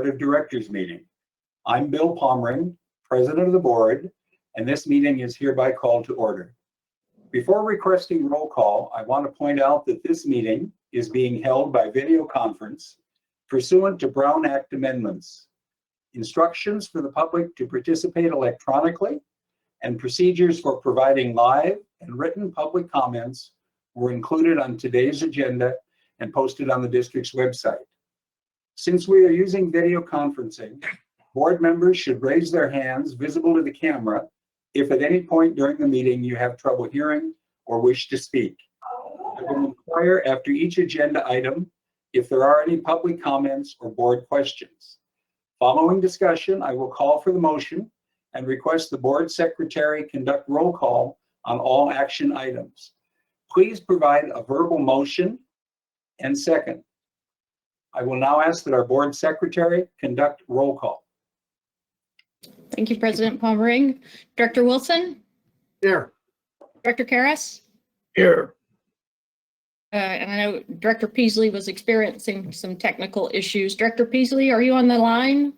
Board of Directors meeting. I'm Bill Pommering, President of the Board, and this meeting is hereby called to order. Before requesting roll call, I want to point out that this meeting is being held by video conference pursuant to Brown Act amendments. Instructions for the public to participate electronically and procedures for providing live and written public comments were included on today's agenda and posted on the district's website. Since we are using video conferencing, board members should raise their hands visible to the camera if at any point during the meeting you have trouble hearing or wish to speak. I will inquire after each agenda item if there are any public comments or board questions. Following discussion, I will call for the motion and request the board secretary conduct roll call on all action items. Please provide a verbal motion and second. I will now ask that our board secretary conduct roll call. Thank you, President Pommering. Director Wilson? Here. Director Karras? Here. And I know Director Peasley was experiencing some technical issues. Director Peasley, are you on the line?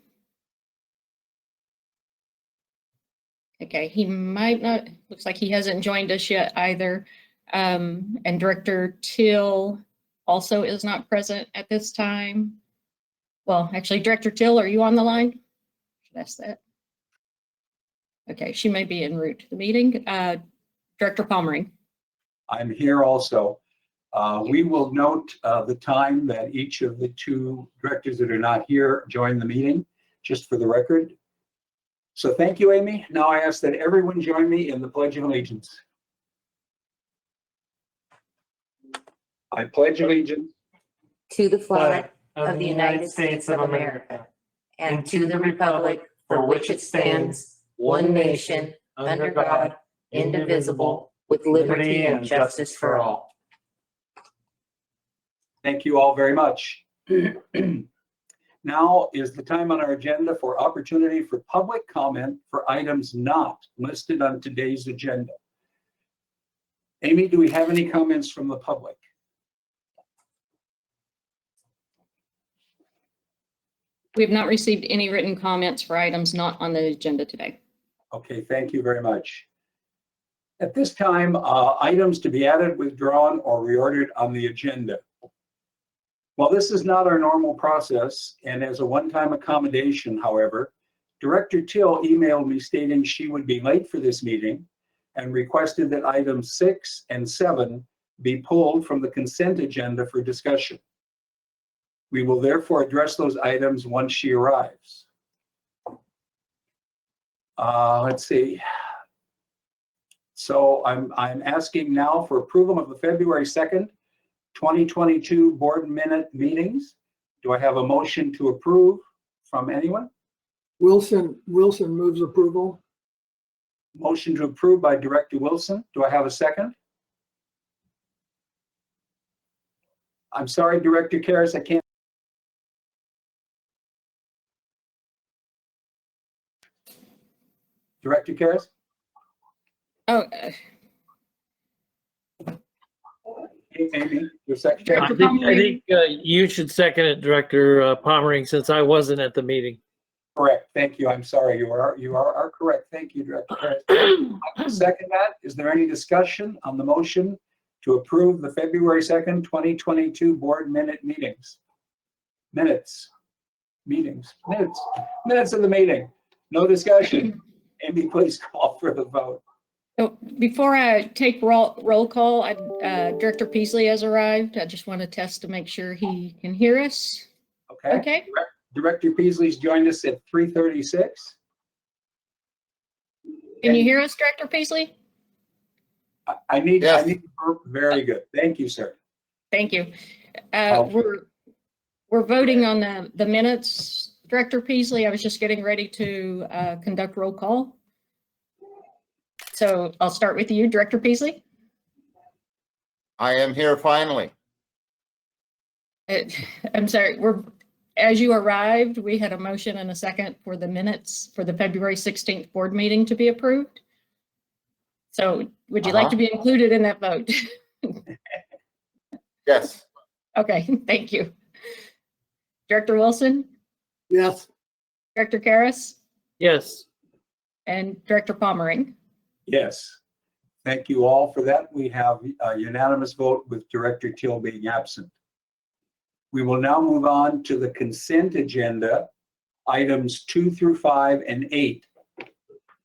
Okay, he might not, looks like he hasn't joined us yet either. And Director Till also is not present at this time. Well, actually, Director Till, are you on the line? Should ask that. Okay, she may be en route to the meeting. Director Pommering. I'm here also. We will note the time that each of the two directors that are not here join the meeting, just for the record. So thank you, Amy. Now I ask that everyone join me in the Pledge of Allegiance. I pledge allegiance to the flag of the United States of America and to the republic for which it stands, one nation, under God, indivisible, with liberty and justice for all. Thank you all very much. Now is the time on our agenda for opportunity for public comment for items not listed on today's agenda. Amy, do we have any comments from the public? We have not received any written comments for items not on the agenda today. Okay, thank you very much. At this time, items to be added, withdrawn, or reordered on the agenda. While this is not our normal process, and as a one-time accommodation, however, Director Till emailed me stating she would be late for this meeting and requested that items 6 and 7 be pulled from the consent agenda for discussion. We will therefore address those items once she arrives. Let's see. So I'm asking now for approval of the February 2nd, 2022 board minute meetings. Do I have a motion to approve from anyone? Wilson moves approval. Motion to approve by Director Wilson. Do I have a second? I'm sorry, Director Karras, I can't. Director Karras? Oh, Amy, your secretary. Director I think you should second it, Director Pommering, since I wasn't at the meeting. Correct. Thank you. I'm sorry. You are correct. Thank you, Director Karras. I will second that. Is there any discussion on the motion to approve the February 2nd, 2022 board meetings? Minutes of the meeting. No discussion. Amy, please call for the vote. so before I take roll call, Director Peasley has arrived. I just want to test to make sure he can hear us. Okay. Okay. Director Peasley's joined us at 3:36. Can you hear us, Director Peasley? I need. Yes. Very good. Thank you, sir. Thank you. We're voting on the minutes. Director Peasley, I was just getting ready to conduct roll call. So I'll start with you, Director Peasley. I am here finally. I'm sorry, as you arrived, we had a motion and a second for the minutes for the February 16th board meeting to be approved. So would you like to be included in that vote? Yes. Okay, thank you. Director Wilson? Yes. Director Karas, Yes. and Director Pommering. Yes. Thank you all for that. We have a unanimous vote with Director Till being absent. We will now move on to the consent agenda, items 2 through 5 and 8.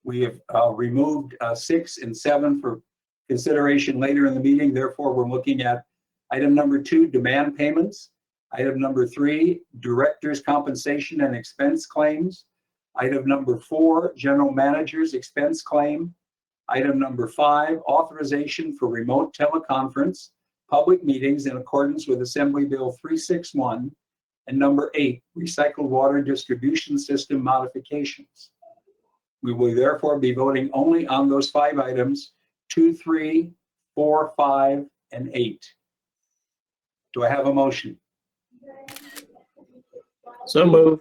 We have removed 6 and 7 for consideration later in the meeting. Therefore, we're looking at item number 2, demand payments. Item number 3, director's compensation and expense claims. Item number 4, general manager's expense claim. Item number 5, authorization for remote teleconference, public meetings in accordance with Assembly Bill 361. And number 8, recycled water distribution system modifications. We will therefore be voting only on those 5 items, 2, 3, 4, 5, and 8. Do I have a motion? So move.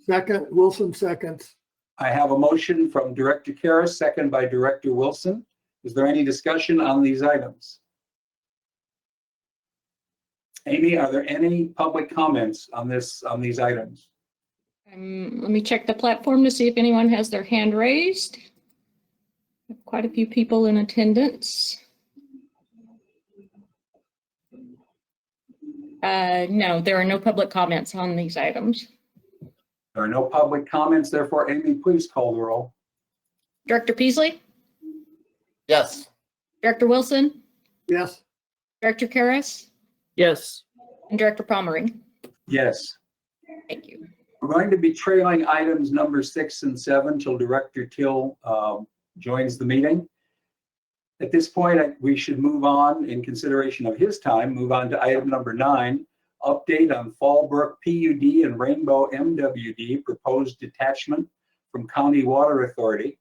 Second, Wilson seconds. I have a motion from Director Karas, second by Director Wilson. Is there any discussion on these items? Amy, are there any public comments on these items? Let me check the platform to see if anyone has their hand raised. Quite a few people in attendance. No, there are no public comments on these items. There are no public comments, therefore, Amy, please call the roll. Director Peasley, Yes. Director Wilson, Yes. Director Karas, Yes. and Director Pommering. Yes. Thank you. We're going to be trailing items number 6 and 7 till Director Till joins the meeting. At this point, we should move on, in consideration of his time, move on to item number 9, update on Fallbrook PUD and Rainbow MWD proposed detachment from County Water Authority.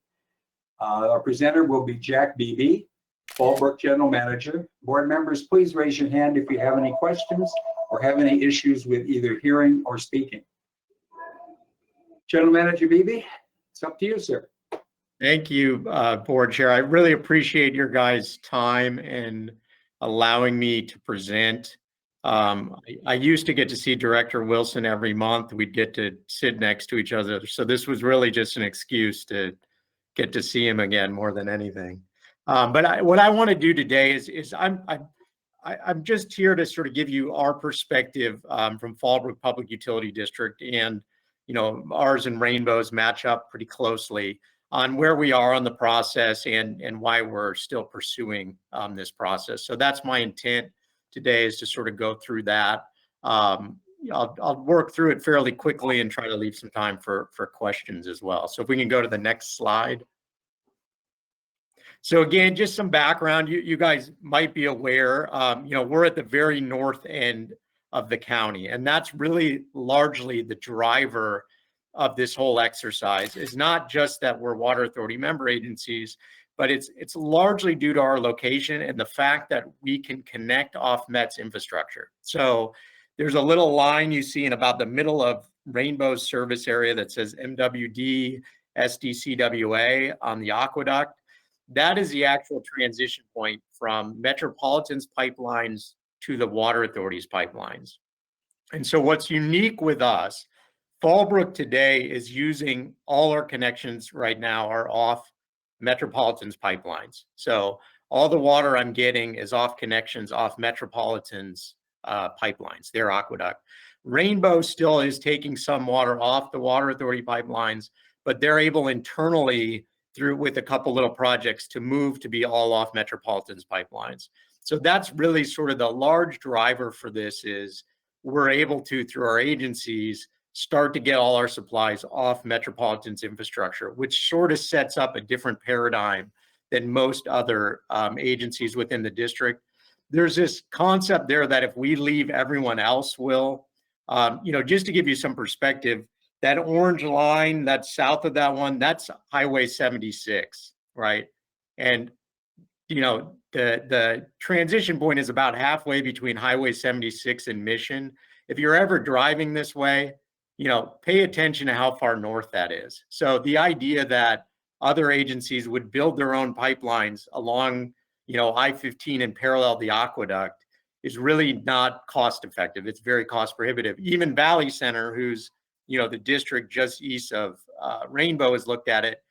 Our presenter will be Jack Beebe, Fallbrook General Manager. Board members, please raise your hand if you have any questions or have any issues with either hearing or speaking. General Manager Beebe, it's up to you, sir. Thank you, Board Chair. I really appreciate your guys' time and allowing me to present. I used to get to see Director Wilson every month. We'd get to sit next to each other. So this was really just an excuse to get to see him again more than anything. But what I want to do today is I'm just here to sort of give you our perspective from Fallbrook Public Utility District, and ours and Rainbow's match up pretty closely on where we are on the process and why we're still pursuing this process. So that's my intent today, is to sort of go through that. I'll work through it fairly quickly and try to leave some time for questions as well. So if we can go to the next slide. So again, just some background. You guys might be aware, we're at the very north end of the county, and that's really largely the driver of this whole exercise. Is not just that we're water authority member agencies, but it's largely due to our location and the fact that we can connect off Met's infrastructure. So there's a little line you see in about the middle of Rainbow's service area that says MWD SDCWA on the aqueduct. That is the actual transition point from Metropolitan's pipelines to the water authority's pipelines. And so what's unique with us, Fallbrook today is using all our connections right now are off Metropolitan's pipelines. So all the water I'm getting is off connections off Metropolitan's pipelines, their aqueduct. Rainbow still is taking some water off the water authority pipelines, but they're able internally through with a couple little projects to move to be all off Metropolitan's pipelines. So that's really sort of the large driver for this, is we're able to, through our agencies, start to get all our supplies off Metropolitan's infrastructure, which sort of sets up a different paradigm than most other agencies within the district. There's this concept there that if we leave, everyone else will. Just to give you some perspective, that orange line that's south of that one, that's Highway 76, right? And the transition point is about halfway between Highway 76 and Mission. If you're ever driving this way, pay attention to how far north that is. So the idea that other agencies would build their own pipelines along, I-15 and parallel the aqueduct is really not cost effective. It's very cost prohibitive. Even Valley Center, who's the district just east of Rainbow has looked at it,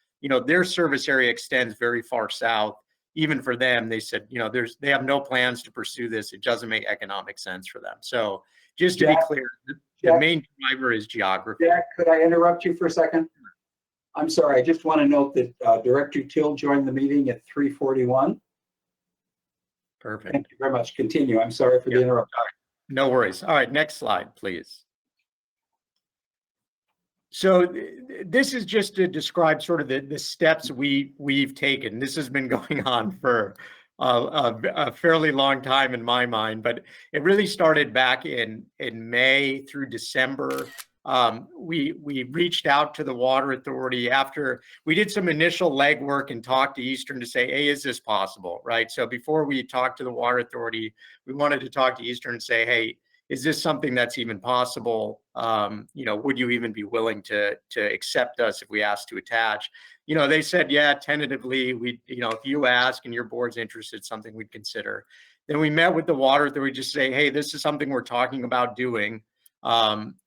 their service area extends very far south. Even for them, they said, they have no plans to pursue this. It doesn't make economic sense for them. So just to be clear, the main driver is geography. Jack, could I interrupt you for a second? I'm sorry, I just want to note that Director Till joined the meeting at 3:41. Perfect. Thank you very much. Continue. I'm sorry for the interruption. No worries. All right, next slide, please. So this is just to describe sort of the steps we've taken. This has been going on for a fairly long time in my mind, but it really started back in May through December. We reached out to the Water Authority after we did some initial legwork and talked to Eastern to say, hey, is this possible, right? So before we talked to the Water Authority, we wanted to talk to Eastern and say, hey, is this something that's even possible? Would you even be willing to accept us if we asked to attach? They said, yeah, tentatively, if you ask and your board's interested, something we'd consider. Then we met with the Water Authority to say, hey, this is something we're talking about doing.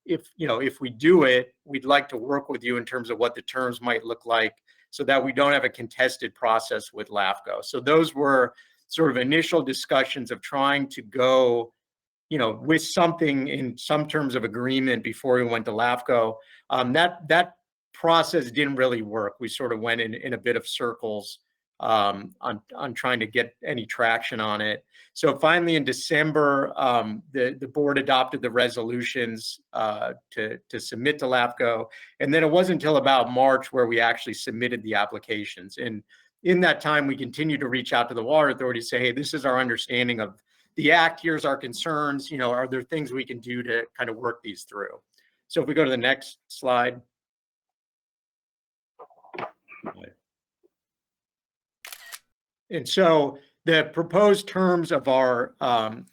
If we do it, we'd like to work with you in terms of what the terms might look like so that we don't have a contested process with LAFCO. So those were sort of initial discussions of trying to go with something in some terms of agreement before we went to LAFCO. That process didn't really work. We sort of went in a bit of circles on trying to get any traction on it. So finally in December, the board adopted the resolutions to submit to LAFCO. And then it wasn't until about March where we actually submitted the applications. And in that time, we continued to reach out to the Water Authority to say, hey, this is our understanding of the act, here's our concerns, are there things we can do to kind of work these through? So if we go to the next slide. And so the proposed terms of our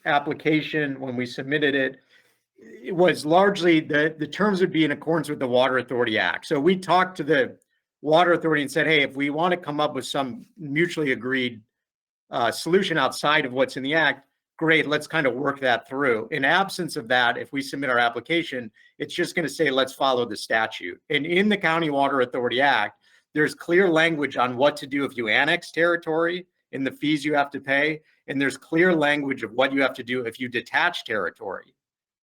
application when we submitted it, it was largely the terms would be in accordance with the Water Authority Act. So we talked to the Water Authority and said, hey, if we want to come up with some mutually agreed solution outside of what's in the act, great, let's kind of work that through. In absence of that, if we submit our application, it's just going to say, let's follow the statute. And in the County Water Authority Act, there's clear language on what to do if you annex territory and the fees you have to pay. And there's clear language of what you have to do if you detach territory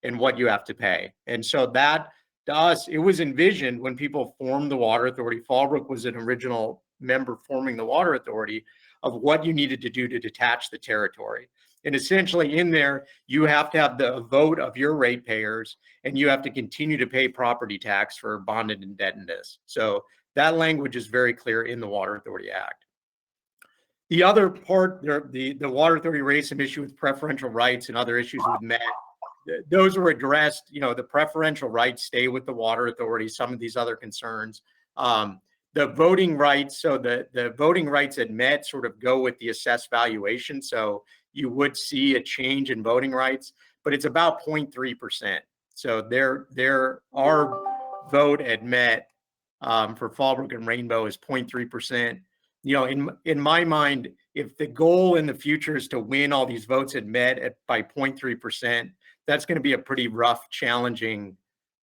and what you have to pay. And so that, to us, it was envisioned when people formed the Water Authority. Fallbrook was an original member forming the Water Authority of what you needed to do to detach the territory. And essentially in there, you have to have the vote of your ratepayers and you have to continue to pay property tax for bonded indebtedness. So that language is very clear in the Water Authority Act. The other part, the Water Authority raised some issue with preferential rights and other issues with Met. Those were addressed, the preferential rights stay with the Water Authority, some of these other concerns. The voting rights, so the voting rights at Met sort of go with the assessed valuation. So you would see a change in voting rights, but it's about 0.3%. So our vote at Met for Fallbrook and Rainbow is 0.3%. In my mind, if the goal in the future is to win all these votes at Met by 0.3%, that's going to be a pretty rough, challenging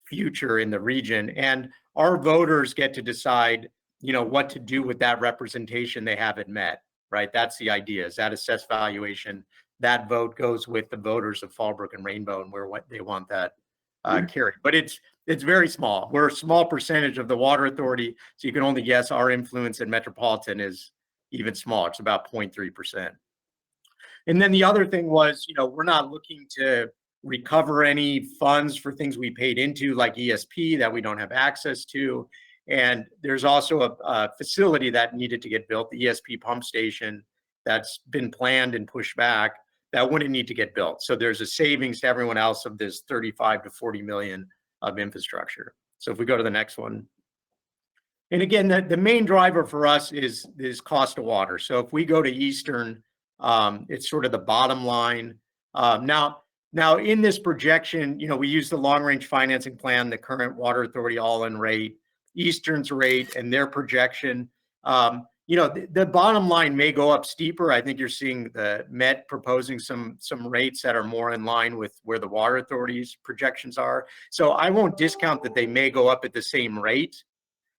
future in the region. And our voters get to decide, what to do with that representation they have at Met. Right, that's the idea. Is that assessed valuation? That vote goes with the voters of Fallbrook and Rainbow, and where they want that carried. But it's very small. We're a small percentage of the Water Authority, so you can only guess our influence in Metropolitan is even smaller. It's about 0.3%. And then the other thing was, we're not looking to recover any funds for things we paid into, like ESP that we don't have access to. And there's also a facility that needed to get built, the ESP pump station that's been planned and pushed back, that wouldn't need to get built. So there's a savings to everyone else of this 35 to 40 million of infrastructure. So if we go to the next one. And again, the main driver for us is cost of water. So if we go to Eastern, it's sort of the bottom line. Now in this projection, we use the long range financing plan, the current Water Authority all-in rate, Eastern's rate, and their projection. you know, the bottom line may go up steeper. I think you're seeing the Met proposing some rates that are more in line with where the water authority's projections are. So I won't discount that they may go up at the same rate,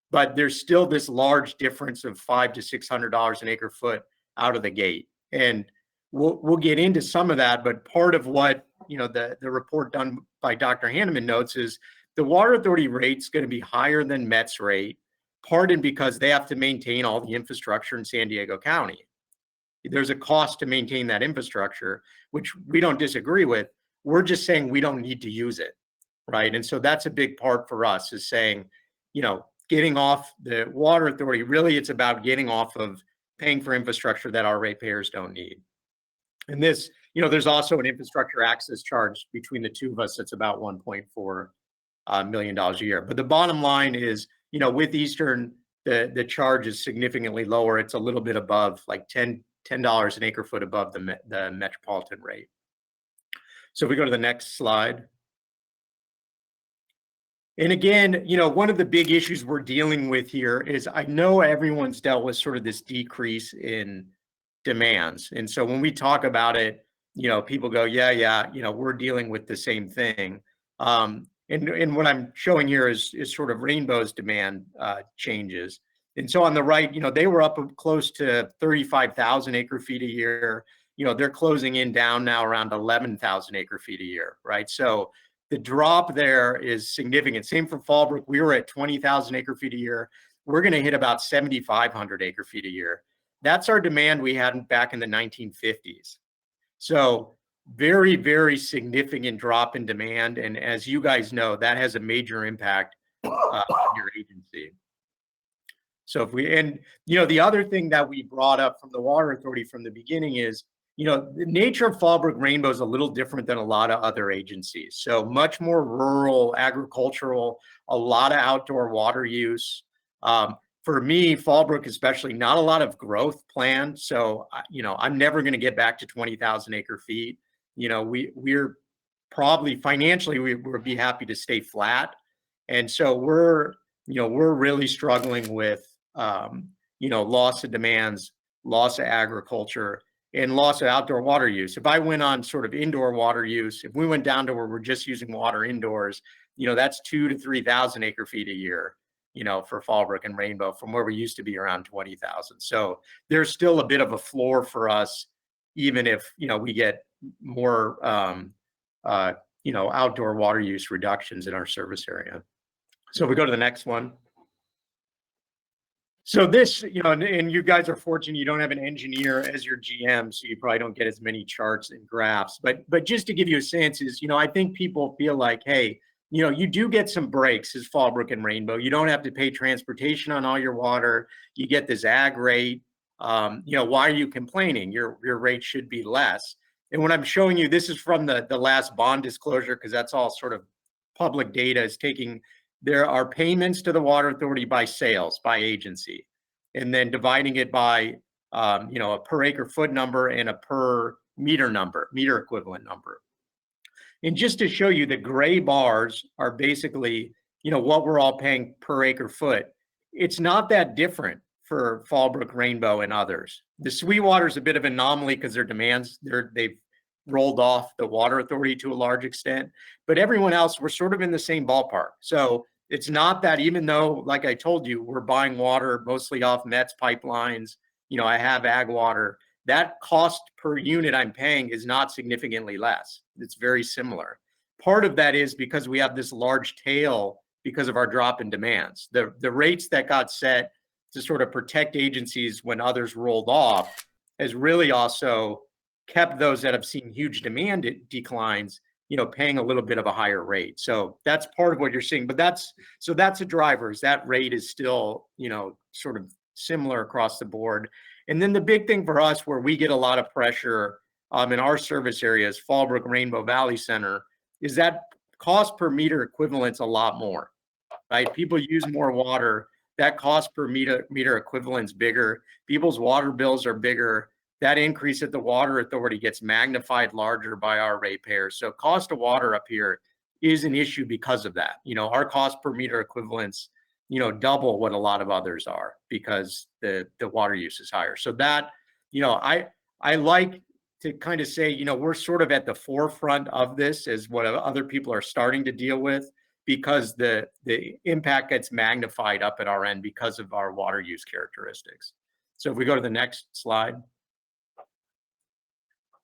but there's still this large difference of $500 to $600 an acre foot out of the gate. And we'll get into some of that, but part of what, you know, the report done by Dr. Hanneman notes is the water authority rate's going to be higher than Met's rate, pardon because they have to maintain all the infrastructure in San Diego County. There's a cost to maintain that infrastructure, which we don't disagree with. We're just saying we don't need to use it, right? And so that's a big part for us, is saying, you know, getting off the water authority, really it's about getting off of paying for infrastructure that our ratepayers don't need. And this, you know, there's also an infrastructure access charge between the two of us that's about $1.4 million a year. But the bottom line is, you know, with Eastern, the charge is significantly lower. It's a little bit above, like $10 an acre foot above the metropolitan rate. So if we go to the next slide. And again, you know, one of the big issues we're dealing with here is, I know everyone's dealt with sort of this decrease in demands. And so when we talk about it, you know, people go, yeah, you know, we're dealing with the same thing. And what I'm showing here is sort of Rainbow's demand changes. And so on the right, you know, they were up close to 35,000 acre feet a year. You know, they're closing in down now around 11,000 acre feet a year, right? So the drop there is significant. Same for Fallbrook. We were at 20,000 acre feet a year. We're going to hit about 7,500 acre feet a year. That's our demand we had back in the 1950s. So very, very significant drop in demand. And as you guys know, that has a major impact on your agency. So if we, and you know, the other thing that we brought up from the water authority from the beginning is, you know, the nature of Fallbrook Rainbow is a little different than a lot of other agencies. So much more rural, agricultural, a lot of outdoor water use. For me, Fallbrook especially, not a lot of growth planned. So, you know, I'm never going to get back to 20,000 acre feet. You know, we're probably financially, we'll be happy to stay flat. And so we're really struggling with, you know, loss of demands, loss of agriculture, and loss of outdoor water use. If I went on sort of indoor water use, if we went down to where we're just using water indoors, you know, that's 2,000 to 3,000 acre feet a year, you know, for Fallbrook and Rainbow, from where we used to be around 20,000. So there's still a bit of a floor for us, even if, you know, we get more, you know, outdoor water use reductions in our service area. So if we go to the next one. So this, you know, and you guys are fortunate you don't have an engineer as your GM, so you probably don't get as many charts and graphs. But just to give you a sense is, you know, I think people feel like, hey, you know, you do get some breaks as Fallbrook and Rainbow. You don't have to pay transportation on all your water. You get this ag rate. You know, why are you complaining? Your rate should be less. And what I'm showing you, this is from the last bond disclosure, because that's all sort of public data, is taking, there are payments to the water authority by sales, by agency, and then dividing it by, you know, a per acre foot number and a per meter number, meter equivalent number. And just to show you, the gray bars are basically, you know, what we're all paying per acre foot. It's not that different for Fallbrook, Rainbow, and others. The Sweetwater is a bit of an anomaly because their demands, they've rolled off the water authority to a large extent, but everyone else, we're sort of in the same ballpark. So it's not that, even though, like I told you, we're buying water mostly off Met's pipelines, you know, I have ag water, that cost per unit I'm paying is not significantly less. It's very similar. Part of that is because we have this large tail because of our drop in demands. The rates that got set to sort of protect agencies when others rolled off has really also kept those that have seen huge demand declines, you know, paying a little bit of a higher rate. So that's part of what you're seeing, but that's a driver, is that rate is still, you know, sort of similar across the board. And then the big thing for us, where we get a lot of pressure in our service areas, Fallbrook, Rainbow Valley Center, is that cost per meter equivalent's a lot more, right? People use more water. That cost per meter equivalent's bigger. People's water bills are bigger. That increase at the water authority gets magnified larger by our ratepayers. So cost of water up here is an issue because of that. You know, our cost per meter equivalents, double what a lot of others are because the water use is higher. So that, I like to kind of say, we're sort of at the forefront of this as what other people are starting to deal with, because the impact gets magnified up at our end because of our water use characteristics. So if we go to the next slide.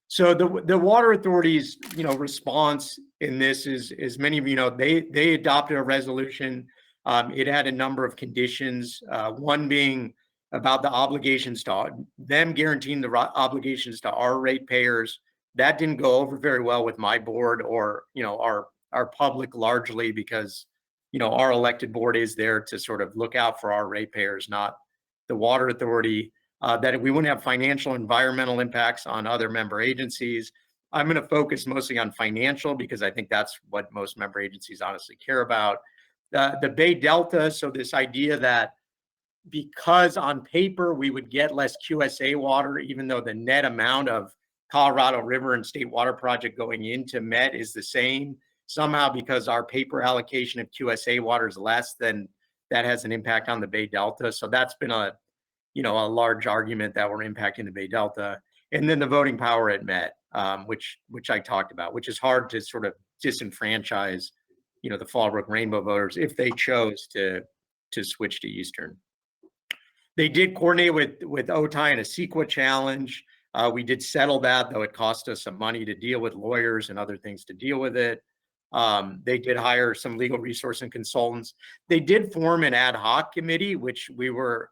So the water authority's, response in this is, as many of you know, they adopted a resolution. It had a number of conditions, one being about the obligations to them, guaranteeing the obligations to our ratepayers. That didn't go over very well with my board or, our public, largely because, our elected board is there to sort of look out for our ratepayers, not the water authority. That we wouldn't have financial, environmental impacts on other member agencies. I'm going to focus mostly on financial because I think that's what most member agencies honestly care about. The Bay Delta, so this idea that because on paper we would get less QSA water, even though the net amount of Colorado River and State Water Project going into Met is the same, somehow because our paper allocation of QSA water is less, than that has an impact on the Bay Delta. So that's been a large argument that we're impacting the Bay Delta. And then the voting power at Met, which I talked about, which is hard to sort of disenfranchise, the Fallbrook Rainbow voters if they chose to switch to Eastern. They did coordinate with OTI and a CEQA challenge. We did settle that, though it cost us some money to deal with lawyers and other things to deal with it. They did hire some legal resource and consultants. They did form an ad hoc committee, which we were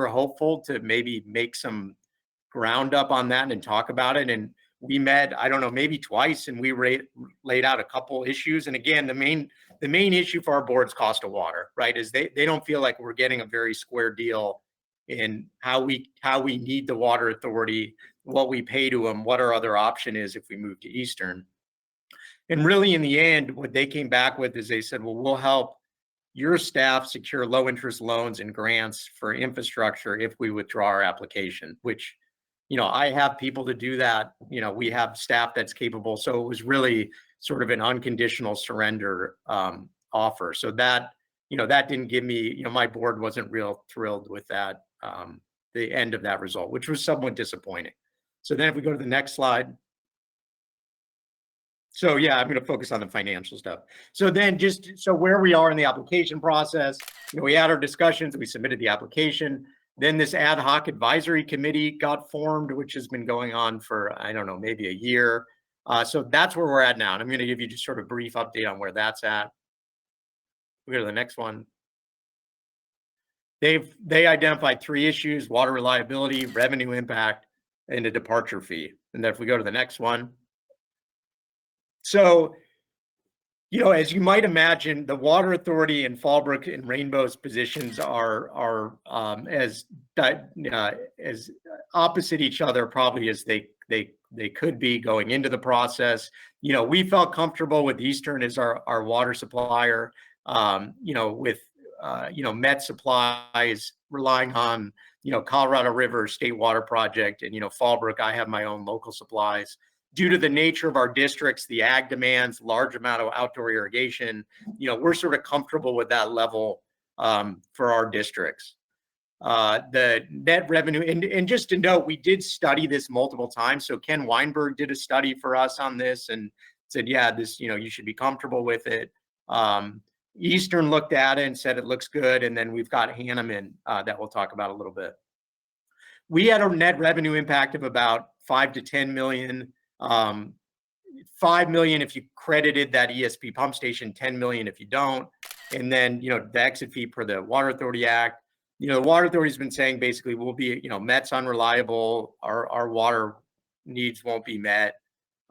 hopeful to maybe make some ground up on that and talk about it. And we met, I don't know, maybe twice, and we laid out a couple issues. And again, the main issue for our board's cost of water, right? Is they don't feel like we're getting a very square deal in how we need the water authority, what we pay to them, what our other option is if we move to Eastern. And really, in the end, what they came back with is they said, well, we'll help your staff secure low interest loans and grants for infrastructure if we withdraw our application, which, I have people to do that. We have staff that's capable. So it was really sort of an unconditional surrender offer. So that, that didn't give me, my board wasn't real thrilled with that, the end of that result, which was somewhat disappointing. So then if we go to the next slide. So yeah, I'm going to focus on the financial stuff. So then so where we are in the application process, we had our discussions, we submitted the application. Then this ad hoc advisory committee got formed, which has been going on for, I don't know, maybe a year. So that's where we're at now. And I'm going to give you just sort of a brief update on where that's at. We go to the next one. They identified 3 issues: water reliability, revenue impact, and a departure fee. And then if we go to the next one. So, as you might imagine, the water authority and Fallbrook and Rainbow's positions are as opposite each other probably as they could be going into the process. We felt comfortable with Eastern as our water supplier. With Met supplies relying on Colorado River State Water Project, and Fallbrook, I have my own local supplies. Due to the nature of our districts, the ag demands, large amount of outdoor irrigation, we're sort of comfortable with that level for our districts. The net revenue, and just to note, we did study this multiple times. So Ken Weinberg did a study for us on this and said, yeah, this, you should be comfortable with it. Eastern looked at it and said it looks good. And then we've got Hanneman that we'll talk about a little bit. We had a net revenue impact of about 5 to 10 million. 5 million if you credited that ESP pump station, 10 million if you don't. And then, the exit fee per the Water Authority Act. The Water Authority has been saying basically we'll be, Met's unreliable, our water needs won't be met.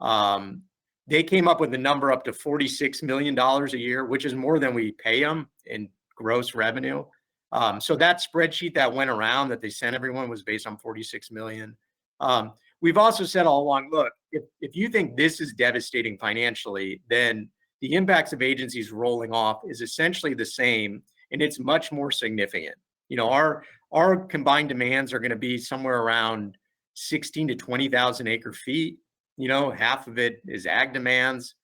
They came up with a number up to $46 million a year, which is more than we pay them in gross revenue. So that spreadsheet that went around that they sent everyone was based on 46 million. We've also said all along, look, if you think this is devastating financially, then the impacts of agencies rolling off is essentially the same, and it's much more significant. Our combined demands are going to be somewhere around 16 to 20,000 acre feet. Half of it is ag demands.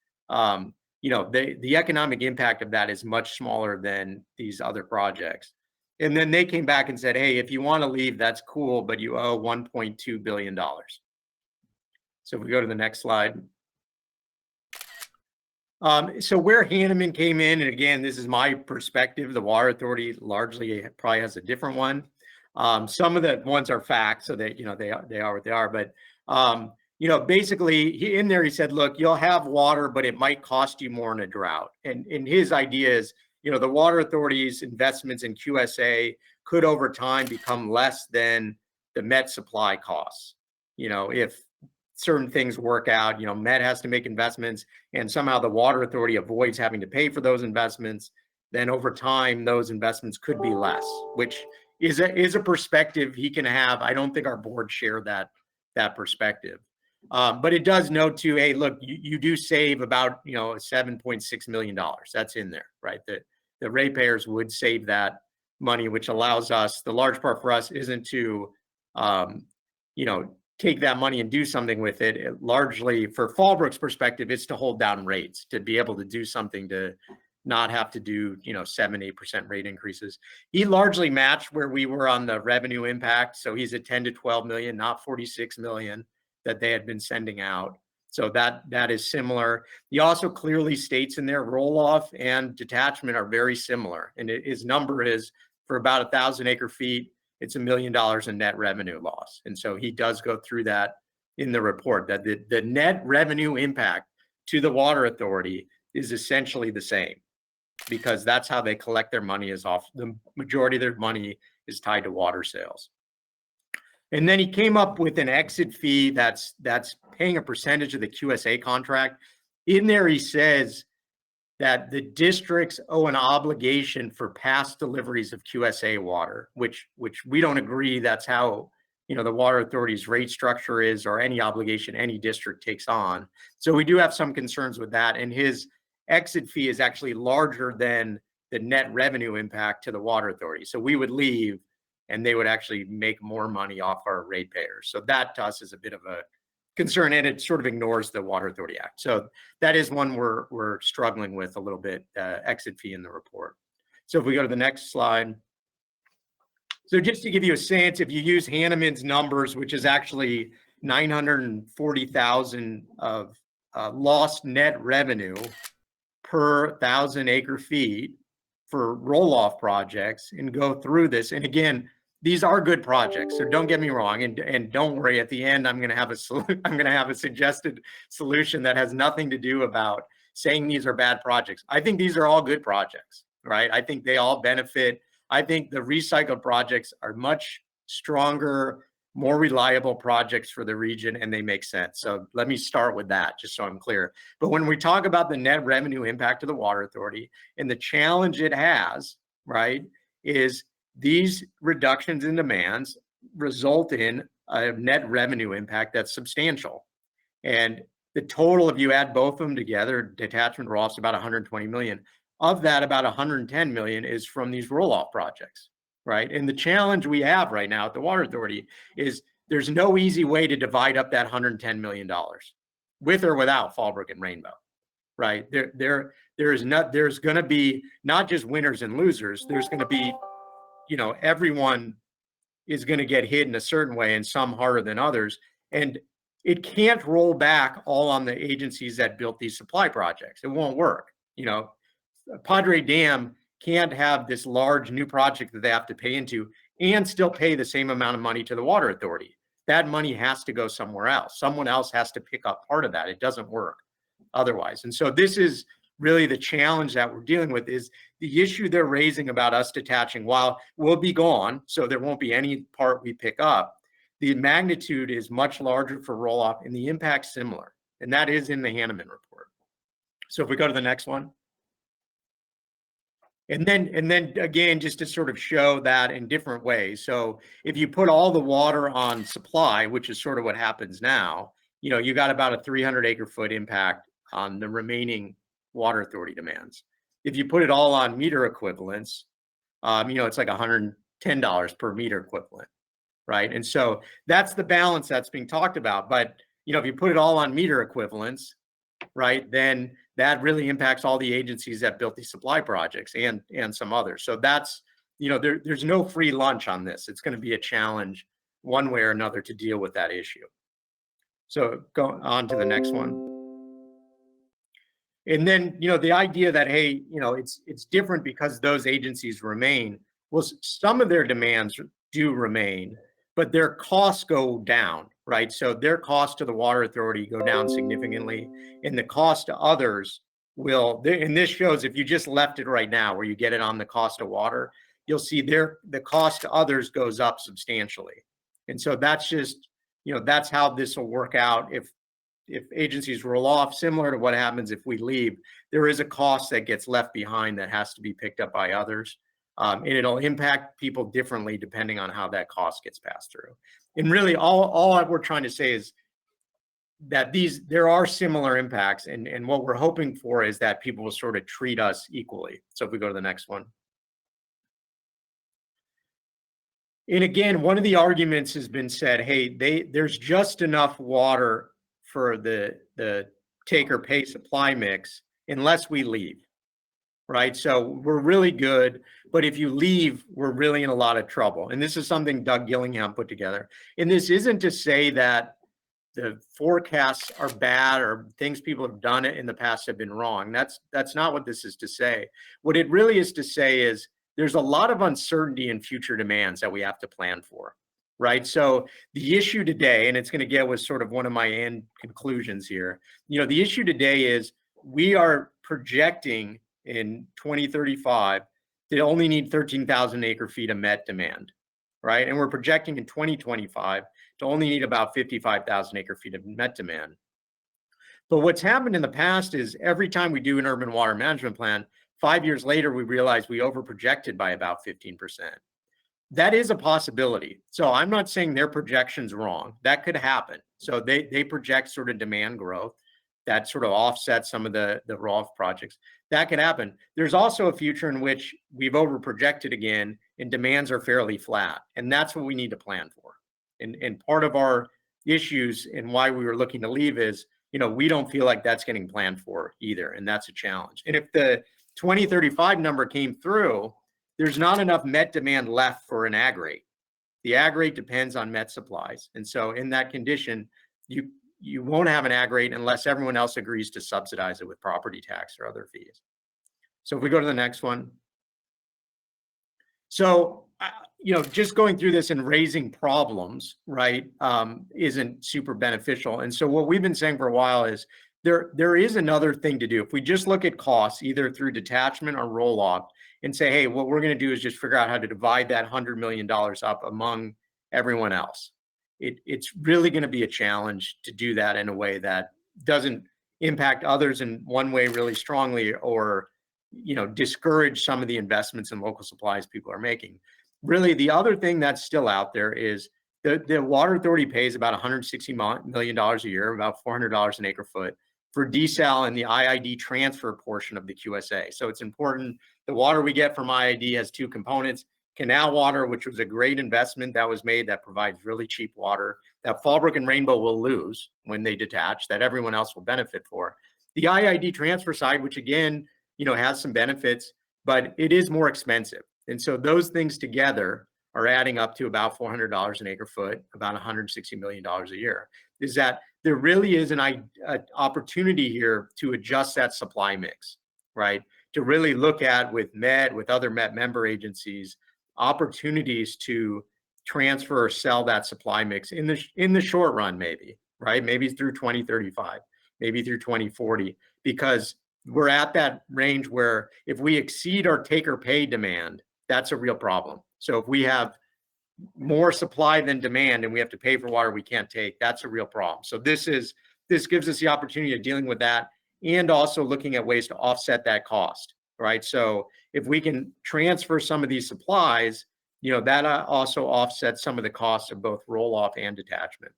you know, the economic impact of that is much smaller than these other projects. And then they came back and said, hey, if you want to leave, that's cool, but you owe $1.2 billion. So if we go to the next slide. So where Hanneman came in, and again, this is my perspective, the Water Authority largely probably has a different one. Some of the ones are facts, so that, you know, they are what they are. But, you know, basically in there, he said, look, you'll have water, but it might cost you more in a drought. And his idea is, you know, the Water Authority's investments in QSA could over time become less than the Met supply costs. You know, if certain things work out, you know, Met has to make investments and somehow the Water Authority avoids having to pay for those investments, then over time, those investments could be less, which is a perspective he can have. I don't think our board share that perspective. But it does note too, hey, look, you do save about, you know, $7.6 million. That's in there, right? The ratepayers would save that money, which allows us, the large part for us isn't to, you know, take that money and do something with it. It largely, for Fallbrook's perspective, it's to hold down rates, to be able to do something to not have to do, you know, 7-8% rate increases. He largely matched where we were on the revenue impact. So he's at 10 to 12 million, not 46 million that they had been sending out. So that is similar. He also clearly states in there roll-off and detachment are very similar. And his number is for about 1,000 acre feet, it's $1 million in net revenue loss. And so he does go through that in the report, that the net revenue impact to the Water Authority is essentially the same, because that's how they collect their money, is off, the majority of their money is tied to water sales. And then he came up with an exit fee that's paying a percentage of the QSA contract. In there, he says that the districts owe an obligation for past deliveries of QSA water, which we don't agree that's how, you know, the Water Authority's rate structure is, or any obligation any district takes on. So we do have some concerns with that. And his exit fee is actually larger than the net revenue impact to the Water Authority. So we would leave and they would actually make more money off our ratepayers. So that to us is a bit of a concern, and it sort of ignores the Water Authority Act. So that is one we're struggling with a little bit, exit fee in the report. So if we go to the next slide. So just to give you a sense, if you use Hanneman's numbers, which is actually 940,000 of lost net revenue per 1,000 acre feet for roll-off projects, and go through this. And again, these are good projects, so don't get me wrong, and don't worry. At the end, I'm going to have a suggested solution that has nothing to do about saying these are bad projects. I think these are all good projects, right? I think they all benefit. I think the recycled projects are much stronger, more reliable projects for the region, and they make sense. So let me start with that, just so I'm clear. But when we talk about the net revenue impact of the Water Authority and the challenge it has, right, is these reductions in demands result in a net revenue impact that's substantial. And the total, if you add both of them together, detachment roll-off is about 120 million. Of that, about 110 million is from these roll-off projects, right? And the challenge we have right now at the Water Authority is there's no easy way to divide up that $110 million with or without Fallbrook and Rainbow, right? There's going to be not just winners and losers. There's going to be, you know, everyone is going to get hit in a certain way, and some harder than others. And it can't roll back all on the agencies that built these supply projects. It won't work. You know, Padre Dam can't have this large new project that they have to pay into and still pay the same amount of money to the Water Authority. That money has to go somewhere else. Someone else has to pick up part of that. It doesn't work otherwise. And so this is really the challenge that we're dealing with, is the issue they're raising about us detaching, while we'll be gone, so there won't be any part we pick up. The magnitude is much larger for roll-off and the impact similar. And that is in the Hanneman report. So if we go to the next one. And then again, just to sort of show that in different ways. So if you put all the water on supply, which is sort of what happens now, you know, you got about a 300 acre foot impact on the remaining Water Authority demands. If you put it all on meter equivalents, you know, it's like $110 per meter equivalent, right? And so that's the balance that's being talked about. But, you know, if you put it all on meter equivalents, right, then that really impacts all the agencies that built these supply projects and some others. So that's, you know, there's no free lunch on this. It's going to be a challenge one way or another to deal with that issue. So go on to the next one. And then, you know, the idea that, hey, you know, it's different because those agencies remain. Well, some of their demands do remain, but their costs go down, right? So their cost to the water authority go down significantly, and the cost to others will, and this shows if you just left it right now where you get it on the cost of water, you'll see the cost to others goes up substantially. And so that's just, you know, that's how this will work out. If agencies roll off, similar to what happens if we leave, there is a cost that gets left behind that has to be picked up by others. And it'll impact people differently depending on how that cost gets passed through. And really all we're trying to say is that there are similar impacts, and what we're hoping for is that people will sort of treat us equally. So if we go to the next one. And again, one of the arguments has been said, hey, there's just enough water for the take or pay supply mix unless we leave, right? So we're really good, but if you leave, we're really in a lot of trouble. And this is something Doug Gillingham put together. And this isn't to say that the forecasts are bad or things people have done in the past have been wrong. That's not what this is to say. What it really is to say is there's a lot of uncertainty in future demands that we have to plan for. Right. So the issue today, and it's going to get with sort of one of my end conclusions here, you know, the issue today is we are projecting in 2035 to only need 13,000 acre feet of met demand. Right. And we're projecting in 2025 to only need about 55,000 acre feet of met demand. But what's happened in the past is every time we do an urban water management plan, 5 years later, we realize we overprojected by about 15%. That is a possibility. So I'm not saying their projection's wrong. That could happen. So they project sort of demand growth that sort of offsets some of the ROF projects. That could happen. There's also a future in which we've overprojected again and demands are fairly flat. And that's what we need to plan for. And part of our issues and why we were looking to leave is, you know, we don't feel like that's getting planned for either. And that's a challenge. And if the 2035 number came through, there's not enough met demand left for an ag rate. The ag rate depends on met supplies. And so in that condition, you won't have an ag rate unless everyone else agrees to subsidize it with property tax or other fees. So if we go to the next one. So, you know, just going through this and raising problems, right, isn't super beneficial. And so what we've been saying for a while is there is another thing to do. If we just look at costs, either through detachment or roll off, and say, hey, what we're going to do is just figure out how to divide that $100 million up among everyone else. It's really going to be a challenge to do that in a way that doesn't impact others in one way really strongly, or, you know, discourage some of the investments in local supplies people are making. Really, the other thing that's still out there is the water authority pays about $160 million a year, about $400 an acre foot, for desal and the IID transfer portion of the QSA. So it's important. The water we get from IID has two components: canal water, which was a great investment that was made that provides really cheap water that Fallbrook and Rainbow will lose when they detach, that everyone else will benefit for. The IID transfer side, which again, you know, has some benefits, but it is more expensive. And so those things together are adding up to about $400 an acre foot, about $160 million a year. Is that there really is an opportunity here to adjust that supply mix, right? To really look at with other MET member agencies, opportunities to transfer or sell that supply mix in the short run, maybe, right? Maybe through 2035, maybe through 2040, because we're at that range where if we exceed our take or pay demand, that's a real problem. So if we have more supply than demand and we have to pay for water we can't take, that's a real problem. So this gives us the opportunity of dealing with that, and also looking at ways to offset that cost, right? So if we can transfer some of these supplies, you know, that also offsets some of the costs of both roll off and detachment.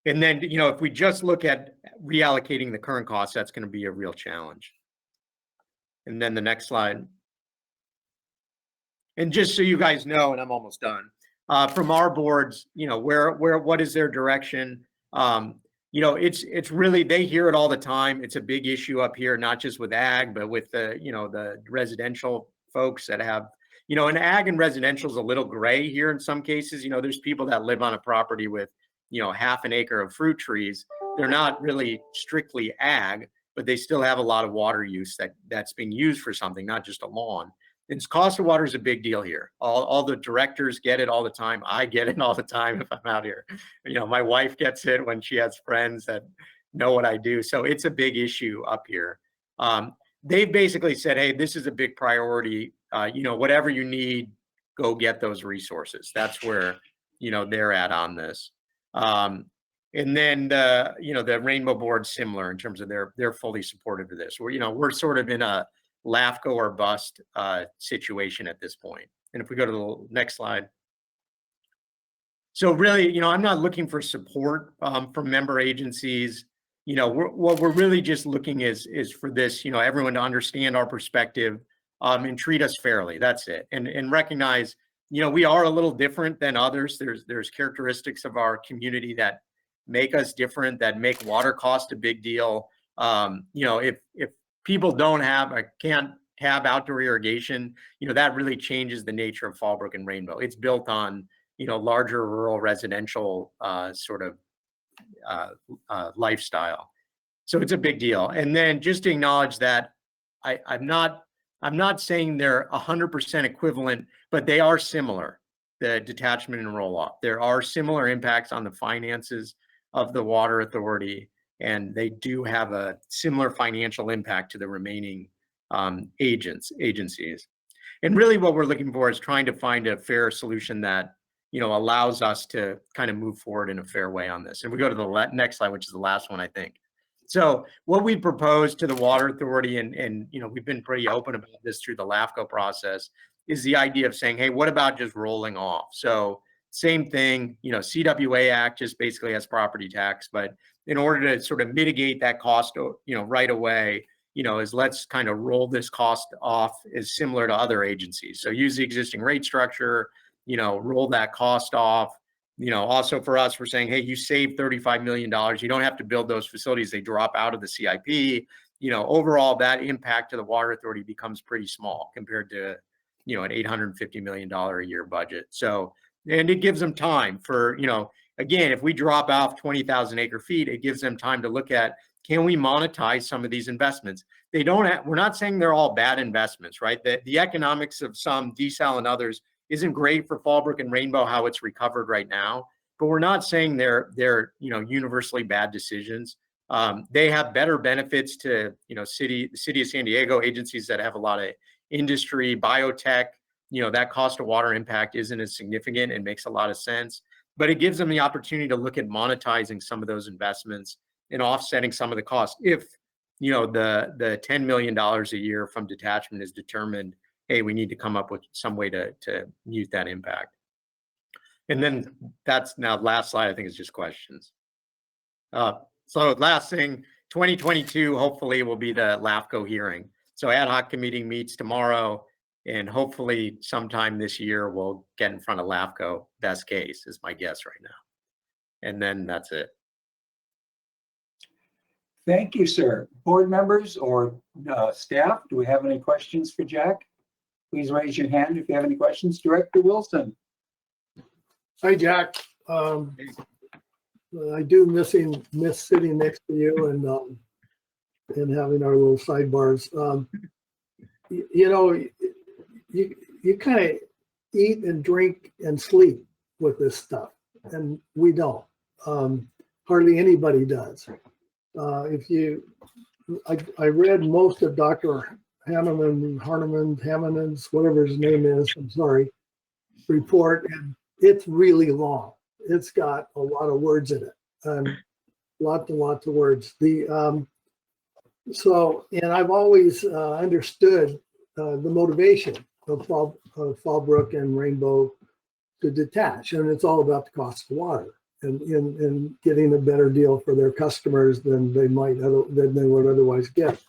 And then, you know, if we just look at reallocating the current costs, that's going to be a real challenge. And then the next slide. And just so you guys know, and I'm almost done, from our boards, you know, what is their direction? You you know, it's really, they hear it all the time. It's a big issue up here, not just with ag, but with the, you know, the residential folks that have, you know, and ag and residential is a little gray here in some cases. You know, there's people that live on a property with, you know, half an acre of fruit trees. They're not really strictly ag, but they still have a lot of water use that's being used for something, not just a lawn. And cost of water is a big deal here. All the directors get it all the time. I get it all the time if I'm out here. You know, my wife gets it when she has friends that know what I do. So it's a big issue up here. They've basically said, hey, this is a big priority. You know, whatever you need, go get those resources. That's where, you know, they're at on this. And then you know, the Rainbow Board's similar in terms of they're fully supportive of this. You know, we're sort of in a LAFCO or bust situation at this point. And if we go to the next slide. So really, you know, I'm not looking for support from member agencies. You know, what we're really just looking is for this, you know, everyone to understand our perspective and treat us fairly. That's it. And recognize, you know, we are a little different than others. There's characteristics of our community that make us different, that make water cost a big deal. You know, if people can't have outdoor irrigation, you know, that really changes the nature of Fallbrook and Rainbow. It's built on, you know, larger rural residential sort of lifestyle. So it's a big deal. And then just to acknowledge that I'm not saying they're 100% equivalent, but they are similar, the detachment and roll off. There are similar impacts on the finances of the water authority, and they do have a similar financial impact to the remaining agencies. And really what we're looking for is trying to find a fair solution that, you know, allows us to kind of move forward in a fair way on this. And we go to the next slide, which is the last one, I think. So what we propose to the water authority, and you know, we've been pretty open about this through the LAFCO process, is the idea of saying, hey, what about just rolling off? So same thing, you know, CWA Act just basically has property tax, but in order to sort of mitigate that cost, you know, right away, you know, is let's kind of roll this cost off as similar to other agencies. So use the existing rate structure, you know, roll that cost off. You know, also for us, we're saying, hey, you save $35 million. You don't have to build those facilities. They drop out of the CIP. You know, overall, that impact to the water authority becomes pretty small compared to, you know, an $850 million a year budget. So, and it gives them time for, you know, again, if we drop off 20,000 acre feet, it gives them time to look at, can we monetize some of these investments? They don't have, we're not saying they're all bad investments, right? The economics of some, desal and others, isn't great for Fallbrook and Rainbow, how it's recovered right now, but we're not saying they're you know, universally bad decisions. They have better benefits to, you know, the city of San Diego, agencies that have a lot of industry, biotech, you know, that cost of water impact isn't as significant and makes a lot of sense, but it gives them the opportunity to look at monetizing some of those investments and offsetting some of the costs. If, you know, the $10 million a year from detachment is determined, hey, we need to come up with some way to mute that impact. And then that's now last slide, I think, is just questions. So last thing, 2022, hopefully will be the LAFCO hearing. So ad hoc committee meets tomorrow, and hopefully sometime this year, we'll get in front of LAFCO, best case is my guess right now. And then that's it. Thank you, sir. Board members or staff, do we have any questions for Jack? Please raise your hand if you have any questions. Director Wilson. Hi, Jack. I do miss sitting next to you and having our little sidebars. You know, you kind of eat and drink and sleep with this stuff, and we don't. Hardly anybody does. I read most of Dr. Hammond's, whatever his name is, I'm sorry, report, and it's really long. It's got a lot of words in it, and lots and lots of words. And I've always understood the motivation of Fallbrook and Rainbow to detach, and it's all about the cost of water and getting a better deal for their customers than they would otherwise get.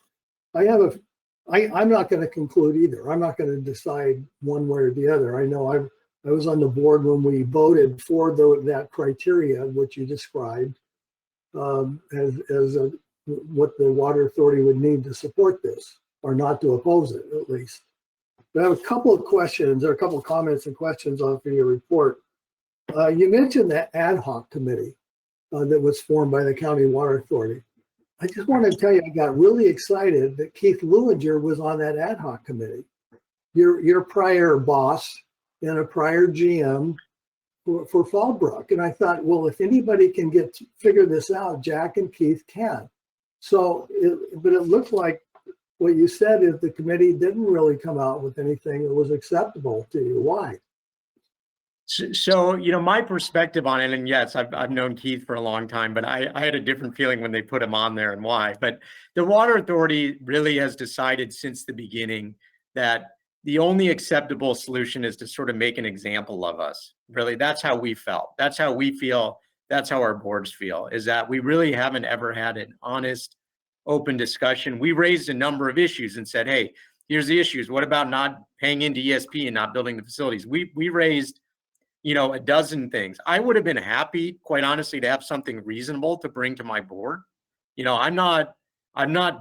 I'm not going to conclude either. I'm not going to decide one way or the other. I know I was on the board when we voted for that criteria, which you described. what the water authority would need to support this, or not to oppose it, at least. But I have a couple of questions, or a couple of comments and questions off of your report. You mentioned that ad hoc committee that was formed by the County Water Authority. I just want to tell you, I got really excited that Keith Lulinger was on that ad hoc committee. Your prior boss and a prior GM for Fallbrook. And I thought, well, if anybody can figure this out, Jack and Keith can. So, but it looked like what you said is the committee didn't really come out with anything that was acceptable to you. Why? So, my perspective on it, and yes, I've known Keith for a long time, but I had a different feeling when they put him on there and why. But the Water Authority really has decided since the beginning that the only acceptable solution is to sort of make an example of us. Really, that's how we felt. That's how we feel. That's how our boards feel, is that we really haven't ever had an honest, open discussion. We raised a number of issues and said, hey, here's the issues. What about not paying into ESP and not building the facilities? We raised, a dozen things. I would have been happy, quite honestly, to have something reasonable to bring to my board. I'm not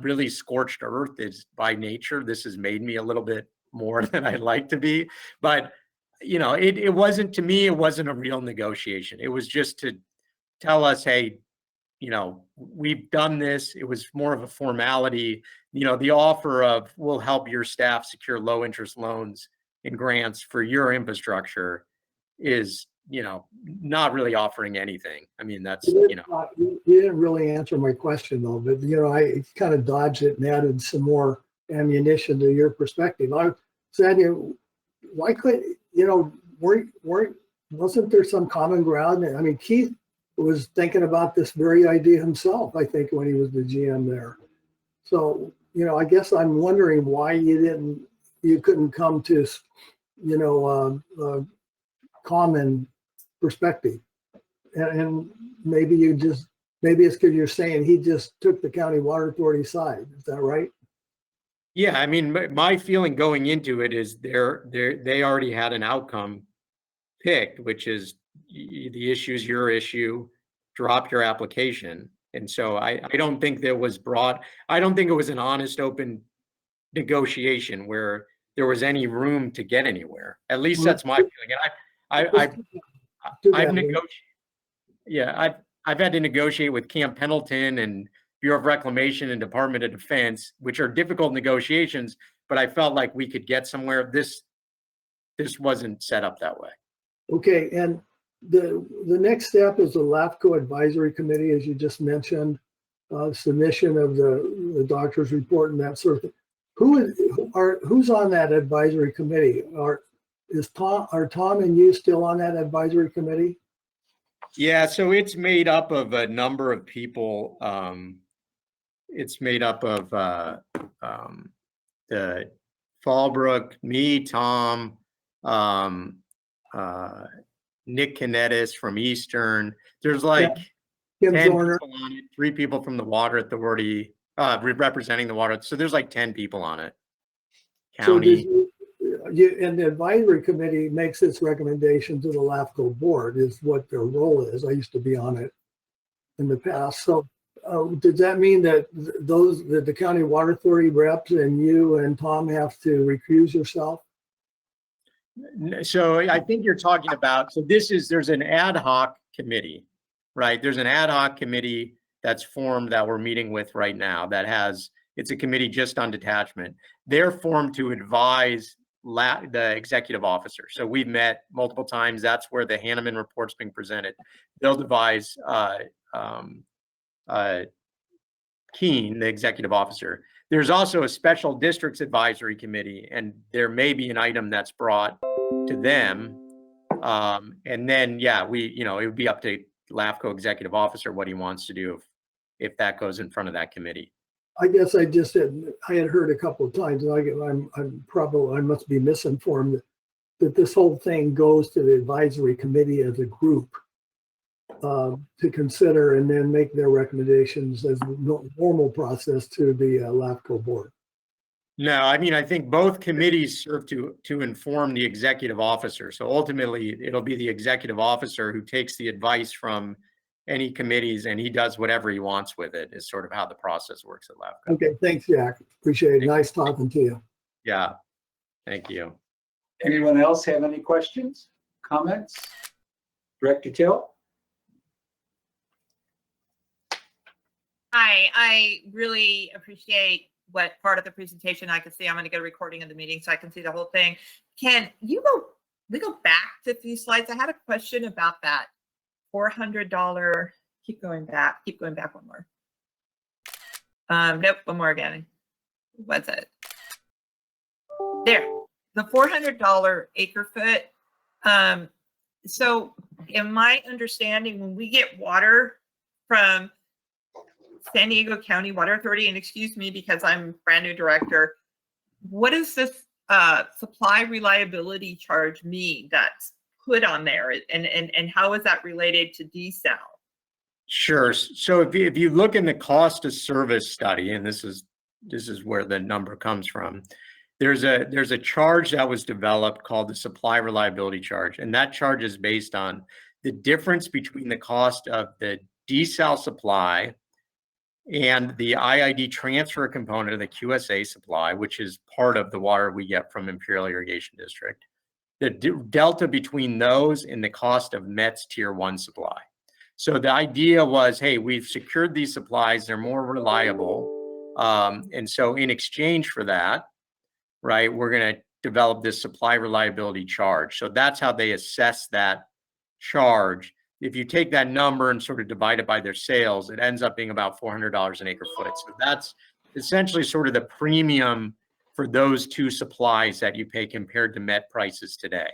really scorched earth is by nature. This has made me a little bit more than I'd like to be. But, it wasn't, to me, it wasn't a real negotiation. It was just to tell us, hey, we've done this. It was more of a formality. The offer of we'll help your staff secure low interest loans and grants for your infrastructure is, not really offering anything. I mean, that's, You didn't really answer my question though, but I kind of dodged it and added some more ammunition to your perspective. I said, why couldn't, wasn't there some common ground? I mean, Keith was thinking about this very idea himself, I think, when he was the GM there. So, I guess I'm wondering why you couldn't come to, common perspective. And maybe it's because you're saying he just took the County Water Authority side. Is that right? Yeah, I mean, my feeling going into it is they already had an outcome picked, which is the issue is your issue, drop your application. And so I don't think I don't think it was an honest, open negotiation where there was any room to get anywhere. At least that's my feeling. And I've negotiated. Yeah, I've had to negotiate with Camp Pendleton and Bureau of Reclamation and Department of Defense, which are difficult negotiations, but I felt like we could get somewhere. This wasn't set up that way. Okay, and the next step is the LAFCO Advisory Committee, as you just mentioned, submission of the doctor's report and that sort of thing. Who's on that advisory committee? Are Tom and you still on that advisory committee? Yeah, so it's made up of a number of people. It's made up of the Fallbrook, me, Tom, Nick Kinetis from Eastern. There's like 10 people on it, 3 people from the Water Authority representing the water. So there's like 10 people on it. County. So and the advisory committee makes its recommendation to the LAFCO board is what their role is. I used to be on it in the past. So does that mean that the County Water Authority reps and you and Tom have to recuse yourself? So I think you're talking about, there's an ad hoc committee, right? There's an ad hoc committee that's formed that we're meeting with right now it's a committee just on detachment. They're formed to advise the executive officer. So we've met multiple times. That's where the Hanneman report's being presented. They'll advise Keene, the executive officer. There's also a special districts advisory committee, and there may be an item that's brought to them. And then, it would be up to LAFCO executive officer what he wants to do if that goes in front of that committee. I guess I had heard a couple of times, and I must be misinformed that this whole thing goes to the advisory committee as a group to consider and then make their recommendations as a normal process to the LAFCO board. No, I mean, I think both committees serve to inform the executive officer. So ultimately, it'll be the executive officer who takes the advice from any committees, and he does whatever he wants with it, is sort of how the process works at LAFCO. Okay, thanks, Jack. Appreciate it. Nice talking to you. Yeah, thank you. Anyone else have any questions, comments? Director Till? Hi, I really appreciate what part of the presentation I can see. I'm going to get a recording of the meeting so I can see the whole thing. Can you we go back to a few slides? I had a question about that $400. Keep going back one more. Nope, one more again. What's it? There, the $400 acre foot. So in my understanding, when we get water from San Diego County Water Authority, and excuse me because I'm brand new director, what does this supply reliability charge mean that's put on there, and how is that related to desal? Sure. So if you look in the cost of service study, and this is where the number comes from, there's a charge that was developed called the supply reliability charge, and that charge is based on the difference between the cost of the desal supply and the IID transfer component of the QSA supply, which is part of the water we get from Imperial Irrigation District. The delta between those and the cost of MET's Tier 1 supply. So the idea was, hey, we've secured these supplies, they're more reliable. And so in exchange for that, right, we're going to develop this supply reliability charge. So that's how they assess that charge. If you take that number and sort of divide it by their sales, it ends up being about $400 an acre foot. So that's essentially sort of the premium for those two supplies that you pay compared to MET prices today,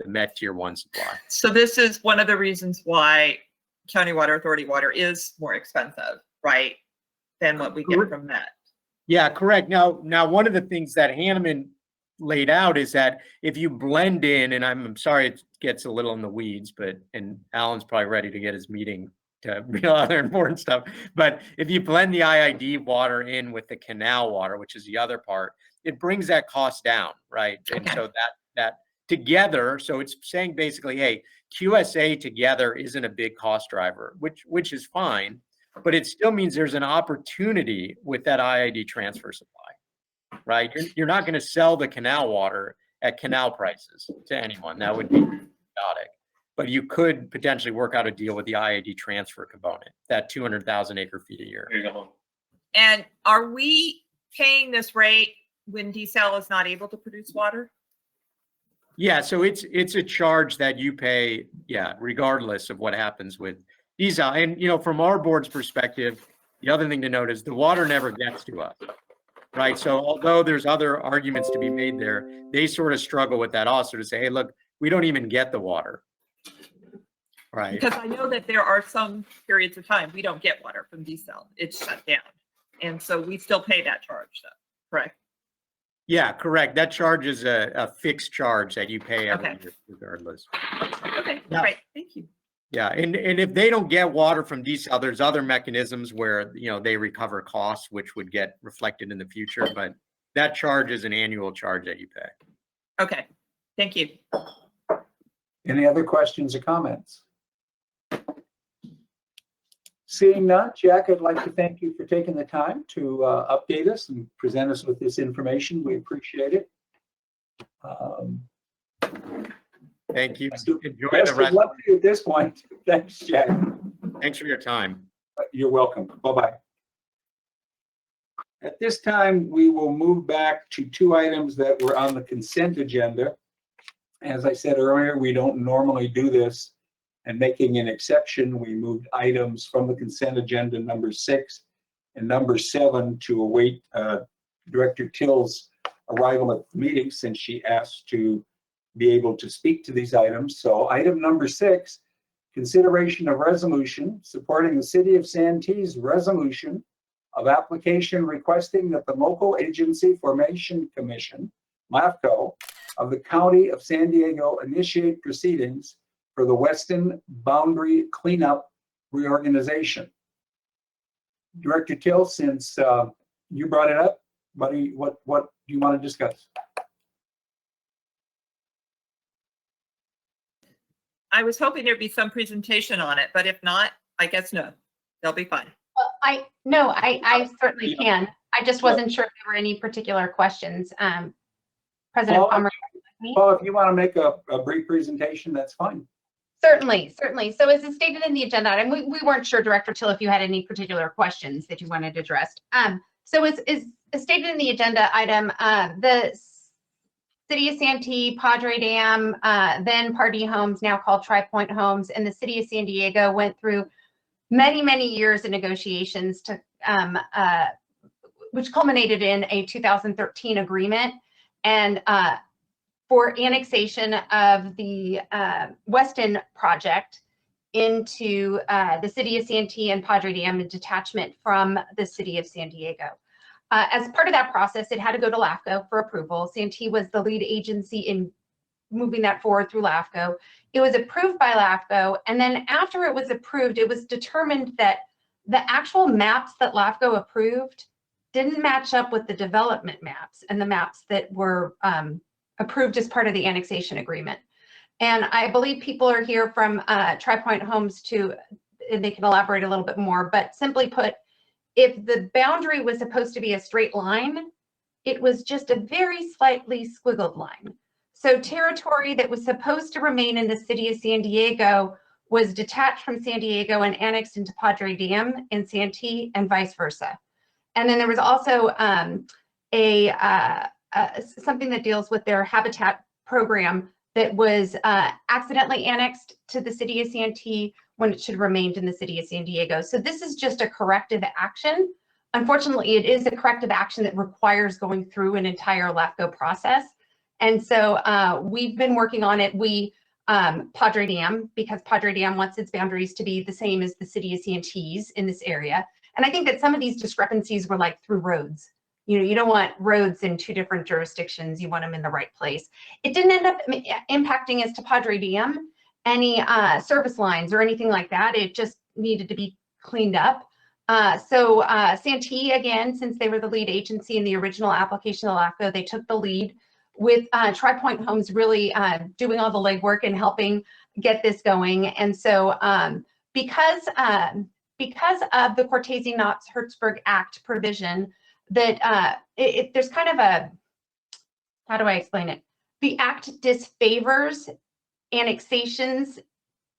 the MET Tier 1 supply. So this is one of the reasons why County Water Authority water is more expensive, right, than what we get from MET. Yeah, correct. Now, one of the things that Hanneman laid out is that if you blend in, and I'm sorry it gets a little in the weeds, and Alan's probably ready to get his meeting to real other important stuff. But if you blend the IID water in with the canal water, which is the other part, it brings that cost down, right? And so that together, so it's saying basically, hey, QSA together isn't a big cost driver, which is fine, but it still means there's an opportunity with that IID transfer supply. Right, you're not going to sell the canal water at canal prices to anyone. That would be chaotic. But you could potentially work out a deal with the IID transfer component, that 200,000 acre feet a year. And are we paying this rate when desal is not able to produce water? Yeah, so it's a charge that you pay, yeah, regardless of what happens with desal. And from our board's perspective, the other thing to note is the water never gets to us. Right. So although there's other arguments to be made there, they sort of struggle with that also to say, hey, look, we don't even get the water. Right. Because I know that there are some periods of time we don't get water from desal. It's shut down. And so we still pay that charge though, correct? Yeah, correct. That charge is a fixed charge that you pay every year regardless. Okay, Yeah. great. Thank you. Yeah, and if they don't get water from desal, there's other mechanisms where they recover costs, which would get reflected in the future. But that charge is an annual charge that you pay. Okay, thank you. Any other questions or comments? Seeing none, Jack, I'd like to thank you for taking the time to update us and present us with this information. We appreciate it. Thank you. Enjoy Best the of rest. luck to you at this point. Thanks, Jack. Thanks for your time. You're welcome. Bye-bye. At this time, we will move back to two items that were on the consent agenda. As I said earlier, we don't normally do this, and making an exception, we moved items from the consent agenda number 6 and number 7 to await Director Till's arrival at the meeting, since she asked to be able to speak to these items. So item number 6, consideration of resolution supporting the City of Santee's resolution of application requesting that the Local Agency Formation Commission, LAFCO, of the County of San Diego initiate proceedings for the Weston Boundary Cleanup Reorganization. Director Till, since you brought it up, what do you want to discuss? I was hoping there'd be some presentation on it, but if not, I guess no, they'll be fine. Well, I certainly can. I just wasn't sure if there were any particular questions. President Well, Palmer. Well, if you want to make a brief presentation, that's fine. Certainly. So as is stated in the agenda item, we weren't sure, Director Till, if you had any particular questions that you wanted addressed. So as stated in the agenda item, the City of Santee, Padre Dam, then Pardee Homes, now called Tri-Point Homes, and the City of San Diego went through many years of negotiations to which culminated in a 2013 agreement and for annexation of the Weston project into the City of Santee and Padre Dam, and detachment from the City of San Diego. As part of that process, it had to go to LAFCO for approval. Santee was the lead agency in moving that forward through LAFCO. It was approved by LAFCO, and then after it was approved, it was determined that the actual maps that LAFCO approved didn't match up with the development maps and the maps that were approved as part of the annexation agreement. And I believe people are here from Tri-Point Homes and they can elaborate a little bit more, but simply put, if the boundary was supposed to be a straight line, it was just a very slightly squiggled line. So territory that was supposed to remain in the City of San Diego was detached from San Diego and annexed into Padre Dam and Santee, and vice versa. And then there was also something that deals with their habitat program that was accidentally annexed to the City of Santee when it should have remained in the City of San Diego. So this is just a corrective action. Unfortunately, it is a corrective action that requires going through an entire LAFCO process. And so we've been working on it. Padre Dam, because Padre Dam wants its boundaries to be the same as the City of Santee's in this area. And I think that some of these discrepancies were like through roads. You know, you don't want roads in two different jurisdictions. You want them in the right place. It didn't end up impacting us to Padre Dam, any service lines or anything like that. It just needed to be cleaned up. So Santee, again, since they were the lead agency in the original application of LAFCO, they took the lead with Tri-Point Homes really doing all the legwork and helping get this going. And so because of the Cortese-Knox-Hertzberg Act provision, that there's kind of a, how do I explain it? The act disfavors annexations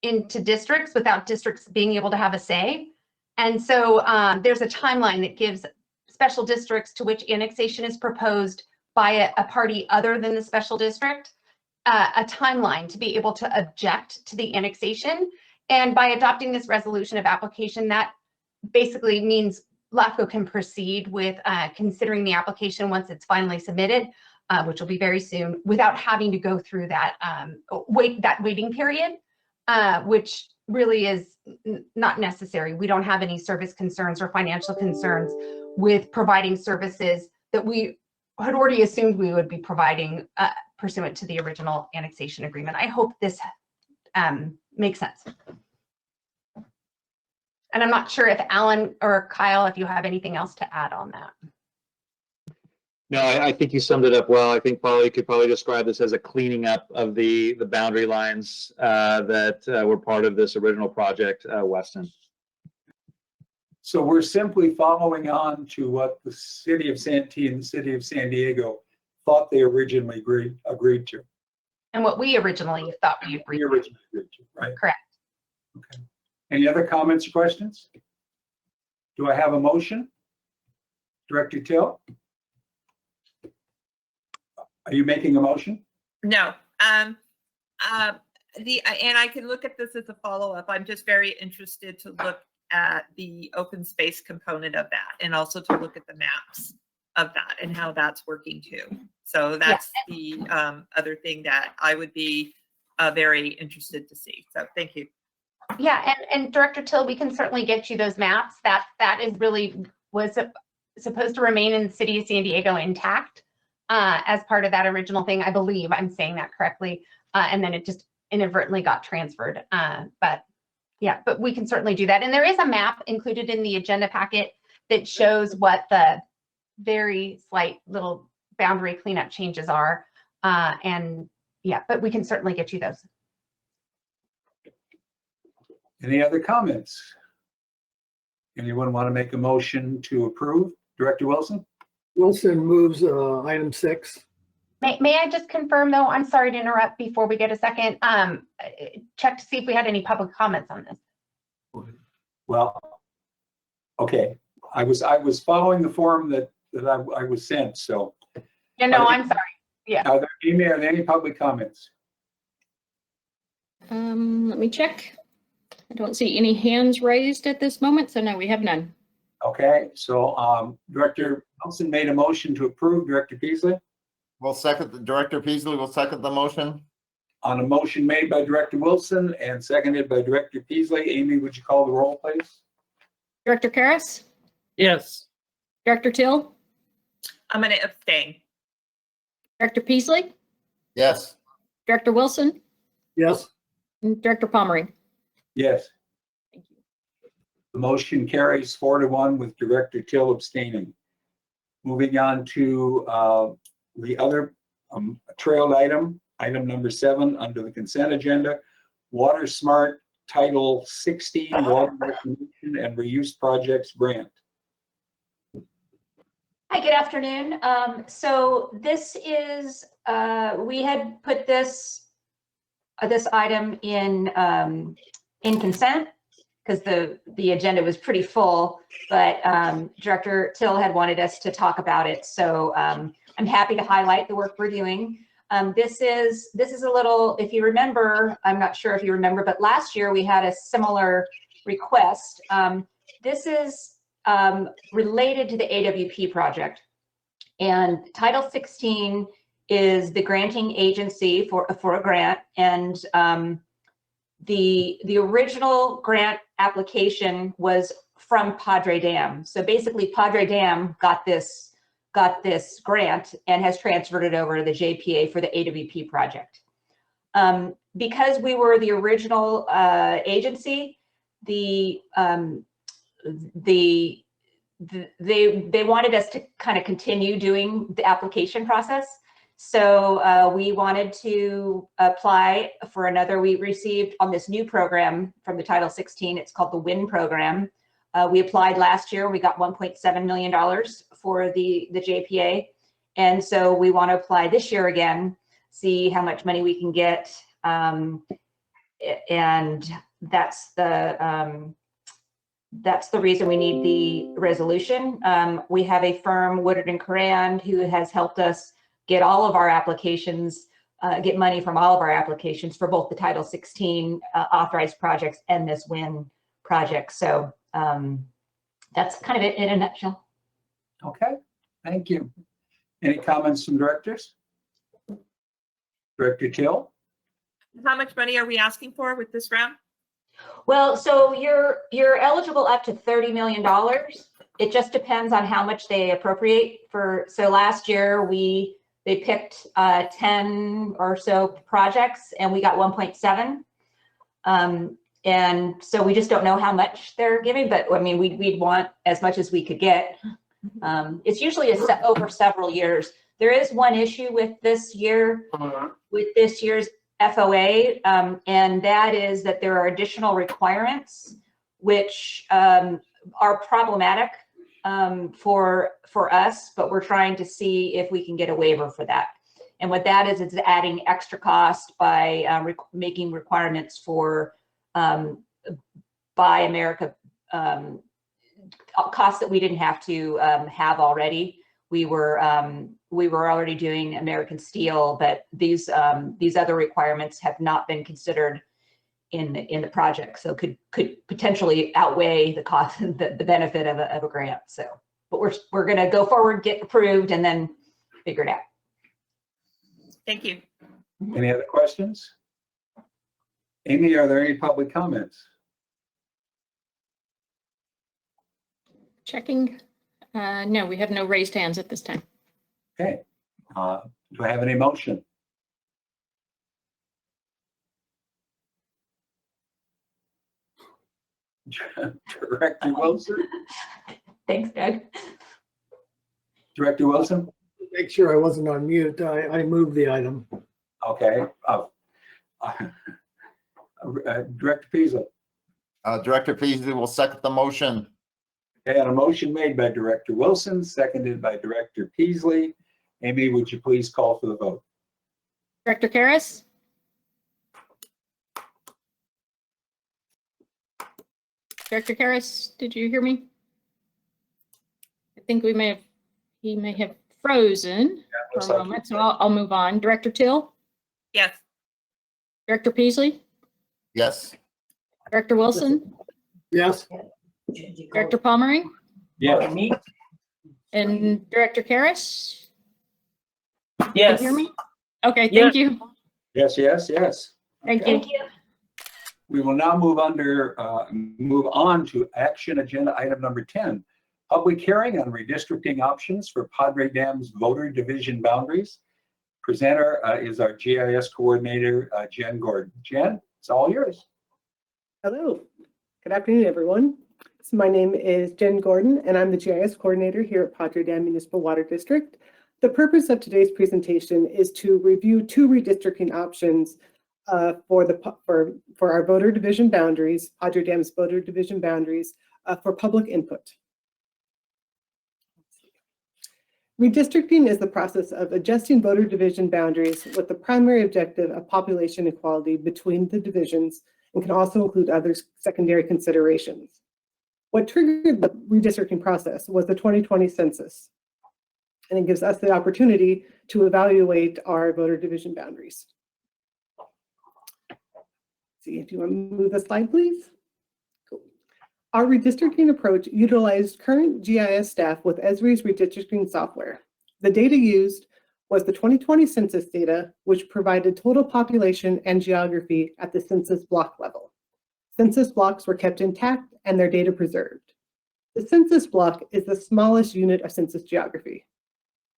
into districts without districts being able to have a say. And so there's a timeline that gives special districts to which annexation is proposed by a party other than the special district, a timeline to be able to object to the annexation. And by adopting this resolution of application, that basically means LAFCO can proceed with considering the application once it's finally submitted, which will be very soon, without having to go through that waiting period, which really is not necessary. We don't have any service concerns or financial concerns with providing services that we had already assumed we would be providing pursuant to the original annexation agreement. I hope this makes sense. And I'm not sure if Alan or Kyle, if you have anything else to add on that. No, I think you summed it up well. I think you could probably describe this as a cleaning up of the boundary lines that were part of this original project, Weston. So we're simply following on to what the City of Santee and the City of San Diego thought they originally agreed to. And what we originally thought we agreed to. Right? Correct. Okay. Any other comments or questions? Do I have a motion? Director Till? Are you making a motion? No. And I can look at this as a follow-up. I'm just very interested to look at the open space component of that, and also to look at the maps of that and how that's working too. So that's the other thing that I would be very interested to see. So thank you. Yeah, and Director Till, we can certainly get you those maps. That is really was supposed to remain in the City of San Diego intact as part of that original thing. I believe I'm saying that correctly. And then it just inadvertently got transferred. But we can certainly do that. And there is a map included in the agenda packet that shows what the very slight little boundary cleanup changes are. But we can certainly get you those. Any other comments? Anyone want to make a motion to approve? Director Wilson? Wilson moves item 6. May I just confirm though, I'm sorry to interrupt before we get a second, check to see if we had any public comments on this. Well, okay, I was following the form that I was sent, so. Yeah, no, I'm sorry. Amy, are there any public comments? Let me check. I don't see any hands raised at this moment, so no, we have none. Okay, so Director Wilson made a motion to approve. Director Peasley? Director Peasley will second the motion. On a motion made by Director Wilson and seconded by Director Peasley, Amy, would you call the roll, please? Director Karas? Yes. Director Till? I'm going to abstain. Director Peasley? Yes. Director Wilson? Yes. And Director Pomeroy? Yes. Thank you. The motion carries 4-1 with Director Till abstaining. Moving on to the other trailed item number 7 under the consent agenda, Water Smart Title 16 Water Reclamation and Reuse Projects Grant. Hi, good afternoon. So this is, we had put this item in consent because the agenda was pretty full, but Director Till had wanted us to talk about it. So I'm happy to highlight the work we're doing. This is a little, if you remember, I'm not sure if you remember, but last year we had a similar request. This is related to the AWP project, and Title 16 is the granting agency for a grant, and the original grant application was from Padre Dam. So basically Padre Dam got this grant and has transferred it over to the JPA for the AWP project. Because we were the original agency, they wanted us to kind of continue doing the application process. So we wanted to apply for another. We received on this new program from the Title 16, it's called the WIN program. We applied last year, we got $1.7 million for the JPA. And so we want to apply this year again, see how much money we can get. And that's the reason we need the resolution. We have a firm, Woodard & Coran, who has helped us get all of our applications, get money from all of our applications for both the Title 16 authorized projects and this WIN project. So that's kind of it in a nutshell. Okay, thank you. Any comments from directors? Director Till? How much money are we asking for with this round? Well, so you're eligible up to $30 million. It just depends on how much they appropriate for. So last year they picked 10 or so projects and we got 1.7. And so we just don't know how much they're giving, but I mean, we'd want as much as we could get. It's usually over several years. There is one issue with this year, with this year's FOA, and that is that there are additional requirements which are problematic for us, but we're trying to see if we can get a waiver for that. And what that is, it's adding extra cost by making requirements for Buy America costs that we didn't have to have already. We were already doing American Steel, but these other requirements have not been considered in the project, so could potentially outweigh the cost, the benefit of a grant. So, but we're going to go forward, get approved, and then figure it out. Thank you. Any other questions? Amy, are there any public comments? Checking. No, we have no raised hands at this time. Okay. Do I have any motion? Director Wilson? Thanks, Doug. Director Wilson? Make sure I wasn't on mute. I moved the item. Okay. Director Peasley? Director Peasley will second the motion. Okay, and a motion made by Director Wilson, seconded by Director Peasley. Amy, would you please call for the vote? Director Karas? Director Karas, did you hear me? I think he may have frozen Looks for a like moment, so I'll move on. Director Till? Yes. Director Peasley? Yes. Director Wilson? Yes, Director Palmering? Yes. And Director Karas? Can you Yes. hear me? Okay, Yeah. thank you. Yes, yes, yes. Thank you. Thank you. We will now move on to action agenda item number 10. Public hearing on redistricting options for Padre Dam's voter division boundaries. Presenter is our GIS coordinator, Jen Gordon. Jen, it's all yours. Hello, good afternoon, everyone. So my name is Jen Gordon, and I'm the GIS coordinator here at Padre Dam Municipal Water District. The purpose of today's presentation is to review two redistricting options for our voter division boundaries, Padre Dam's voter division boundaries, for public input. Redistricting is the process of adjusting voter division boundaries with the primary objective of population equality between the divisions and can also include other secondary considerations. What triggered the redistricting process was the 2020 census, and it gives us the opportunity to evaluate our voter division boundaries. See if you want to move the slide, please. Cool. Our redistricting approach utilized current GIS staff with Esri's redistricting software. The data used was the 2020 census data, which provided total population and geography at the census block level. Census blocks were kept intact and their data preserved. The census block is the smallest unit of census geography.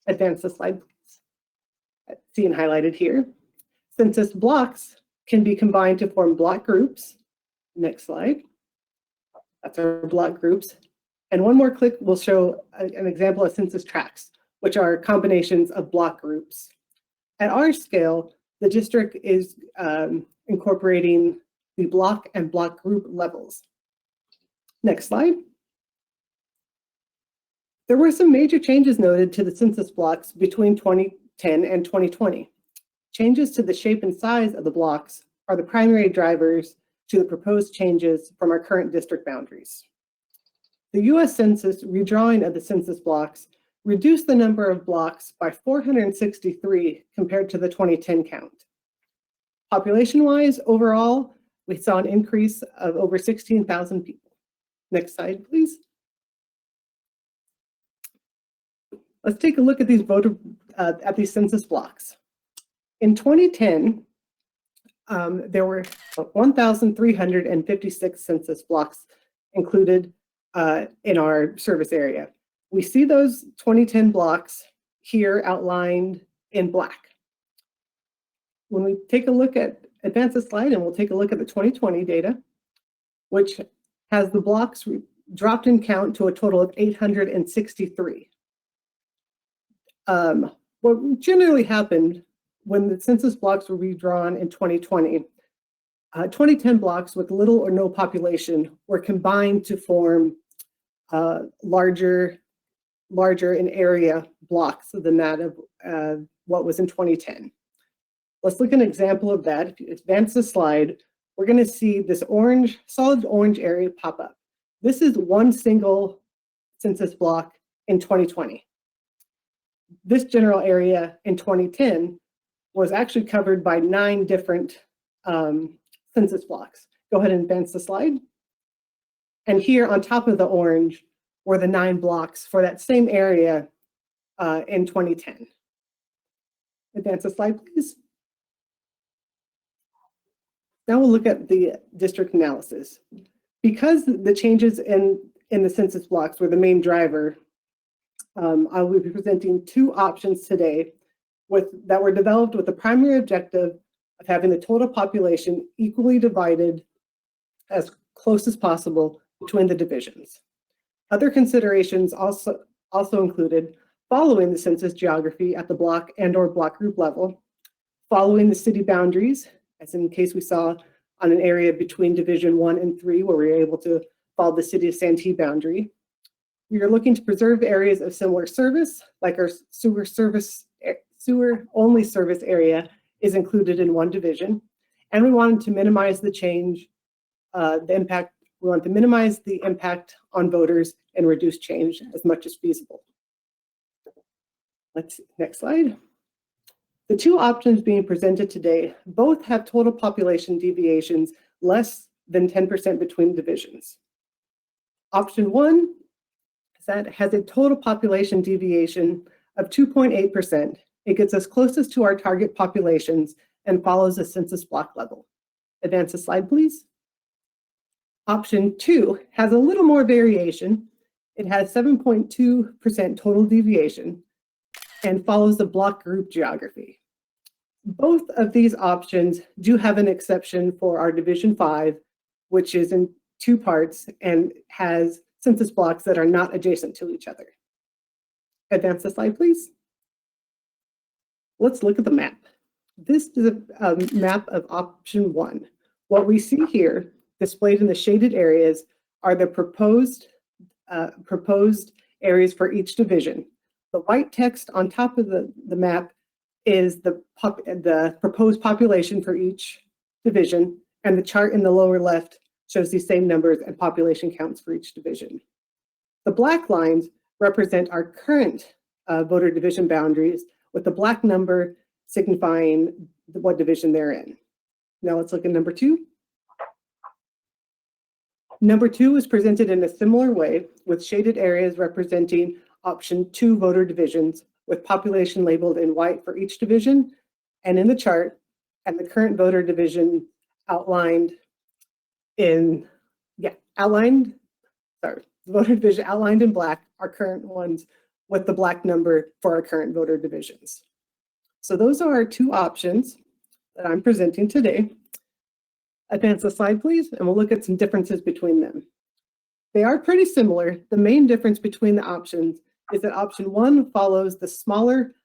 Advance the slide, please. Seen highlighted here. Census blocks can be combined to form block groups. Next slide. That's our block groups. And one more click will show an example of census tracts, which are combinations of block groups. At our scale, the district is incorporating the block and block group levels. Next slide. There were some major changes noted to the census blocks between 2010 and 2020. Changes to the shape and size of the blocks are the primary drivers to the proposed changes from our current district boundaries. The US Census redrawing of the census blocks reduced the number of blocks by 463 compared to the 2010 count. Population-wise, overall, we saw an increase of over 16,000 people. Next slide, please. Let's take a look at these census blocks. In 2010, there were 1,356 census blocks included in our service area. We see those 2010 blocks here outlined in black. When we take a look at, advance the slide, and we'll take a look at the 2020 data, which has the blocks dropped in count to a total of 863. What generally happened when the census blocks were redrawn in 2020, 2010 blocks with little or no population were combined to form larger in area blocks than that of what was in 2010. Let's look at an example of that. If you advance the slide, we're going to see this orange, solid orange area pop up. This is one single census block in 2020. This general area in 2010 was actually covered by 9 different census blocks. Go ahead and advance the slide. And here on top of the orange were the 9 blocks for that same area in 2010. Advance the slide, please. Now we'll look at the district analysis. Because the changes in the census blocks were the main driver, I will be presenting 2 options today that were developed with the primary objective of having the total population equally divided as close as possible between the divisions. Other considerations also included following the census geography at the block and/or block group level, following the city boundaries, as in case we saw on an area between Division 1 and 3 where we were able to follow the City of Santee boundary, We are looking to preserve areas of similar service, like our sewer only service area is included in one division. And we wanted to minimize the change, the impact. We want to minimize the impact on voters and reduce change as much as feasible. Next slide. The two options being presented today both have total population deviations less than 10% between divisions. Option 1 that has a total population deviation of 2.8%. It gets us closest to our target populations and follows a census block level. Advance the slide, please. Option 2 has a little more variation. It has 7.2% total deviation and follows the block group geography. Both of these options do have an exception for our Division 5, which is in 2 parts and has census blocks that are not adjacent to each other. Advance the slide, please. Let's look at the map. This is a map of option 1. What we see here, displayed in the shaded areas, are the proposed areas for each division. The white text on top of the map is the proposed population for each division, and the chart in the lower left shows these same numbers and population counts for each division. The black lines represent our current voter division boundaries, with the black number signifying what division they're in. Now let's look at number 2. Number 2 is presented in a similar way, with shaded areas representing option 2 voter divisions, with population labeled in white for each division, and in the chart, and the current voter division outlined in, voter division outlined in black, our current ones with the black number for our current voter divisions. So those are our 2 options that I'm presenting today. Advance the slide, please, and we'll look at some differences between them. They are pretty similar. The main difference between the options is that option 1 follows the smaller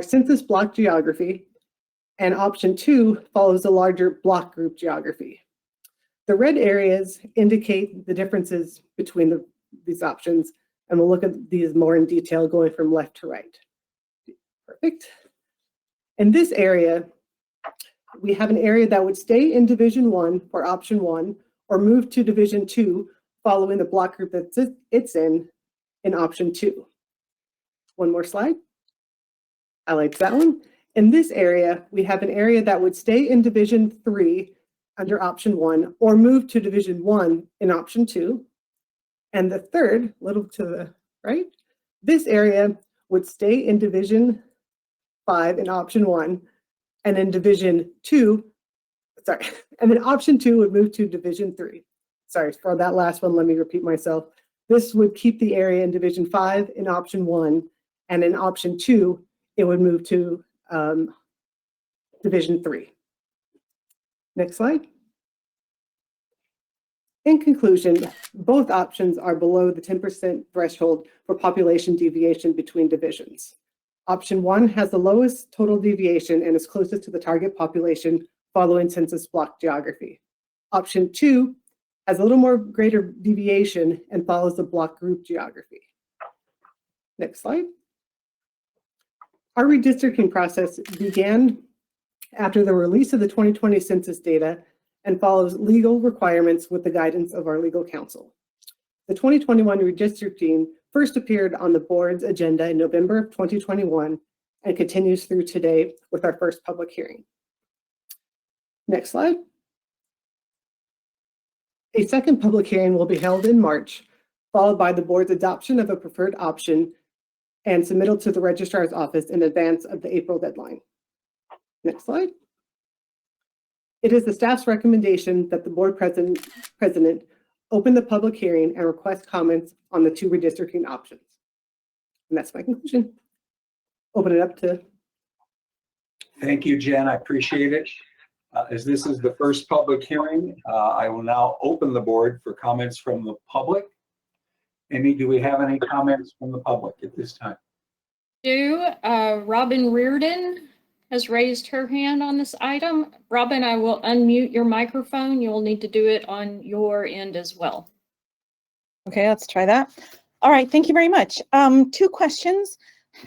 census block geography, and option 2 follows the larger block group geography. The red areas indicate the differences between these options, and we'll look at these more in detail going from left to right. Perfect. In this area, we have an area that would stay in Division 1 for option 1, or move to Division 2 following the block group that it's in option 2. One more slide. I like that one. In this area, we have an area that would stay in Division 3 under option 1, or move to Division 1 in option 2. And the third, a little to the right, this area would stay in Division 5 in option 1, and in Division 2, and then option 2 would move to Division 3. Sorry, for that last one, let me repeat myself. This would keep the area in Division 5 in option 1, and in option 2, it would move to Division 3. Next slide. In conclusion, both options are below the 10% threshold for population deviation between divisions. Option 1 has the lowest total deviation and is closest to the target population following census block geography. Option 2 has a little more greater deviation and follows the block group geography. Next slide. Our redistricting process began after the release of the 2020 census data and follows legal requirements with the guidance of our legal counsel. The 2021 redistricting first appeared on the board's agenda in November of 2021 and continues through today with our first public hearing. Next slide. A second public hearing will be held in March, followed by the board's adoption of a preferred option and submittal to the registrar's office in advance of the April deadline. Next slide. It is the staff's recommendation that the board president open the public hearing and request comments on the 2 redistricting options. And that's my conclusion. Open it up to. Thank you, Jen. I appreciate it. As this is the first public hearing, I will now open the board for comments from the public. Amy, do we have any comments from the public at this time? Robin Reardon has raised her hand on this item. Robin, I will unmute your microphone. You'll need to do it on your end as well. Okay, let's try that. All right, thank you very much. 2 questions.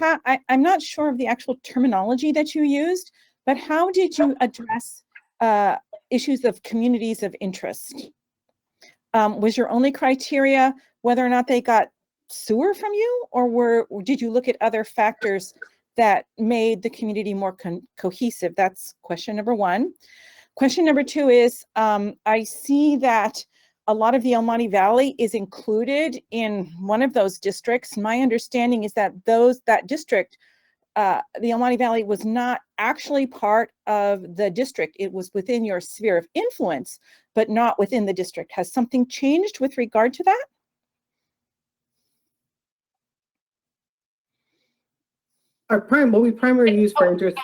I'm not sure of the actual terminology that you used, but how did you address issues of communities of interest? Was your only criteria whether or not they got sewer from you, or did you look at other factors that made the community more cohesive? That's question number 1. Question number 2 is, I see that a lot of the El Monte Valley is included in one of those districts. My understanding is that that district, the El Monte Valley, was not actually part of the district. It was within your sphere of influence, but not within the district. Has something changed with regard to that? What we primarily use for interest.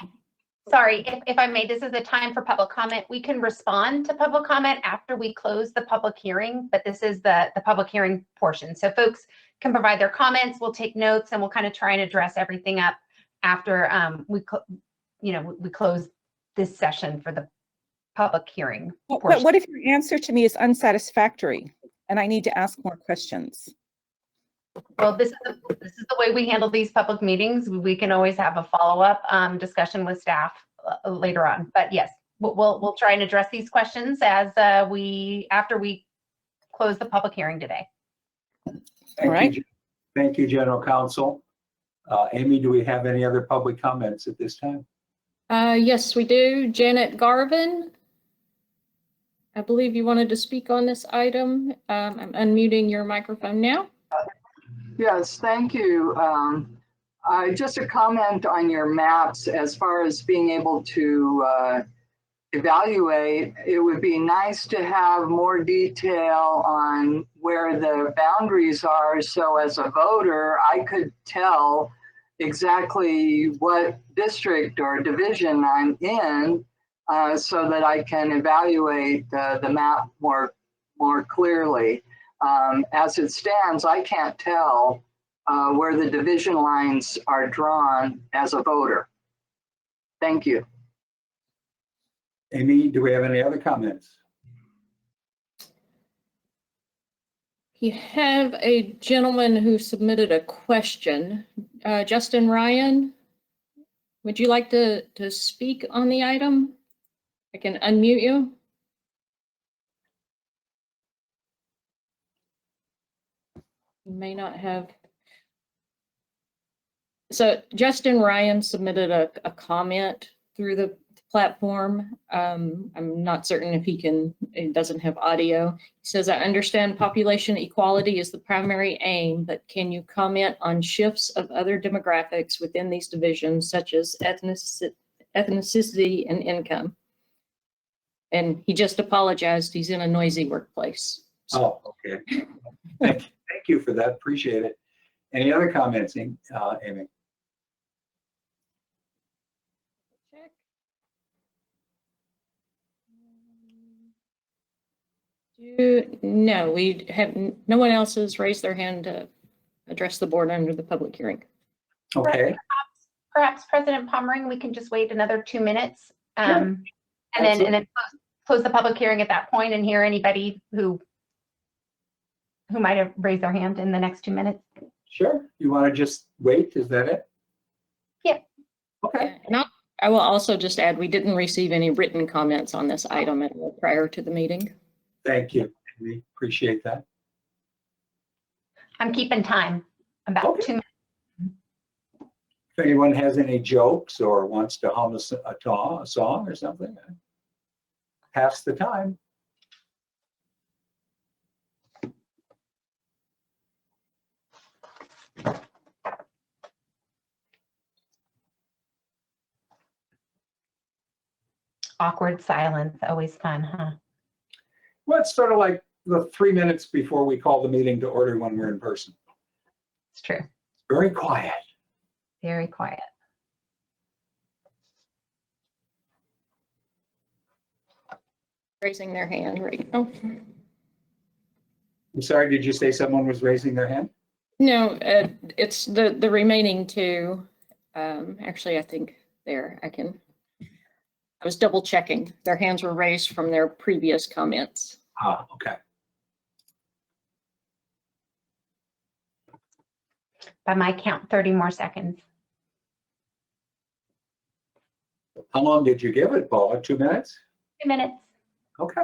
Sorry, if I may, this is a time for public comment. We can respond to public comment after we close the public hearing, but this is the public hearing portion. So folks can provide their comments, we'll take notes, and we'll kind of try and address everything up after we close this session for the public hearing But portion. what if your answer to me is unsatisfactory and I need to ask more questions? Well, this is the way we handle these public meetings. We can always have a follow-up discussion with staff later on. But yes, we'll try and address these questions as after we close the public hearing today. Thank you, General Counsel. Amy, do we have any other public comments at this time? Yes, we do. Janet Garvin, I believe you wanted to speak on this item. I'm unmuting your microphone now. Yes, thank you. Just a comment on your maps as far as being able to evaluate. It would be nice to have more detail on where the boundaries are, so as a voter, I could tell exactly what district or division I'm in, so that I can evaluate the map more clearly. As it stands, I can't tell where the division lines are drawn as a voter. Thank you. Amy, do we have any other comments? You have a gentleman who submitted a question. Justin Ryan, would you like to speak on the item? I can unmute you. You may not have. So Justin Ryan submitted a comment through the platform. I'm not certain if it doesn't have audio. He says, I understand population equality is the primary aim, but can you comment on shifts of other demographics within these divisions, such as ethnicity and income? And he just apologized. He's in a noisy workplace. Oh, okay. Thank you for that. Appreciate it. Any other comments, Amy? No, we have no one else has raised their hand to address the board under the public hearing. Okay. Perhaps President Pommering, we can just wait another 2 minutes, Sure. and then close the public hearing at that point and hear anybody who might have raised their hand in the next 2 minutes. Sure. You want to just wait? Is that it? Yeah. Okay. And I will also just add, we didn't receive any written comments on this item prior to the meeting. Thank you. We appreciate that. I'm keeping time, about 2 minutes. If anyone has any jokes or wants to hum a song or something, pass the time. Awkward silence, always fun, huh? Well, it's sort of like the 3 minutes before we call the meeting to order when we're in person. It's true. Very quiet. Very quiet. Raising their hand right now. I'm sorry, did you say someone was raising their hand? No, it's the remaining 2. Actually, I think I was double checking. Their hands were raised from their previous comments. Ah, okay. By my count, 30 more seconds. How long did you give it, Paula? 2 minutes? 2 minutes. Okay.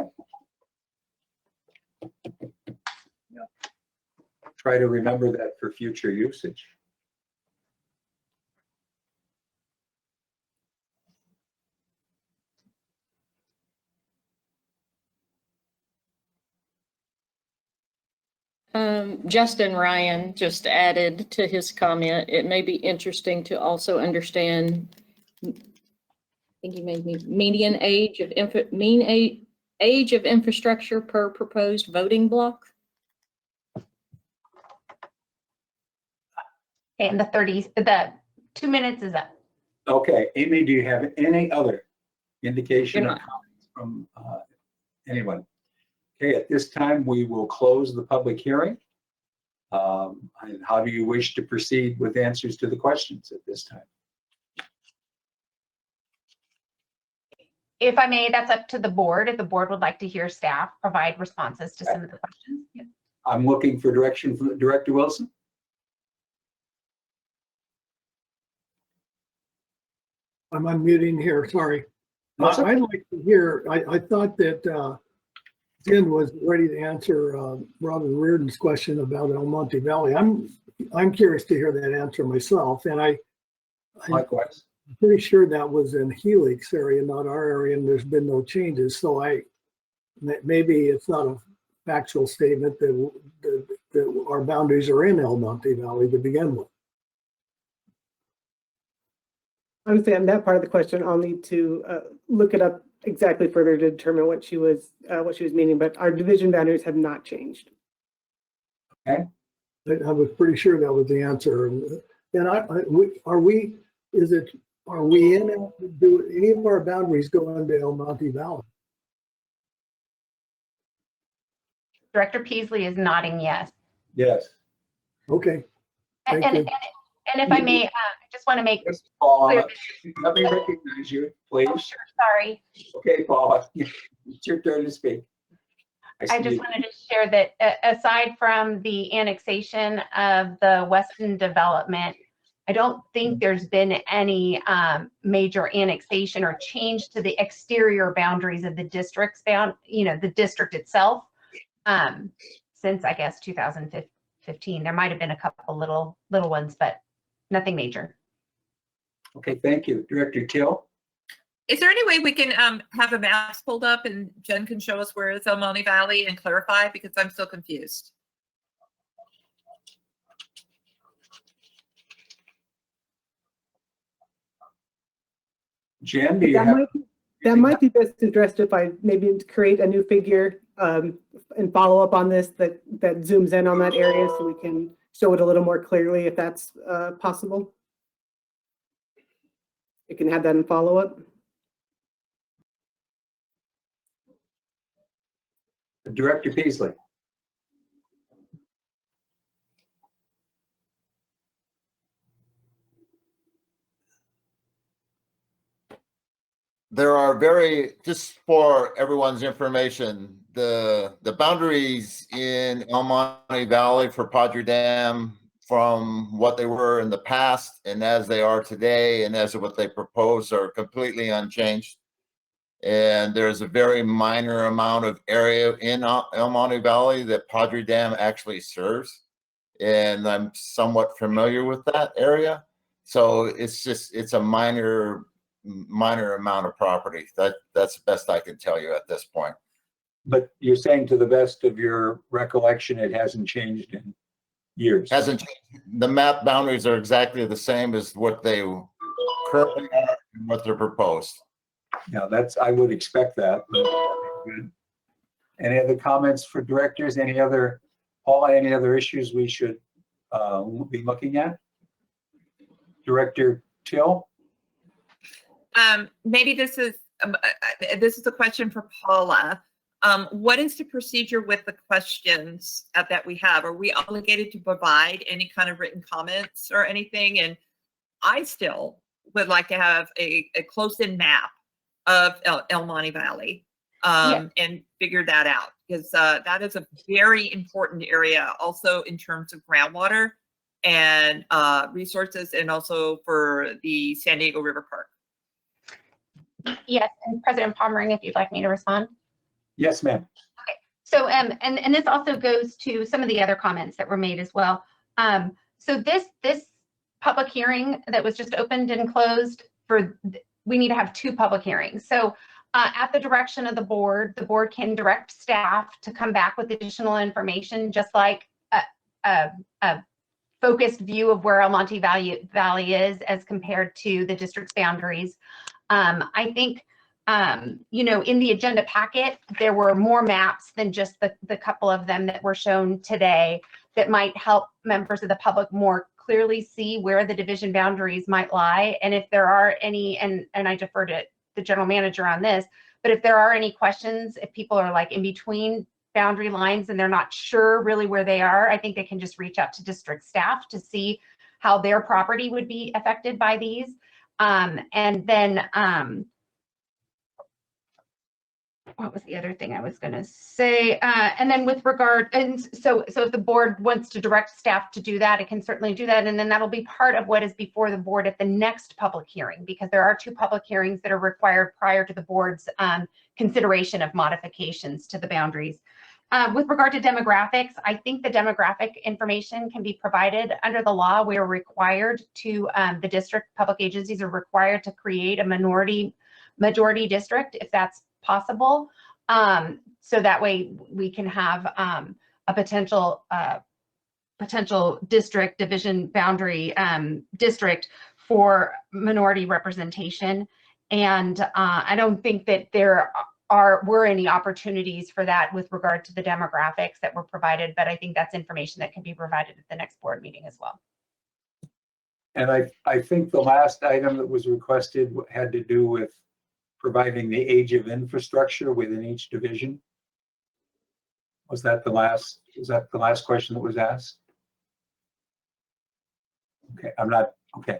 Try to remember that for future usage. Justin Ryan just added to his comment, it may be interesting to also understand, I think he made me median age of age of infrastructure per proposed voting block. And the 2 minutes is up. Okay, Amy, do you have any other indication You're or not. comments from anyone? Okay, at this time, we will close the public hearing. And how do you wish to proceed with answers to the questions at this time? If I may, that's up to the board. If the board would like to hear staff provide responses to some of the questions. Yeah. I'm looking for direction from Director Wilson. I'm unmuting here, sorry. That's okay. I'd like to hear, I thought that Jen was ready to answer Robin Reardon's question about El Monte Valley. I'm curious to hear that answer myself, and I'm Likewise. pretty sure that was in Helix area, not our area, and there's been no changes. So maybe it's not a factual statement that our boundaries are in El Monte Valley to begin with. I would say on that part of the question, I'll need to look it up exactly further to determine what she was meaning, but our division boundaries have not changed. Okay. I was pretty sure that was the answer. And do any of our boundaries go into El Monte Valley? Director Peasley is nodding yes. Yes. Okay. And if I may, I just want to make Yes, Paula, clear. let me recognize you, please. Oh, sure, sorry. Okay, Paula, it's your turn to speak. I just wanted to share that aside from the annexation of the Weston development, I don't think there's been any major annexation or change to the exterior boundaries of the district's the district itself since I guess 2015. There might have been a couple little ones, but nothing major. Okay, thank you. Director Till? Is there any way we can have a map pulled up and Jen can show us where is El Monte Valley and clarify, because I'm still confused. Jen, do you have? That might be best addressed if I maybe create a new figure and follow up on this that zooms in on that area so we can show it a little more clearly if that's possible. You can have that in follow up. Director Peasley? There are just for everyone's information, the boundaries in El Monte Valley for Padre Dam from what they were in the past and as they are today and as what they propose are completely unchanged. And there's a very minor amount of area in El Monte Valley that Padre Dam actually serves. And I'm somewhat familiar with that area. So it's a minor amount of property. That's the best I can tell you at this point. But you're saying to the best of your recollection, it hasn't changed in years? Hasn't changed. The map boundaries are exactly the same as what they currently are and what they're proposed. Yeah, I would expect that. Any other comments for directors? Any other issues we should be looking at? Director Till? Maybe this is a question for Paula. What is the procedure with the questions that we have? Are we obligated to provide any kind of written comments or anything? And I still would like to have a close-in map of El Monte Valley and figure that out, because that is a very important area also in terms of groundwater and resources, and also for the San Diego River Park. Yes, and President Pommering, if you'd like me to respond. Yes, ma'am. So, and this also goes to some of the other comments that were made as well. So this public hearing that was just opened and closed we need to have 2 public hearings. So at the direction of the board can direct staff to come back with additional information, just like a focused view of where El Monte Valley is as compared to the district's boundaries. I think, you know, in the agenda packet, there were more maps than just the couple of them that were shown today that might help members of the public more clearly see where the division boundaries might lie. And if there are any, and I defer to the general manager on this, but if there are any questions, if people are like in between boundary lines and they're not sure really where they are, I think they can just reach out to district staff to see how their property would be affected by these. And then, what was the other thing I was going to say? And then with regard, and so if the board wants to direct staff to do that, it can certainly do that. And then that'll be part of what is before the board at the next public hearing, because there are 2 public hearings that are required prior to the board's consideration of modifications to the boundaries. With regard to demographics, I think the demographic information can be provided under the law. We are required to, the district public agencies are required to create a majority district if that's possible. So that way we can have a potential district division boundary district for minority representation. And I don't think that there were any opportunities for that with regard to the demographics that were provided, but I think that's information that can be provided at the next board meeting as well. And I think the last item that was requested had to do with providing the age of infrastructure within each division. Was that the last question that was asked? Okay, I'm not, okay.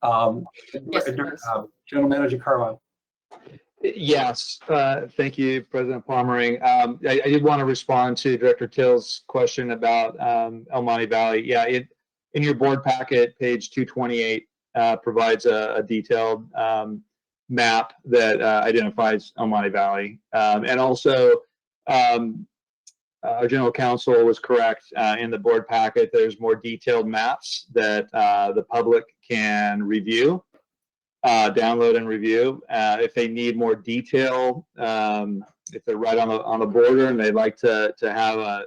Yes, it was. General Manager Carlisle. Yes, thank you, President Pommering. I did want to respond to Director Till's question about El Monte Valley. Yeah, in your board packet, page 228 provides a detailed map that identifies El Monte Valley. And also, our general counsel was correct in the board packet. There's more detailed maps that the public can review, download and review. If they need more detail, if they're right on the border and they'd like to have a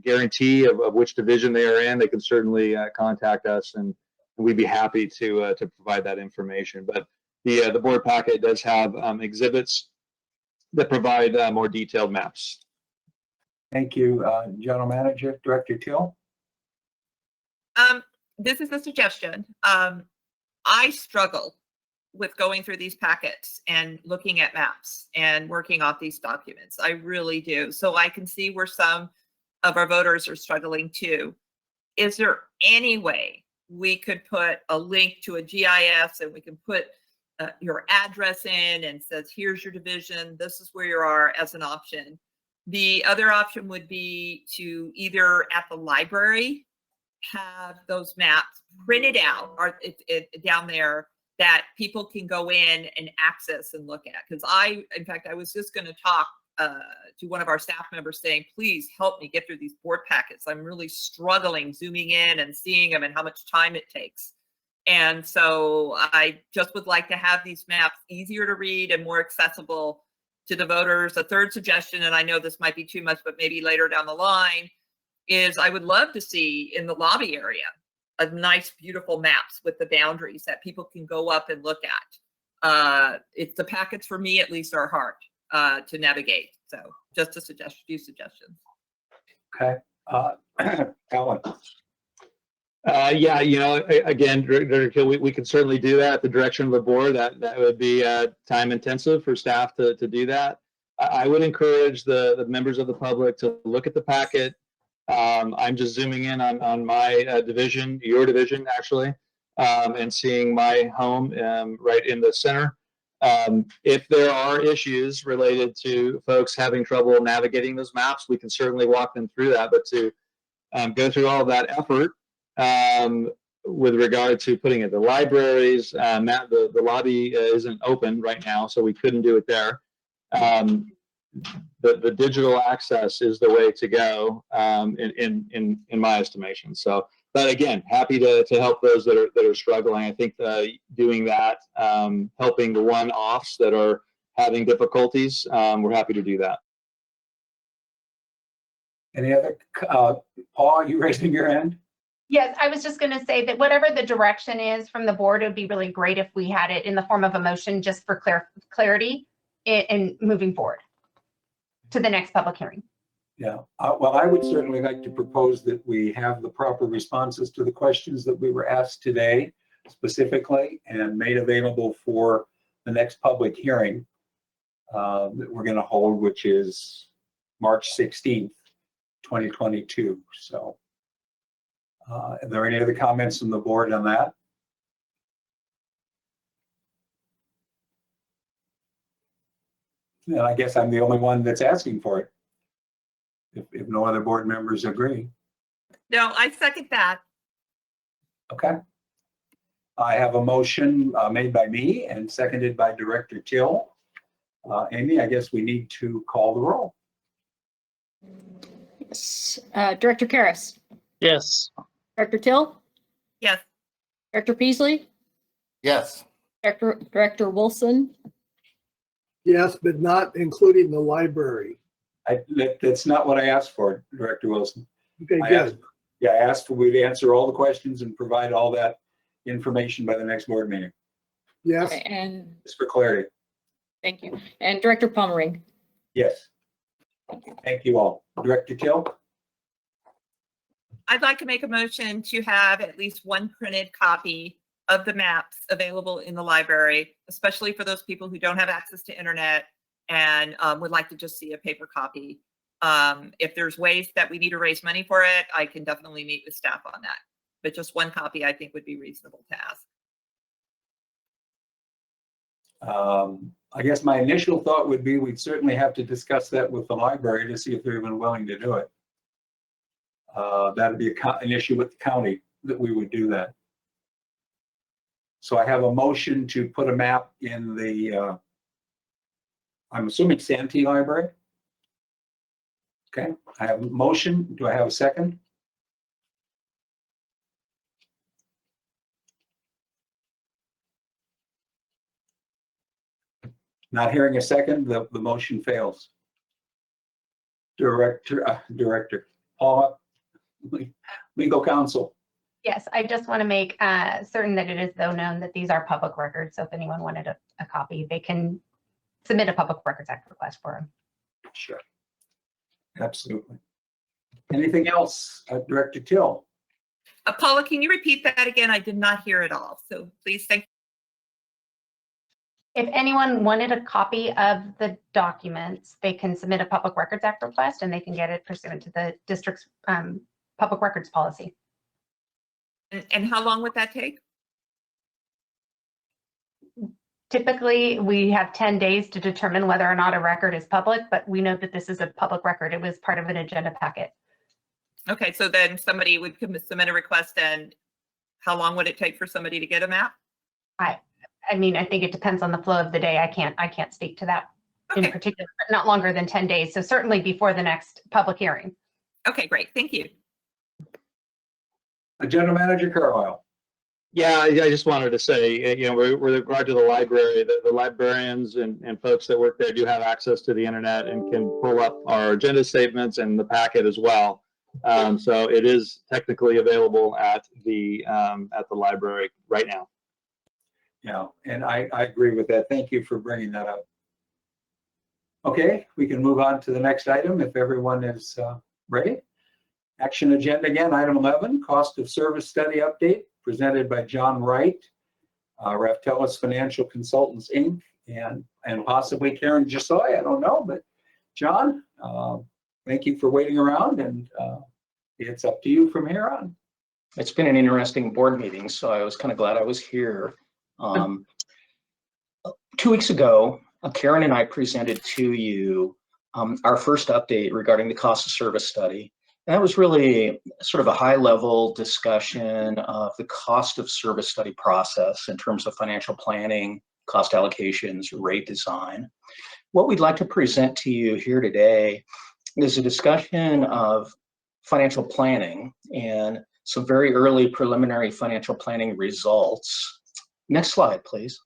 guarantee of which division they are in, they can certainly contact us, and we'd be happy to provide that information. But the board packet does have exhibits that provide more detailed maps. Thank you, General Manager. Director Till. This is a suggestion. I struggle with going through these packets and looking at maps and working off these documents. I really do. So I can see where some of our voters are struggling too. Is there any way we could put a link to a GIS and we can put your address in and says, here's your division, this is where you are, as an option? The other option would be to either at the library have those maps printed out or down there that people can go in and access and look at. Because in fact, I was just going to talk to one of our staff members saying, please help me get through these board packets. I'm really struggling zooming in and seeing them and how much time it takes. And so I just would like to have these maps easier to read and more accessible to the voters. A third suggestion, and I know this might be too much, but maybe later down the line, is I would love to see in the lobby area a nice, beautiful maps with the boundaries that people can go up and look at. It's the packets, for me at least, are hard to navigate. So just a few suggestions. Okay. Alan. Yeah, you know, again, Director Hill, we can certainly do that at the direction of the board. That would be time intensive for staff to do that. I would encourage the members of the public to look at the packet. I'm just zooming in on my division, your division actually, and seeing my home right in the center. If there are issues related to folks having trouble navigating those maps, we can certainly walk them through that. But to go through all of that effort with regard to putting it in the libraries. The lobby isn't open right now, so we couldn't do it there. The digital access is the way to go in my estimation. So, but again, happy to help those that are struggling. I think doing that, helping the one-offs that are having difficulties, we're happy to do that. Any other, Paul, you raising your hand? Yes, I was just going to say that whatever the direction is from the board, it would be really great if we had it in the form of a motion just for clarity in moving forward to the next public hearing. Yeah, well, I would certainly like to propose that we have the proper responses to the questions that we were asked today specifically and made available for the next public hearing that we're going to hold, which is March 16th, 2022. So are there any other comments from the board on that? And I guess I'm the only one that's asking for it. If no other board members agree. No, I second that. Okay. I have a motion made by me and seconded by Director Till. Amy, I guess we need to call the roll. Yes. Director Karas, Yes. Director Till, Yes. Director Peasley, Yes. Director Wilson, Yes, but not including the library. That's not what I asked for, Director Wilson. Okay, I good. asked for we to answer all the questions and provide all that information by the next board meeting, Yes, and just for clarity. thank you. And Director Pommering. Yes. Thank you all. Director Till? I'd like to make a motion to have at least one printed copy of the maps available in the library, especially for those people who don't have access to internet and would like to just see a paper copy. If there's ways that we need to raise money for it, I can definitely meet with staff on that. But just one copy I think would be reasonable to ask. I guess my initial thought would be we'd certainly have to discuss that with the library to see if they're even willing to do it. That'd be an issue with the county that we would do that. So I have a motion to put a map in the, I'm assuming Santee Library. Okay, I have a motion. Do I have a second? Not hearing a second, the motion fails. Director, Paula, legal counsel. Yes, I just want to make certain that it is though known that these are public records. So if anyone wanted a copy, they can submit a Public Records Act request for them. Sure. Absolutely. Anything else, Director Till? Paula, can you repeat that again? I did not hear it all. So please, thank If anyone wanted a copy of the documents, they can submit a Public Records Act request and they can get it pursuant to the district's public records policy. And how long would that take? Typically, we have 10 days to determine whether or not a record is public, but we know that this is a public record. It was part of an agenda packet. Okay, so then somebody would submit a request, and how long would it take for somebody to get a map? I mean, I think it depends on the flow of the day. I can't speak to that in particular, but not longer than 10 days. So certainly before the next public hearing. Okay, great. Thank you. Agenda Manager Carlisle. Yeah, I just wanted to say, with regard to the library, the librarians and folks that work there do have access to the internet and can pull up our agenda statements and the packet as well. So it is technically available at the library right now. Yeah, and I agree with that. Thank you for bringing that up. Okay, we can move on to the next item if everyone is ready. Action agenda again, item 11, cost of service study update presented by John Wright, Raftelis Financial Consultants, Inc., and possibly Karen Jasoy, I don't know, but John, thank you for waiting around, and it's up to you from here on. It's been an interesting board meeting, so I was kind of glad I was here. 2 weeks ago, Karen and I presented to you our first update regarding the cost of service study. That was really sort of a high-level discussion of the cost of service study process in terms of financial planning, cost allocations, rate design. What we'd like to present to you here today is a discussion of financial planning and some very early preliminary financial planning results. Next slide, please.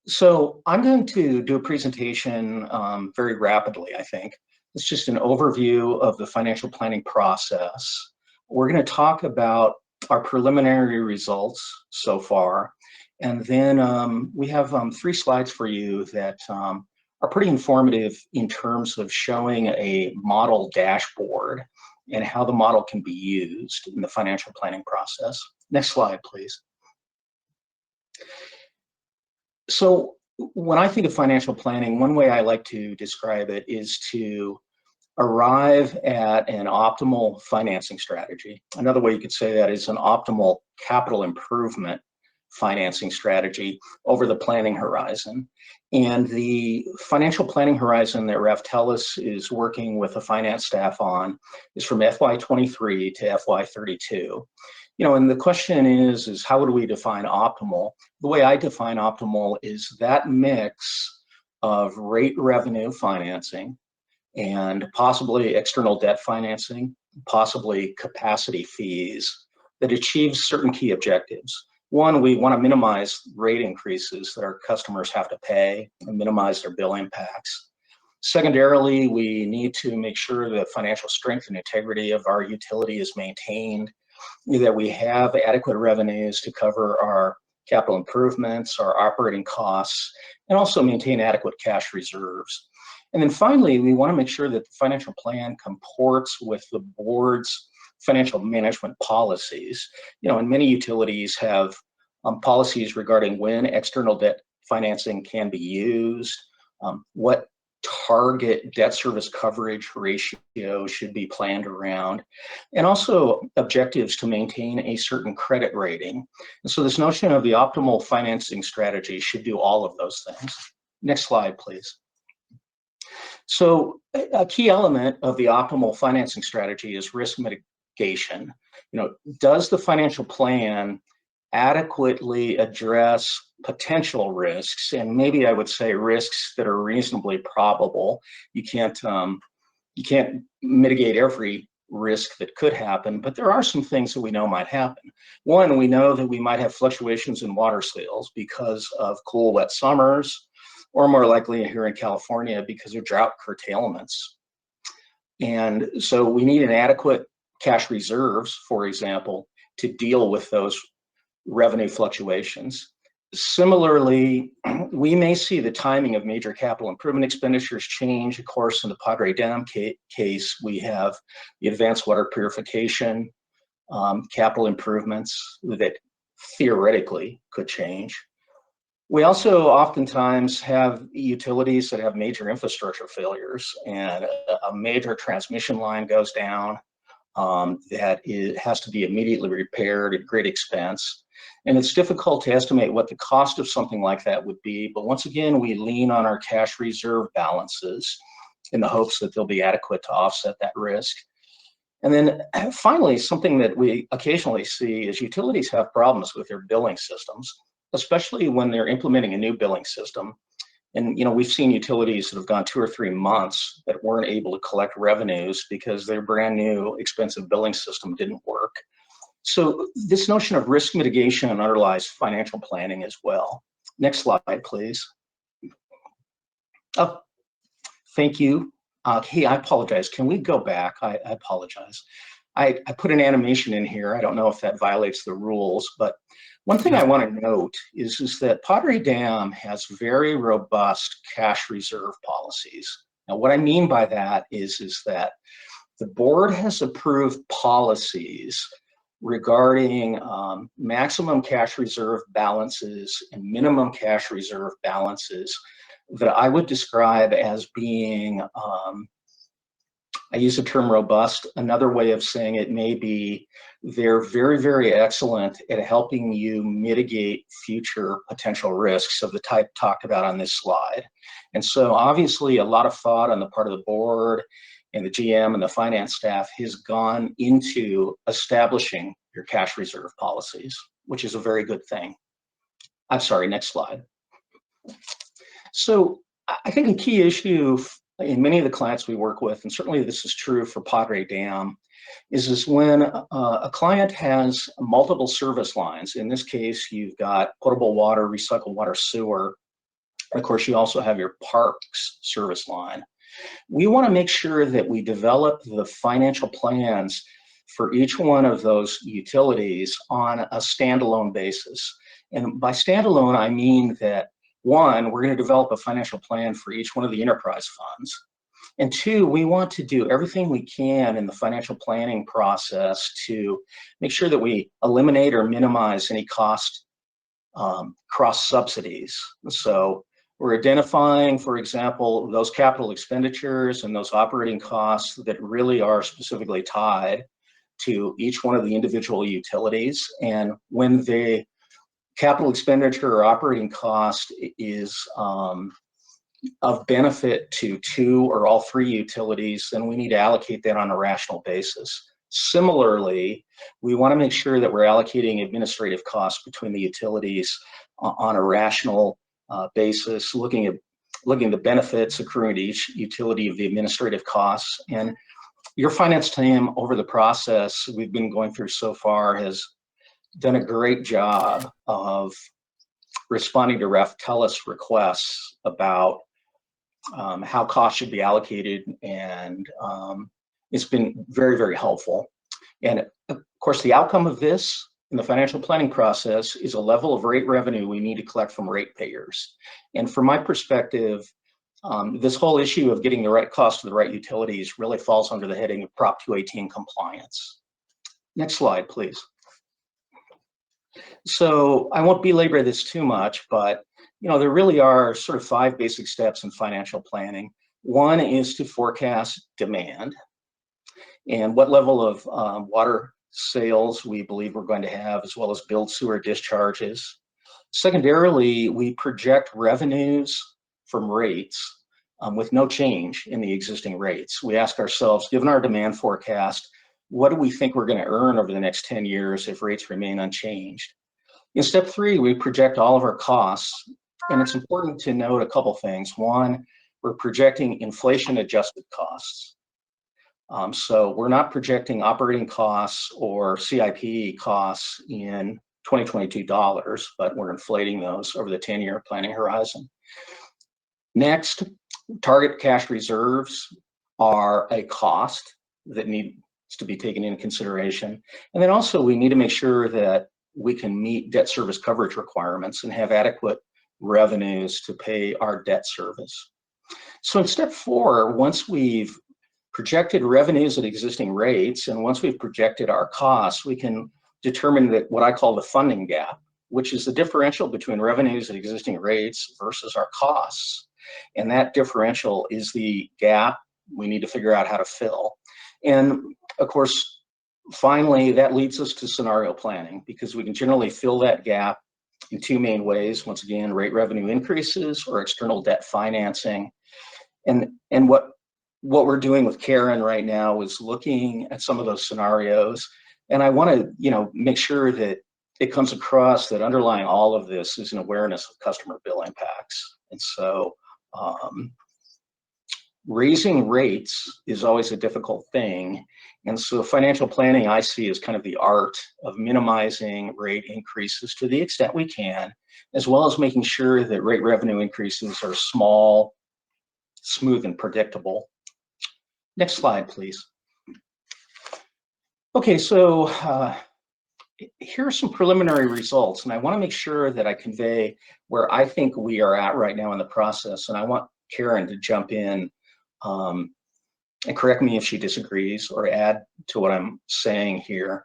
So I'm going to do a presentation very rapidly, I think. It's just an overview of the financial planning process. We're going to talk about our preliminary results so far. And then we have 3 slides for you that are pretty informative in terms of showing a model dashboard and how the model can be used in the financial planning process. Next slide, please. So when I think of financial planning, one way I like to describe it is to arrive at an optimal financing strategy. Another way you could say that is an optimal capital improvement financing strategy over the planning horizon. And the financial planning horizon that Ref Tellis is working with the finance staff on is from FY23 to FY32. You know, and the question is how do we define optimal? The way I define optimal is that mix of rate revenue financing and possibly external debt financing, possibly capacity fees that achieves certain key objectives. One, we want to minimize rate increases that our customers have to pay and minimize their bill impacts. Secondarily, we need to make sure the financial strength and integrity of our utility is maintained, that we have adequate revenues to cover our capital improvements, our operating costs, and also maintain adequate cash reserves. And then finally, we want to make sure that the financial plan comports with the board's financial management policies. You know, and many utilities have policies regarding when external debt financing can be used, what target debt service coverage ratio should be planned around, and also objectives to maintain a certain credit rating. And so this notion of the optimal financing strategy should do all of those things. Next slide, please. So a key element of the optimal financing strategy is risk mitigation. You know, does the financial plan adequately address potential risks, and maybe I would say risks that are reasonably probable? You can't mitigate every risk that could happen, but there are some things that we know might happen. One, we know that we might have fluctuations in water sales because of cool, wet summers, or more likely here in California because of drought curtailments. And so we need an adequate cash reserves, for example, to deal with those revenue fluctuations. Similarly, we may see the timing of major capital improvement expenditures change. Of course, in the Padre Dam case, we have the advanced water purification capital improvements that theoretically could change. We also oftentimes have utilities that have major infrastructure failures, and a major transmission line goes down that has to be immediately repaired at great expense. And it's difficult to estimate what the cost of something like that would be. But once again, we lean on our cash reserve balances in the hopes that they'll be adequate to offset that risk. And then finally, something that we occasionally see is utilities have problems with their billing systems, especially when they're implementing a new billing system. And, you know, we've seen utilities that have gone 2 or 3 months that weren't able to collect revenues because their brand new expensive billing system didn't work. So this notion of risk mitigation underlies financial planning as well. Next slide, please. Oh, thank you. Hey, I apologize. Can we go back? I apologize. I put an animation in here. I don't know if that violates the rules, but one thing I want to note is that Padre Dam has very robust cash reserve policies. Now, what I mean by that is that the board has approved policies regarding maximum cash reserve balances and minimum cash reserve balances that I would describe as being, I use the term robust. Another way of saying it may be they're very, very excellent at helping you mitigate future potential risks of the type talked about on this slide. And so obviously a lot of thought on the part of the board and the GM and the finance staff has gone into establishing your cash reserve policies, which is a very good thing. I'm sorry, next slide. So I think a key issue in many of the clients we work with, and certainly this is true for Padre Dam, is when a client has multiple service lines. In this case, you've got potable water, recycled water, sewer. And of course, you also have your parks service line. We want to make sure that we develop the financial plans for each one of those utilities on a standalone basis. And by standalone, I mean that, one, we're going to develop a financial plan for each one of the enterprise funds. And two, we want to do everything we can in the financial planning process to make sure that we eliminate or minimize any cost cross subsidies. So we're identifying, for example, those capital expenditures and those operating costs that really are specifically tied to each one of the individual utilities. And when the capital expenditure or operating cost is of benefit to two or all three utilities, then we need to allocate that on a rational basis. Similarly, we want to make sure that we're allocating administrative costs between the utilities on a rational basis, looking at the benefits accruing to each utility of the administrative costs. And your finance team over the process we've been going through so far has done a great job of responding to RefTellus requests about how costs should be allocated, and it's been very, very helpful. And of course, the outcome of this in the financial planning process is a level of rate revenue we need to collect from ratepayers. And from my perspective, this whole issue of getting the right cost to the right utilities really falls under the heading of Prop 218 compliance. Next slide, please. So I won't belabor this too much, but there really are sort of 5 basic steps in financial planning. One is to forecast demand and what level of water sales we believe we're going to have, as well as billed sewer discharges. Secondarily, we project revenues from rates with no change in the existing rates. We ask ourselves, given our demand forecast, what do we think we're going to earn over the next 10 years if rates remain unchanged? In step 3, we project all of our costs. And it's important to note a couple things. One, we're projecting inflation-adjusted costs. So we're not projecting operating costs or CIP costs in 2022 dollars, but we're inflating those over the 10-year planning horizon. Next, target cash reserves are a cost that needs to be taken into consideration. And then also we need to make sure that we can meet debt service coverage requirements and have adequate revenues to pay our debt service. So in step 4, once we've projected revenues at existing rates and once we've projected our costs, we can determine that what I call the funding gap, which is the differential between revenues at existing rates versus our costs. And that differential is the gap we need to figure out how to fill. And of course, finally, that leads us to scenario planning, because we can generally fill that gap in 2 main ways. Once again, rate revenue increases or external debt financing. And what we're doing with Karen right now is looking at some of those scenarios. And I want to, make sure that it comes across that underlying all of this is an awareness of customer bill impacts. And so raising rates is always a difficult thing. And so financial planning I see as kind of the art of minimizing rate increases to the extent we can, as well as making sure that rate revenue increases are small, smooth, and predictable. Next slide, please. Okay, so here are some preliminary results, and I want to make sure that I convey where I think we are at right now in the process, and I want Karen to jump in and correct me if she disagrees or add to what I'm saying here.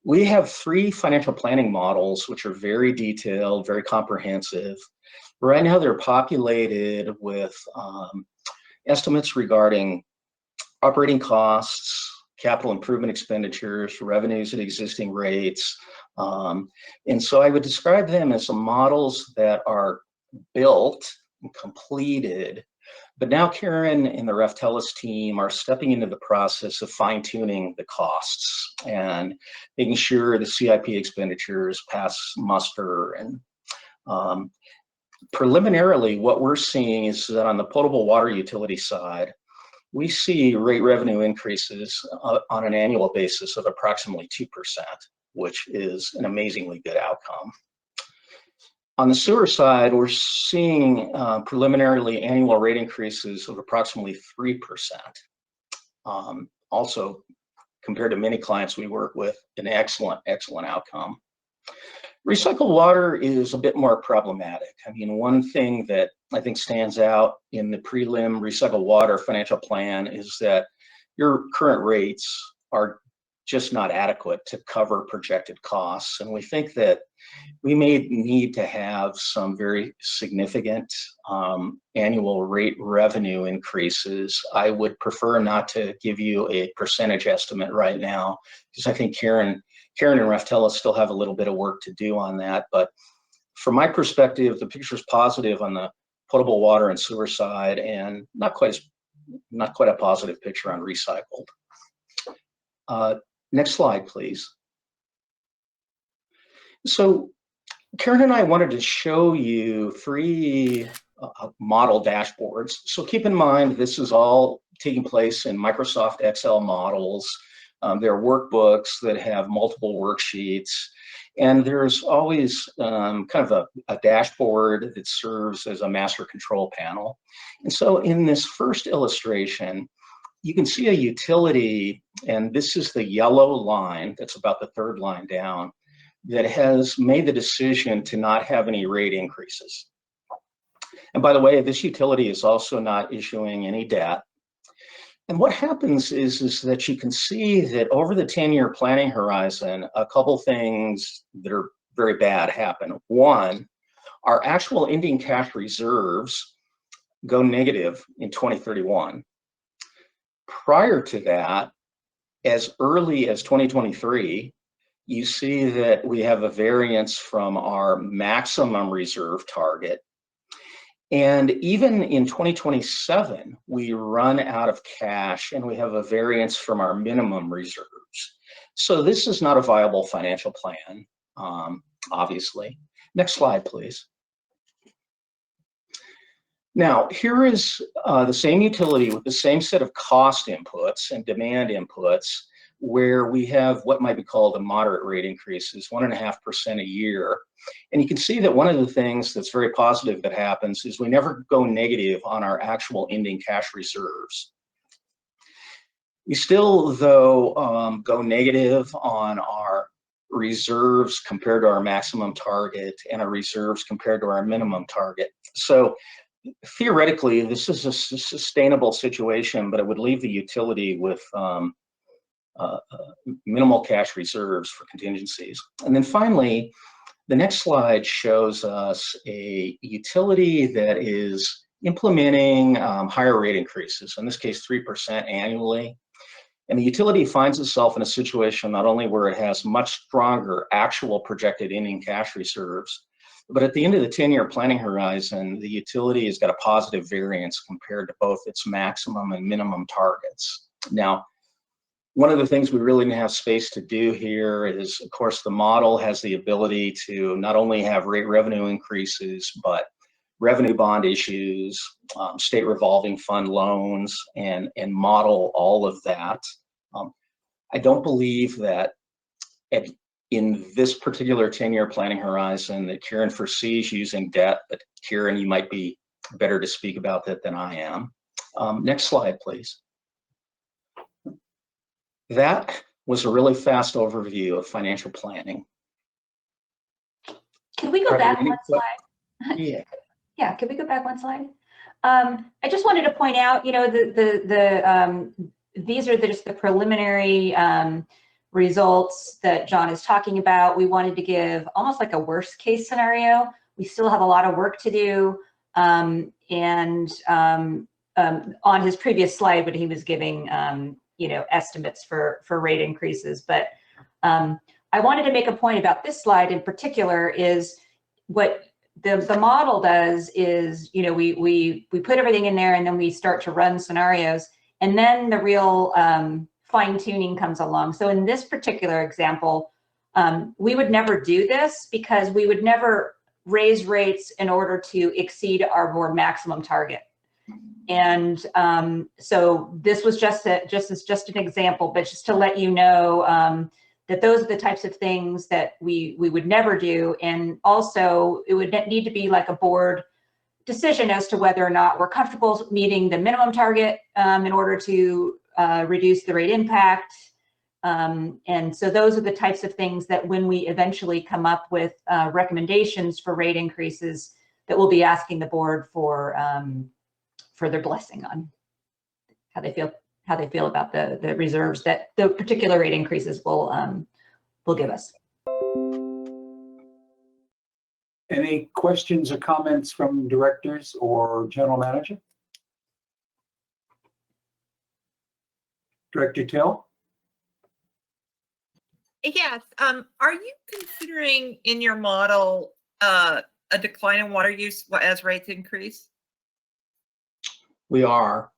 We have 3 financial planning models, which are very detailed, very comprehensive. Right now, they're populated with estimates regarding operating costs, capital improvement expenditures, revenues at existing rates. And so I would describe them as some models that are built and completed But now Karen and the Reftelis team are stepping into the process of fine-tuning the costs and making sure the CIP expenditures pass muster. And preliminarily, what we're seeing is that on the potable water utility side, we see rate revenue increases on an annual basis of approximately 2%, which is an amazingly good outcome. On the sewer side, we're seeing preliminarily annual rate increases of approximately 3%. Also, compared to many clients we work with, an excellent outcome. Recycled water is a bit more problematic. I mean, one thing that I think stands out in the prelim recycled water financial plan is that your current rates are just not adequate to cover projected costs. And we think that we may need to have some very significant annual rate revenue increases. I would prefer not to give you a percentage estimate right now, because I think Karen and Reftelis still have a little bit of work to do on that. But from my perspective, the picture is positive on the potable water and sewer side, and not quite a positive picture on recycled. Next slide, please. So Karen and I wanted to show you 3 model dashboards. So keep in mind, this is all taking place in Microsoft Excel models. There are workbooks that have multiple worksheets, and there's always kind of a dashboard that serves as a master control panel. And so in this first illustration, you can see a utility, and this is the yellow line, that's about the 3rd line down, that has made the decision to not have any rate increases. And by the way, this utility is also not issuing any debt. And what happens is that you can see that over the 10-year planning horizon, a couple things that are very bad happen. One, our actual ending cash reserves go negative in 2031. Prior to that, as early as 2023, you see that we have a variance from our maximum reserve target. And even in 2027, we run out of cash and we have a variance from our minimum reserves. So this is not a viable financial plan, obviously. Next slide, please. Now, here is the same utility with the same set of cost inputs and demand inputs, where we have what might be called a moderate rate increases, 1.5% a year. And you can see that one of the things that's very positive that happens is we never go negative on our actual ending cash reserves. We still, though, go negative on our reserves compared to our maximum target and our reserves compared to our minimum target. So theoretically, this is a sustainable situation, but it would leave the utility with minimal cash reserves for contingencies. And then finally, the next slide shows us a utility that is implementing higher rate increases, in this case 3% annually. And the utility finds itself in a situation not only where it has much stronger actual projected ending cash reserves, but at the end of the 10-year planning horizon, the utility has got a positive variance compared to both its maximum and minimum targets. Now, one of the things we really didn't have space to do here is, of course, the model has the ability to not only have rate revenue increases, but revenue bond issues, state revolving fund loans, and model all of that. I don't believe that in this particular 10-year planning horizon that Karen foresees using debt, but Karen, you might be better to speak about that than I am. Next slide, please. That was a really fast overview of financial planning. Can we go back one slide? Yeah. Yeah, can we go back one slide? I just wanted to point out, you know, these are just the preliminary results that John is talking about. We wanted to give almost like a worst case scenario. We still have a lot of work to do. On his previous slide, but he was giving, you know, estimates for rate increases. But I wanted to make a point about this slide in particular is what the model does is, you know, we put everything in there and then we start to run scenarios, and then the real fine tuning comes along. So in this particular example, we would never do this because we would never raise rates in order to exceed our board maximum target. And so this was just an example, but just to let you know that those are the types of things that we would never do. And also it would need to be like a board decision as to whether or not we're comfortable meeting the minimum target in order to reduce the rate impact. And so those are the types of things that when we eventually come up with recommendations for rate increases, that we'll be asking the board for their blessing on how they feel about the reserves that the particular rate increases will give us. Any questions or comments from directors or general manager? Director Till? Yes. Are you considering in your model a decline in water use as rates increase? We are.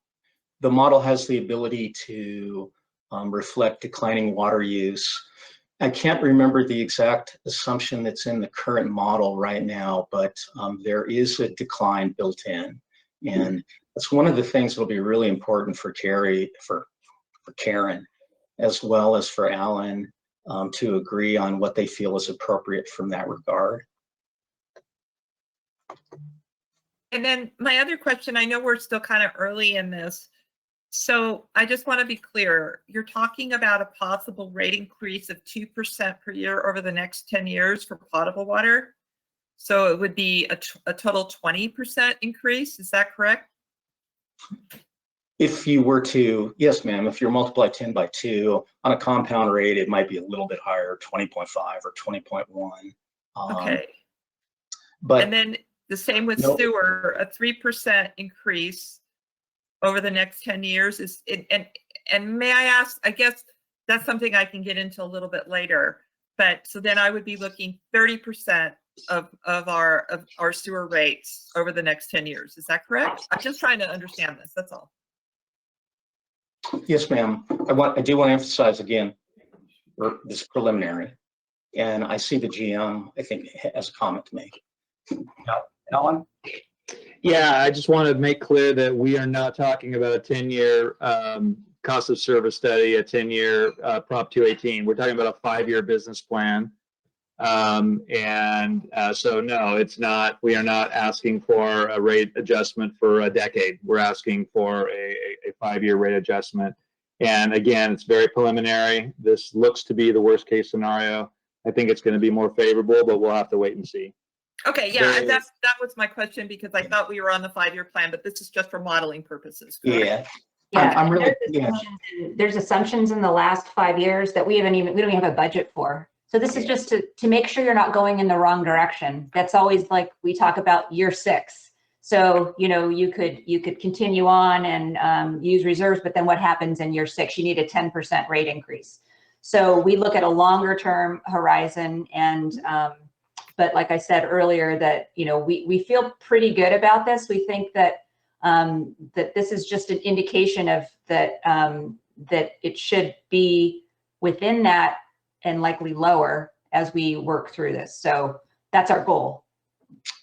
The model has the ability to reflect declining water use. I can't remember the exact assumption that's in the current model right now, but there is a decline built in. And that's one of the things that'll be really important for Karen, as well as for Alan, to agree on what they feel is appropriate from that regard. And then my other question, I know we're still kind of early in this, so I just want to be clear. You're talking about a possible rate increase of 2% per year over the next 10 years for potable water. So it would be a total 20% increase. Is that correct? If you were to, yes, ma'am, if you're multiply 10 by 2 on a compound rate, it might be a little bit higher, 20.5 or 20.1. Okay. But and then the same with no, sewer, a 3% increase over the next 10 years is it, and may I ask, I guess that's something I can get into a little bit later, but so then I would be looking 30% of our sewer rates over the next 10 years. Is that correct? I'm just trying to understand this, that's all. yes, ma'am. I do want to emphasize again, this preliminary, and I see the GM, I think, has a comment to make. Alan? Yeah, I just want to make clear that we are not talking about a 10-year cost of service study, a 10-year Prop 218. We're talking about a 5-year business plan. So no, it's not, we are not asking for a rate adjustment for a decade. We're asking for a 5-year rate adjustment. And again, it's very preliminary. This looks to be the worst case scenario. I think it's going to be more favorable, but we'll have to wait and see. Okay, yeah, that was my question because I thought we were on the 5-year plan, but this is just for modeling purposes. Correct? Yeah. I'm really, there's assumptions in the last 5 years that we don't even have a budget for. So this is just to make sure you're not going in the wrong direction. That's always like we talk about year 6. So, you know, you could continue on and use reserves, but then what happens in year 6? You need a 10% rate increase. So we look at a longer term horizon, and but like I said earlier, that, you know, we feel pretty good about this. We think that that this is just an indication of that that it should be within that and likely lower as we work through this. So that's our goal.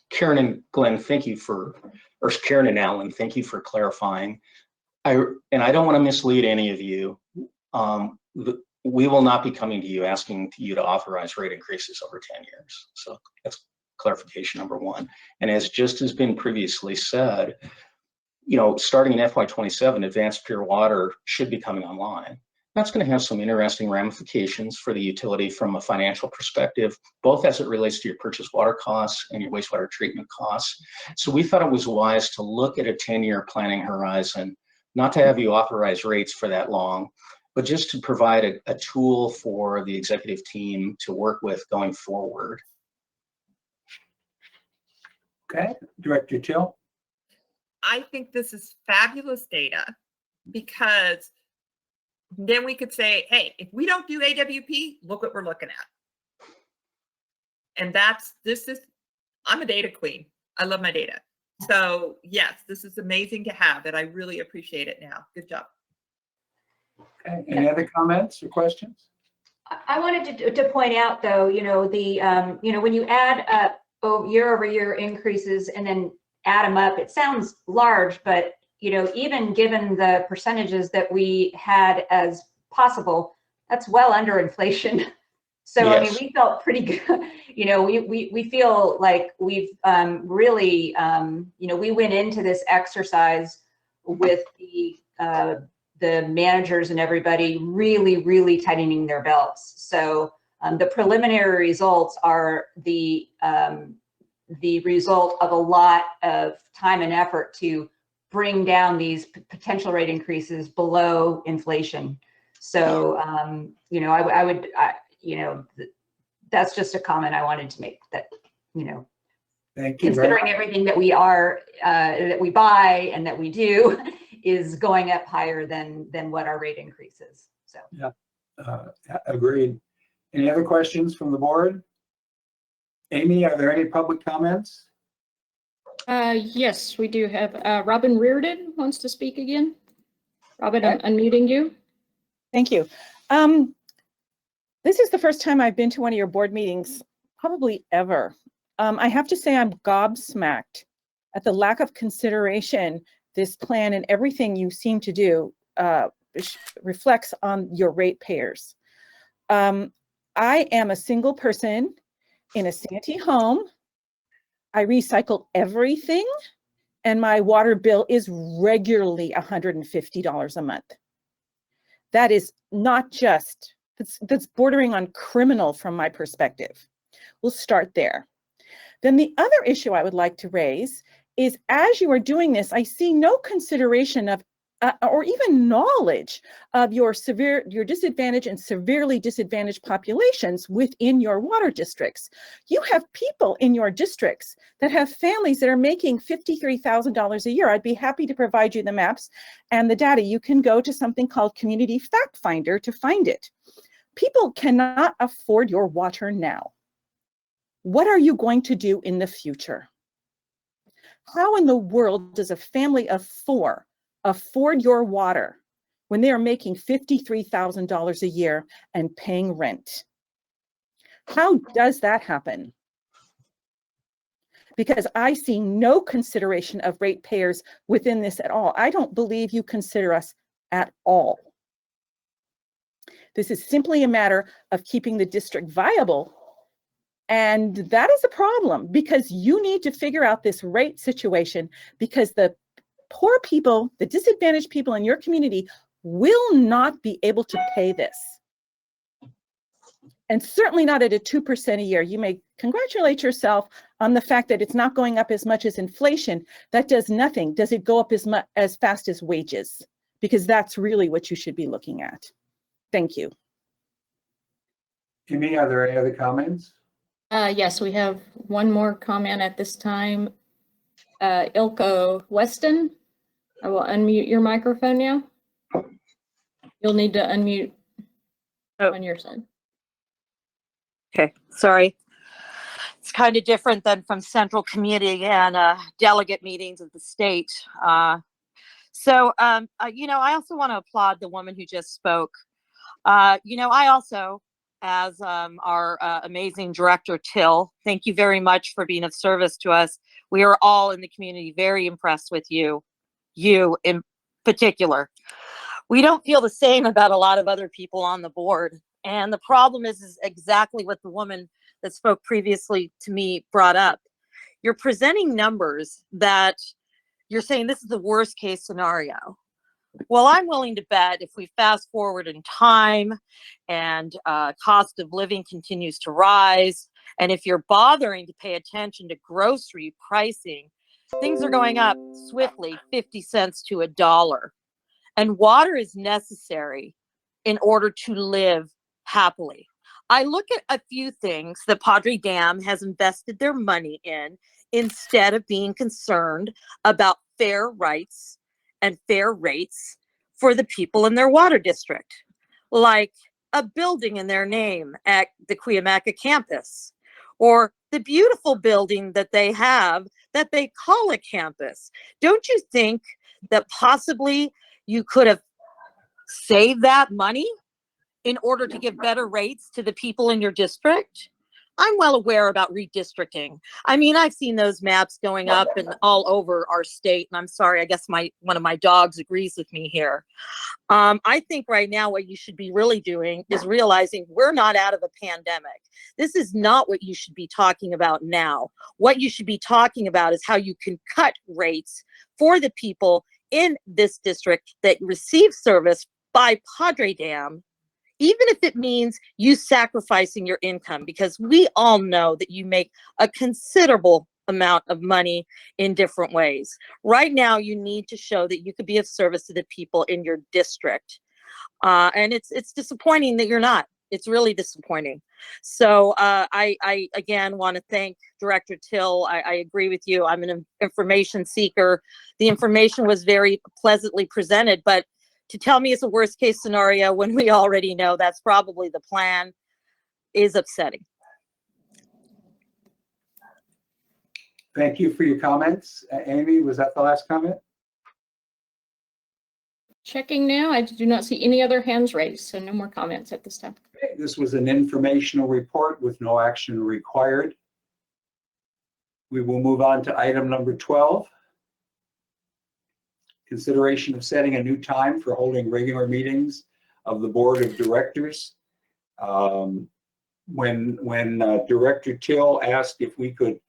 Karen and Glenn, thank you for, or Karen and Alan, thank you for clarifying. I don't want to mislead any of you. We will not be coming to you asking you to authorize rate increases over 10 years. So that's clarification number 1. And as just has been previously said, you know, starting in FY27, advanced pure water should be coming online. That's going to have some interesting ramifications for the utility from a financial perspective, both as it relates to your purchased water costs and your wastewater treatment costs. So we thought it was wise to look at a 10-year planning horizon, not to have you authorize rates for that long, but just to provide a tool for the executive team to work with going forward. Okay, Director Till? I think this is fabulous data because then we could say, hey, if we don't do AWP, look what we're looking at. And this is I'm a data queen. I love my data. So yes, this is amazing to have, and I really appreciate it now. Good job. Okay. Any other comments or questions? I wanted to point out though, when you add up year over year increases and then add them up, it sounds large, but even given the percentages that we had as possible, that's well under inflation. So, Yes. I mean, we felt pretty good. We feel like we've really, we went into this exercise with the managers and everybody really, really tightening their belts. So the preliminary results are the result of a lot of time and effort to bring down these potential rate increases below inflation. So, that's just a comment I wanted to make, that, Thank you. considering everything that we are, that we buy and that we do is going up higher than what our rate increase is. So, Yeah, agreed. Any other questions from the board? Amy, are there any public comments? Yes, we do have, Robin Reardon wants to speak again. Robin, I'm unmuting you. Thank you. This is the first time I've been to one of your board meetings, probably ever. I have to say I'm gobsmacked at the lack of consideration this plan and everything you seem to do reflects on your ratepayers. I am a single person in a Santee home. I recycle everything, and my water bill is regularly $150 a month. That is not just, that's bordering on criminal from my perspective. We'll start there. Then the other issue I would like to raise is, as you are doing this, I see no consideration of or even knowledge of your disadvantaged and severely disadvantaged populations within your water districts. You have people in your districts that have families that are making $53,000 a year. I'd be happy to provide you the maps and the data. You can go to something called Community Fact Finder to find it. People cannot afford your water now. What are you going to do in the future? How in the world does a family of 4 afford your water when they are making $53,000 a year and paying rent? How does that happen? Because I see no consideration of ratepayers within this at all. I don't believe you consider us at all. This is simply a matter of keeping the district viable. And that is a problem, because you need to figure out this rate situation, because the poor people, the disadvantaged people in your community will not be able to pay this. And certainly not at a 2% a year. You may congratulate yourself on the fact that it's not going up as much as inflation. That does nothing. Does it go up as fast as wages? Because that's really what you should be looking at. Thank you. Amy, are there any other comments? Yes, we have one more comment at this time. Ilko Weston, I will unmute your microphone now. You'll need to unmute on your side. Okay, sorry. It's kind of different than from central committee and delegate meetings of the state. I also want to applaud the woman who just spoke. I also, as our amazing director, Till, thank you very much for being of service to us. We are all in the community very impressed with you in particular. We don't feel the same about a lot of other people on the board. And the problem is exactly what the woman that spoke previously to me brought up. You're presenting numbers that you're saying this is the worst case scenario. Well, I'm willing to bet if we fast forward in time and cost of living continues to rise, and if you're bothering to pay attention to grocery pricing, things are going up swiftly, 50 cents to $1. And water is necessary in order to live happily. I look at a few things that Padre Dam has invested their money in instead of being concerned about fair rights and fair rates for the people in their water district, like a building in their name at the Cuyamaca campus, or the beautiful building that they have that they call a campus. Don't you think that possibly you could have saved that money in order to give better rates to the people in your district? I'm well aware about redistricting. I mean, I've seen those maps going up and all over our state, and I'm sorry, I guess one of my dogs agrees with me here. I think right now what you should be really doing is realizing we're not out of a pandemic. This is not what you should be talking about now. What you should be talking about is how you can cut rates for the people in this district that receive service by Padre Dam, even if it means you sacrificing your income, because we all know that you make a considerable amount of money in different ways. Right now, you need to show that you could be of service to the people in your district. And it's disappointing that you're not. It's really disappointing. So I again want to thank Director Till. I agree with you. I'm an information seeker. The information was very pleasantly presented, but to tell me it's a worst case scenario when we already know that's probably the plan is upsetting. Thank you for your comments. Amy, was that the last comment? Checking now, I do not see any other hands raised, so no more comments at this time. Okay, this was an informational report with no action required. We will move on to item number 12. Consideration of setting a new time for holding regular meetings of the Board of Directors. When Director Till asked if we could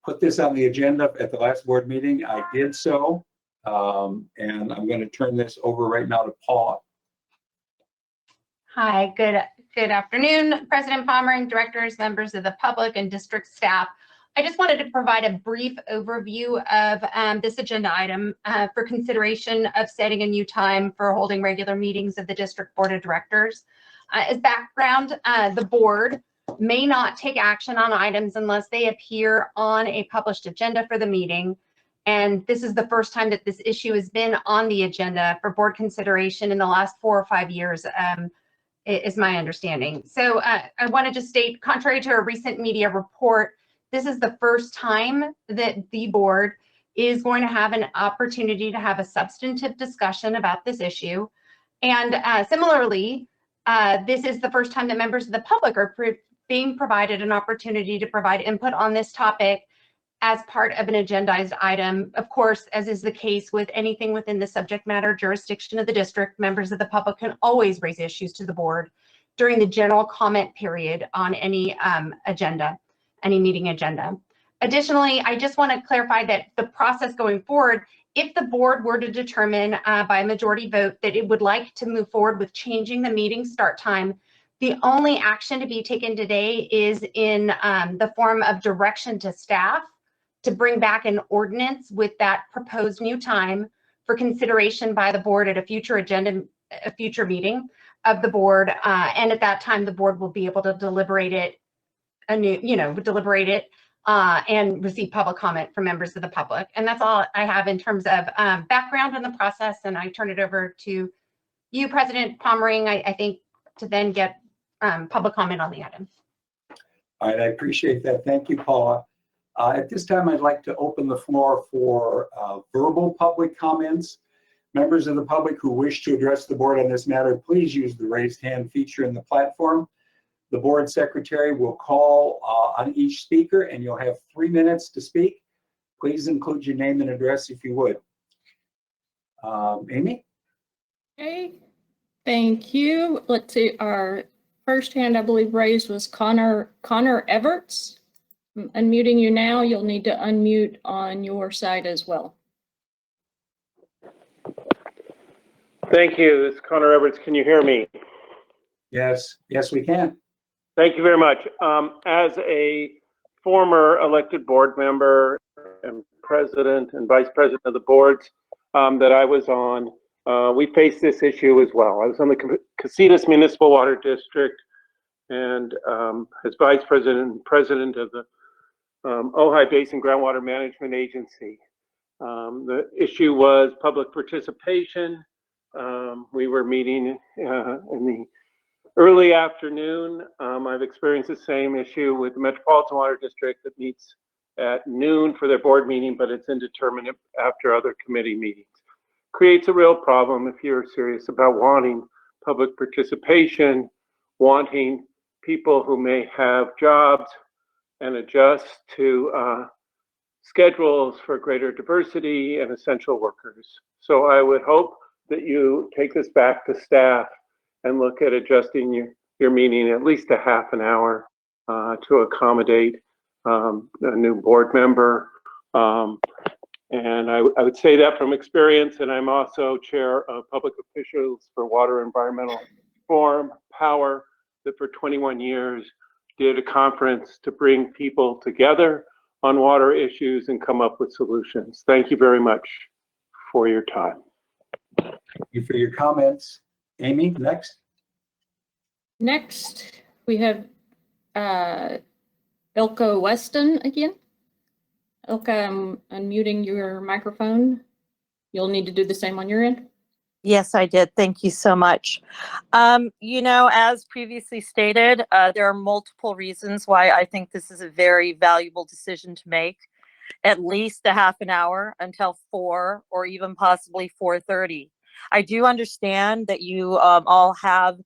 put this on the agenda at the last board meeting, I did so. And I'm going to turn this over right now to Paula. Hi, good afternoon, President Pommering, directors, members of the public, and district staff. I just wanted to provide a brief overview of this agenda item for consideration of setting a new time for holding regular meetings of the District Board of Directors. As background, the board may not take action on items unless they appear on a published agenda for the meeting. And this is the first time that this issue has been on the agenda for board consideration in the last 4 or 5 years, is my understanding. So I wanted to state, contrary to a recent media report, this is the first time that the board is going to have an opportunity to have a substantive discussion about this issue. And similarly, this is the first time that members of the public are being provided an opportunity to provide input on this topic as part of an agendized item. Of course, as is the case with anything within the subject matter jurisdiction of the district, members of the public can always raise issues to the board during the general comment period on any agenda, any meeting agenda. Additionally, I just want to clarify that the process going forward, if the board were to determine by a majority vote that it would like to move forward with changing the meeting start time, the only action to be taken today is in the form of direction to staff to bring back an ordinance with that proposed new time for consideration by the board at a future agenda, a future meeting of the board. And at that time, the board will be able to deliberate it, and receive public comment from members of the public. And that's all I have in terms of background on the process. And I turn it over to you, President Pommering, I think, to then get public comment on the item. All right, I appreciate that. Thank you, Paula. At this time, I'd like to open the floor for verbal public comments. Members of the public who wish to address the board on this matter, please use the raised hand feature in the platform. The board secretary will call on each speaker, and you'll have 3 minutes to speak. Please include your name and address if you would. Amy? Okay, thank you. Let's see, our first hand, I believe, raised was Connor Everts. I'm unmuting you now. You'll need to unmute on your side as well. Thank you. This is Connor Everts. Can you hear me? Yes, we can. Thank you very much. As a former elected board member and president and vice president of the boards that I was on, we faced this issue as well. I was on the Casitas Municipal Water District, and as vice president and president of the Ojai Basin Groundwater Management Agency. The issue was public participation. We were meeting in the early afternoon. I've experienced the same issue with the Metropolitan Water District that meets at noon for their board meeting, but it's indeterminate after other committee meetings. Creates a real problem if you're serious about wanting public participation, wanting people who may have jobs and adjust to schedules for greater diversity and essential workers. So I would hope that you take this back to staff and look at adjusting your meeting at least a half an hour to accommodate a new board member. And I would say that from experience, and I'm also chair of Public Officials for Water Environmental Forum, Power, that for 21 years did a conference to bring people together on water issues and come up with solutions. Thank you very much for your time. Thank you for your comments. Amy, next. Next, we have Ilka Weston again. Ilka, I'm unmuting your microphone. You'll need to do the same on your end. Yes, I did. Thank you so much. You know, as previously stated, there are multiple reasons why I think this is a very valuable decision to make. At least a half an hour until 4 or even possibly 4:30. I do understand that you all have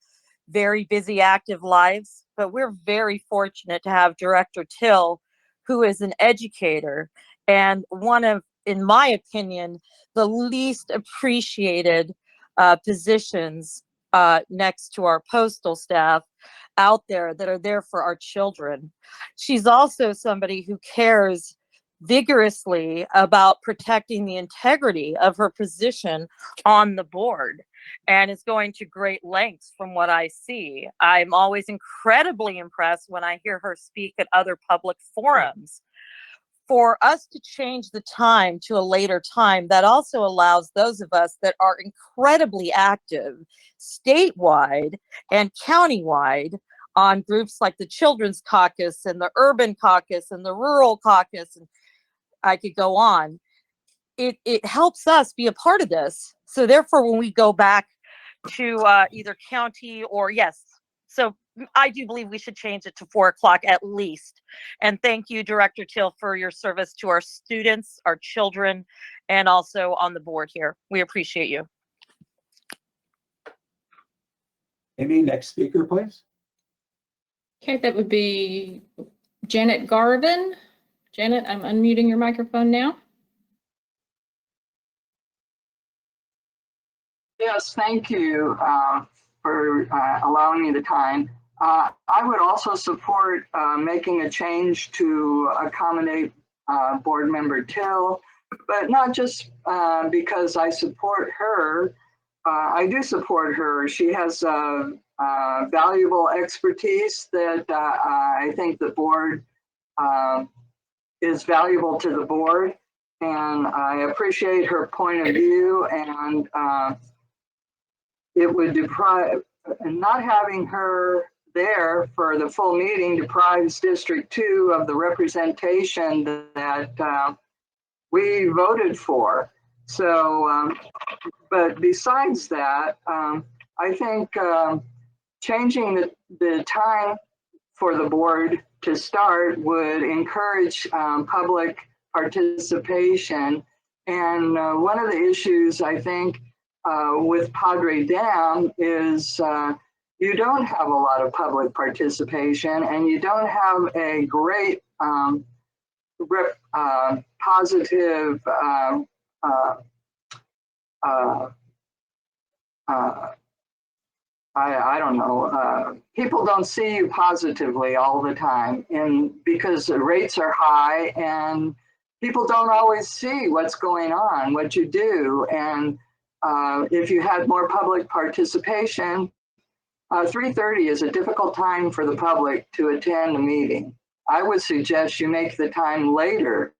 very busy, active lives, but we're very fortunate to have Director Till, who is an educator and one of, in my opinion, the least appreciated positions next to our postal staff out there that are there for our children. She's also somebody who cares vigorously about protecting the integrity of her position on the board and is going to great lengths from what I see. I'm always incredibly impressed when I hear her speak at other public forums. For us to change the time to a later time, that also allows those of us that are incredibly active statewide and countywide on groups like the Children's Caucus and the Urban Caucus and the Rural Caucus, and I could go on. It helps us be a part of this. So therefore, when we go back to either county or yes, so I do believe we should change it to 4 o'clock at least. And thank you, Director Till, for your service to our students, our children, and also on the board here. We appreciate you. Amy, next speaker, please. Okay, that would be Janet Garvin. Janet, I'm unmuting your microphone now. Yes, thank you for allowing me the time. I would also support making a change to accommodate board member Till, but not just because I support her. I do support her. She has valuable expertise that I think the board is valuable to the board, and I appreciate her point of view, and it would deprive, not having her there for the full meeting deprives District 2 of the representation that we voted for. So, but besides that, I think changing the time for the board to start would encourage public participation. And one of the issues I think with Padre Dam is you don't have a lot of public participation, and you don't have a great positive I don't know, people don't see you positively all the time, and because the rates are high and people don't always see what's going on, what you do. And if you had more public participation, 3:30 is a difficult time for the public to attend a meeting. I would suggest you make the time later,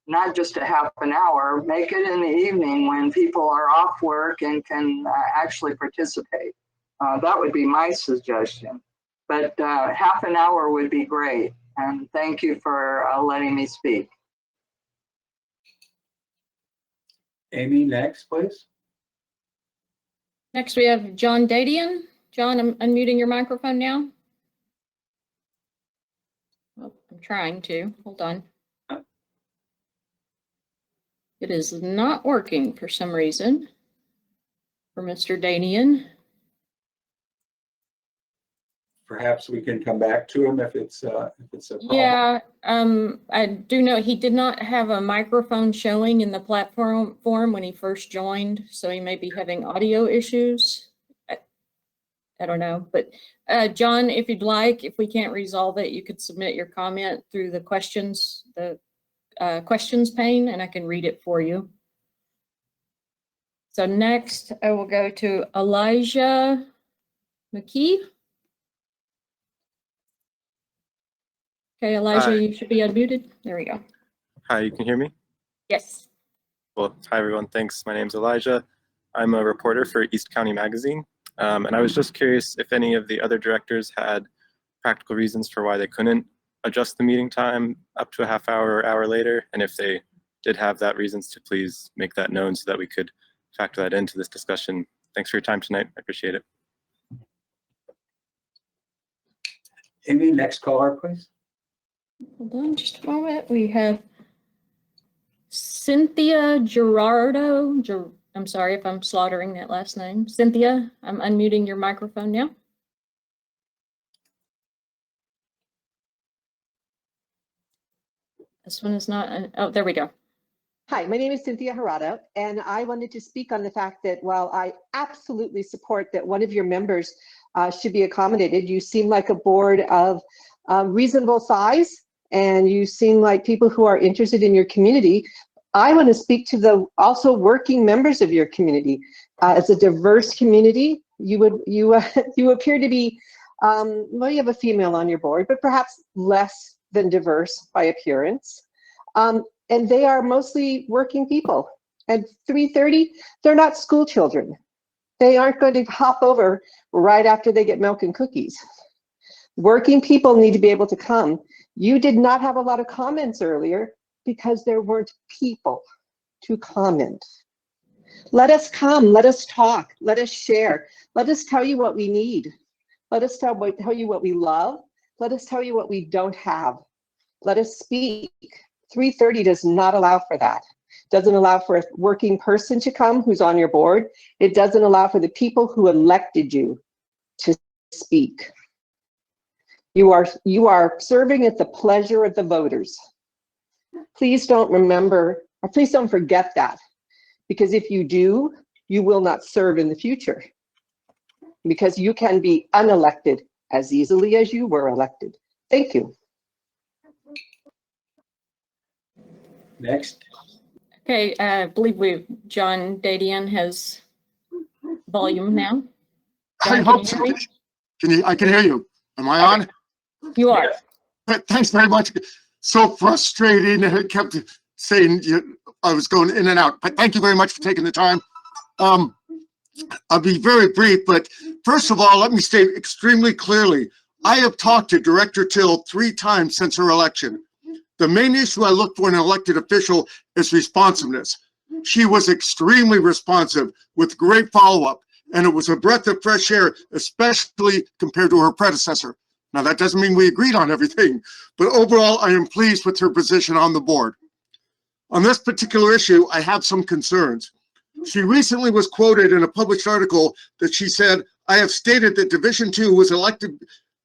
not just a half an hour, make it in the evening when people are off work and can actually participate. That would be my suggestion, but half an hour would be great. And thank you for letting me speak. Amy, next, please. Next, we have John Dadian. John, I'm unmuting your microphone now. Well, I'm trying to. Hold on. It is not working for some reason for Mr. Danian. Perhaps we can come back to him if it's a problem. Yeah, I do know he did not have a microphone showing in the platform form when he first joined, so he may be having audio issues. I don't know, but John, if you'd like, if we can't resolve it, you could submit your comment through the questions pane, and I can read it for you. So next, I will go to Elijah McKee. Okay, Elijah, Hi. you should be unmuted. There we go. Hi, you can hear me? Yes. Well, hi everyone, thanks. My name's Elijah. I'm a reporter for East County Magazine. And I was just curious if any of the other directors had practical reasons for why they couldn't adjust the meeting time up to a half hour or hour later. And if they did have that reasons, to please make that known so that we could factor that into this discussion. Thanks for your time tonight. I appreciate it. Amy, next caller, please. Hold on just a moment. We have Cynthia Gerardo. I'm sorry if I'm slaughtering that last name. Cynthia, I'm unmuting your microphone now. This one is not, oh, there we go. Hi, my name is Cynthia Harada, and I wanted to speak on the fact that while I absolutely support that one of your members should be accommodated, you seem like a board of reasonable size, and you seem like people who are interested in your community. I want to speak to the also working members of your community. As a diverse community, you appear to be, well, you have a female on your board, but perhaps less than diverse by appearance. And they are mostly working people. At 3:30, they're not school children. They aren't going to hop over right after they get milk and cookies. Working people need to be able to come. You did not have a lot of comments earlier because there weren't people to comment. Let us come, let us talk, let us share. Let us tell you what we need. Let us tell you what we love. Let us tell you what we don't have. Let us speak. 3:30 does not allow for that. Doesn't allow for a working person to come who's on your board. It doesn't allow for the people who elected you to speak. You are serving at the pleasure of the voters. Please don't please don't forget that, because if you do, you will not serve in the future, because you can be unelected as easily as you were elected. Thank you. Next. Okay, I believe John Dadian has volume now. John, can you hear me? I can hear you. Am I on? You are. Thanks very much. So frustrating. It kept saying I was going in and out, but thank you very much for taking the time. I'll be very brief, but first of all, let me state extremely clearly, I have talked to Director Till 3 times since her election. The main issue I look for in an elected official is responsiveness. She was extremely responsive with great follow-up, and it was a breath of fresh air, especially compared to her predecessor. Now, that doesn't mean we agreed on everything, but overall, I am pleased with her position on the board. On this particular issue, I have some concerns. She recently was quoted in a published article that she said, "I have stated that Division 2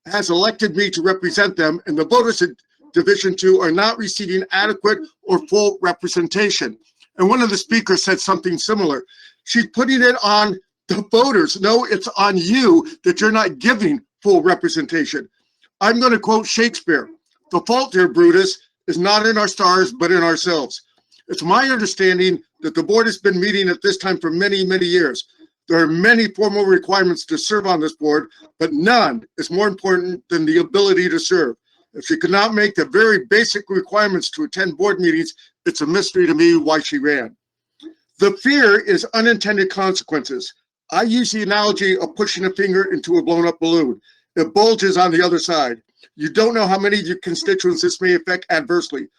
has elected me to represent them, and the voters at Division 2 are not receiving adequate or full representation." And one of the speakers said something similar. She's putting it on the voters. No, it's on you that you're not giving full representation. I'm going to quote Shakespeare. "The fault, dear Brutus, is not in our stars, but in ourselves." It's my understanding that the board has been meeting at this time for many, many years. There are many formal requirements to serve on this board, but none is more important than the ability to serve. If she could not make the very basic requirements to attend board meetings, it's a mystery to me why she ran. The fear is unintended consequences. I use the analogy of pushing a finger into a blown up balloon. It bulges on the other side. You don't know how many of your constituents this may affect adversely.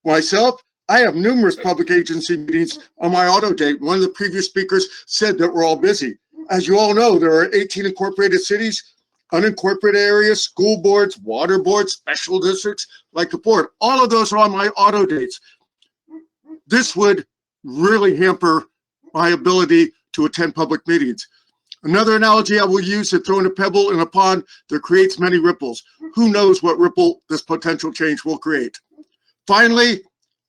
Myself, I have numerous public agency meetings on my auto date. One of the previous speakers said that we're all busy. as you all know, there are 18 incorporated cities, unincorporated areas, school boards, water boards, special districts, like the board. All of those are on my auto dates. This would really hamper my ability to attend public meetings. Another analogy I will use is throwing a pebble in a pond that creates many ripples. Who knows what ripple this potential change will create? Finally,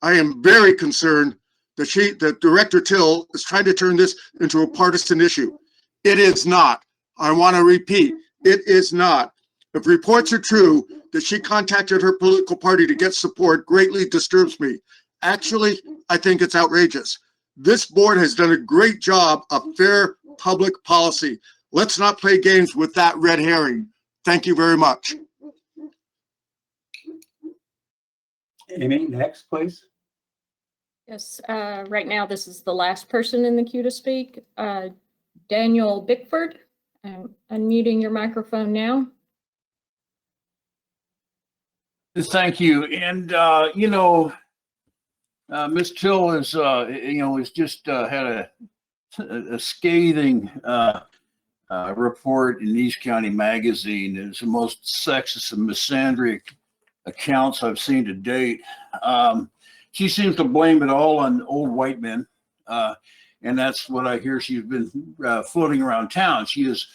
I am very concerned that Director Till is trying to turn this into a partisan issue. It is not. I want to repeat, it is not. If reports are true that she contacted her political party to get support, greatly disturbs me. Actually, I think it's outrageous. This board has done a great job of fair public policy. Let's not play games with that red herring. Thank you very much. Amy, next, please. Yes, right now, this is the last person in the queue to speak. Daniel Bickford, I'm unmuting your microphone now. Thank you. And, Ms. Till is, has just had a scathing report in East County Magazine. It's the most sexist and misandric accounts I've seen to date. She seems to blame it all on old white men. And that's what I hear. She's been floating around town. She's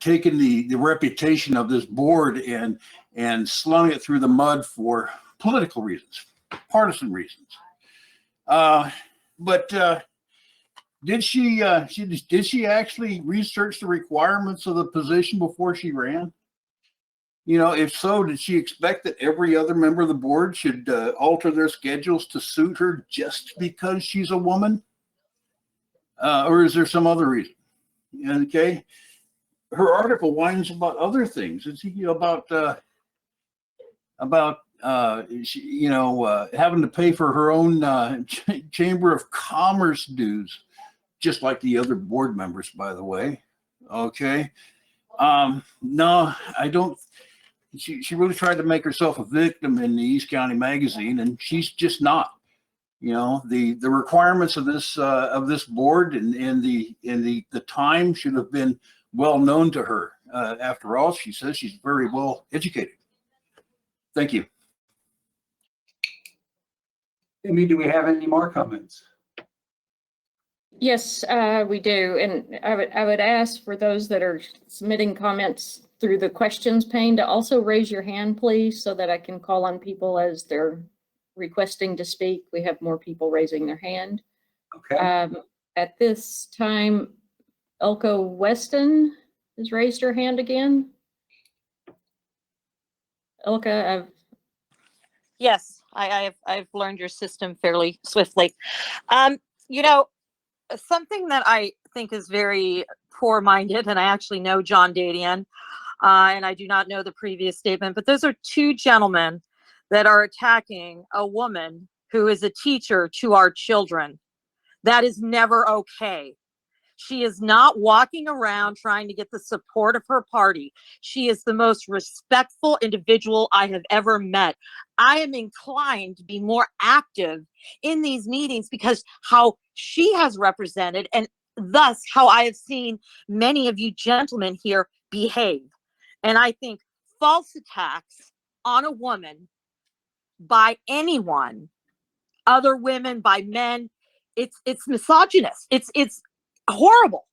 taken the reputation of this board and slung it through the mud for political reasons, partisan reasons. But did she actually research the requirements of the position before she ran? If so, did she expect that every other member of the board should alter their schedules to suit her just because she's a woman? Or is there some other reason? Okay. Her article whines about other things. It's having to pay for her own Chamber of Commerce dues, just like the other board members, by the way. Okay. No, I don't. She really tried to make herself a victim in the East County Magazine, and she's just not. The requirements of this board and the time should have been well known to her. After all, she says she's very well educated. Thank you. Amy, do we have any more comments? Yes, we do. And I would ask for those that are submitting comments through the questions pane to also raise your hand, please, so that I can call on people as they're requesting to speak. We have more people raising their hand. Okay. At this time, Elko Weston has raised her hand again. Elka, Yes, I've learned your system fairly swiftly. Something that I think is very poor-minded, and I actually know John Dadian, and I do not know the previous statement, but those are two gentlemen that are attacking a woman who is a teacher to our children. That is never okay. She is not walking around trying to get the support of her party. She is the most respectful individual I have ever met. I am inclined to be more active in these meetings because how she has represented and thus how I have seen many of you gentlemen here behave. And I think false attacks on a woman by anyone, other women, by men, it's misogynist. It's horrible.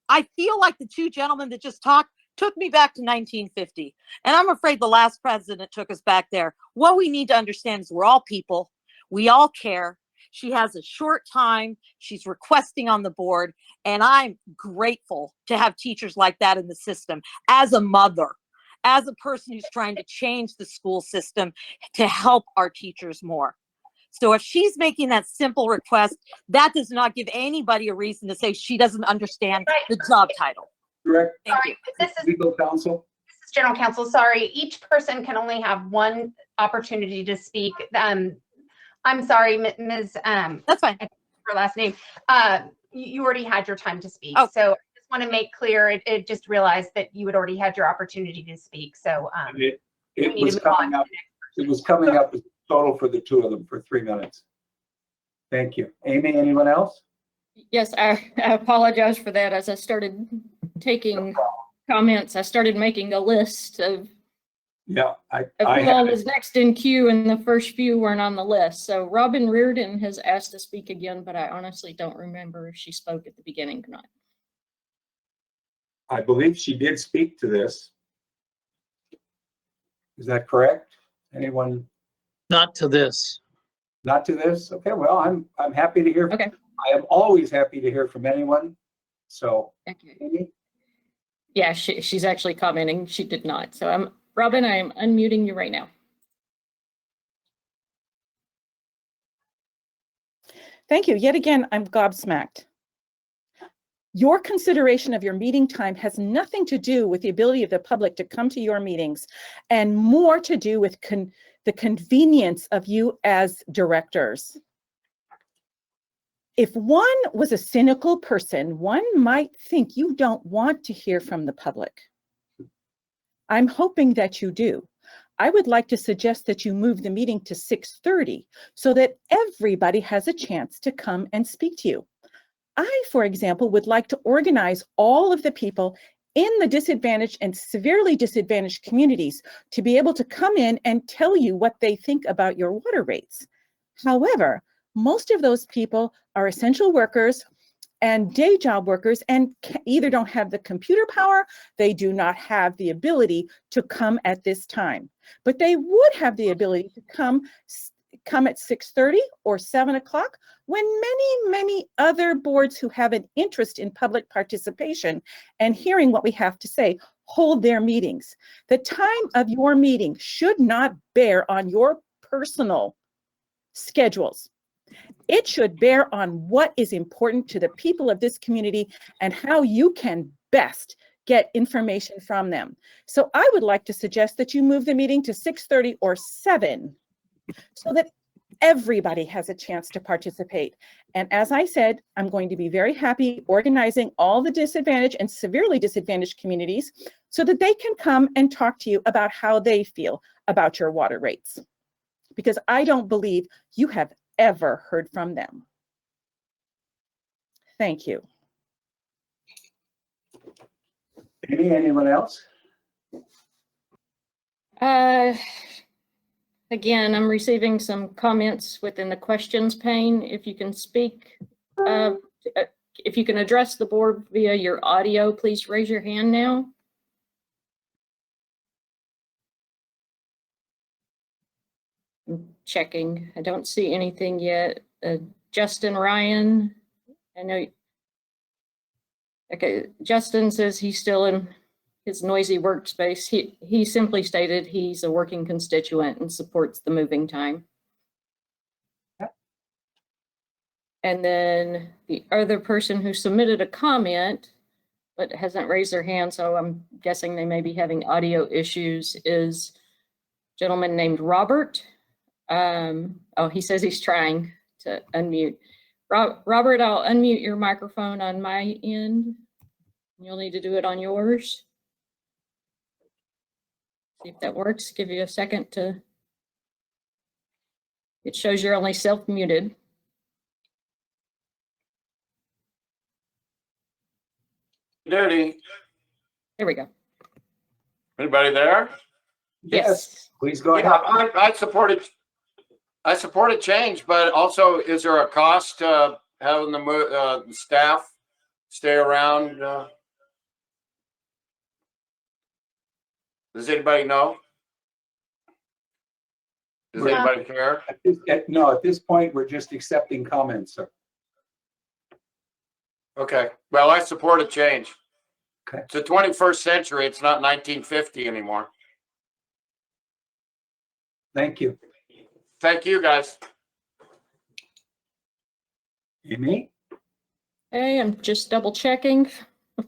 I feel like the two gentlemen that just talked took me back to 1950. And I'm afraid the last president took us back there. What we need to understand is we're all people. We all care. She has a short time. She's requesting on the board. And I'm grateful to have teachers like that in the system as a mother, as a person who's trying to change the school system to help our teachers more. So if she's making that simple request, that does not give anybody a reason to say she doesn't understand the job title. Correct. Thank you. This is Legal counsel. This is General Counsel. Sorry, each person can only have one opportunity to speak. I'm sorry, Ms. That's fine. Her last name. You already had your time to speak. Oh. So I just want to make clear. It just realized that you had already had your opportunity to speak. So It was coming up. It was coming up as total for the two of them for 3 minutes. Thank you. Amy, anyone else? Yes, I apologize for that. As I started taking comments, I started making a list of Yeah, I who all had was next in queue, and the first few weren't on the list. So Robin Reardon has asked to speak again, but I honestly don't remember if she spoke at the beginning or not. I believe she did speak to this. Is that correct? Anyone? Not to this. Not to this? Okay, well, I'm happy to hear. Okay. I am always happy to hear from anyone. So, Okay. Amy? Yeah, she's actually commenting. She did not. So Robin, I am unmuting you right now. Thank you. Yet again, I'm gobsmacked. Your consideration of your meeting time has nothing to do with the ability of the public to come to your meetings, and more to do with the convenience of you as directors. If one was a cynical person, one might think you don't want to hear from the public. I'm hoping that you do. I would like to suggest that you move the meeting to 6:30 so that everybody has a chance to come and speak to you. I, for example, would like to organize all of the people in the disadvantaged and severely disadvantaged communities to be able to come in and tell you what they think about your water rates. However, most of those people are essential workers and day job workers and either don't have the computer power, they do not have the ability to come at this time. But they would have the ability to come at 6:30 or 7 o'clock when many other boards who have an interest in public participation and hearing what we have to say hold their meetings. The time of your meeting should not bear on your personal schedules. It should bear on what is important to the people of this community and how you can best get information from them. So I would like to suggest that you move the meeting to 6:30 or 7 so that everybody has a chance to participate. And as I said, I'm going to be very happy organizing all the disadvantaged and severely disadvantaged communities so that they can come and talk to you about how they feel about your water rates. Because I don't believe you have ever heard from them. Thank you. Amy, anyone else? Again, I'm receiving some comments within the questions pane. If you can speak, if you can address the board via your audio, please raise your hand now. I'm checking. I don't see anything yet. Justin Ryan, I know. Okay, Justin says he's still in his noisy workspace. He simply stated he's a working constituent and supports the moving time. Yep. And then the other person who submitted a comment but hasn't raised their hand, so I'm guessing they may be having audio issues, is a gentleman named Robert. Oh, he says he's trying to unmute. Robert, I'll unmute your microphone on my end. You'll need to do it on yours. See if that works. Give you a second to. It shows you're only self-muted. Duty. There we go. Anybody there? Yes. Please go ahead. Yeah, I supported change, but also, is there a cost to having the staff stay around? Does anybody know? Does anybody care? No, at this point, we're just accepting comments, sir. Okay, well, I support a change. Okay. It's the 21st century. It's not 1950 anymore. Thank you. Thank you, guys. Amy? Hey, I'm just double checking.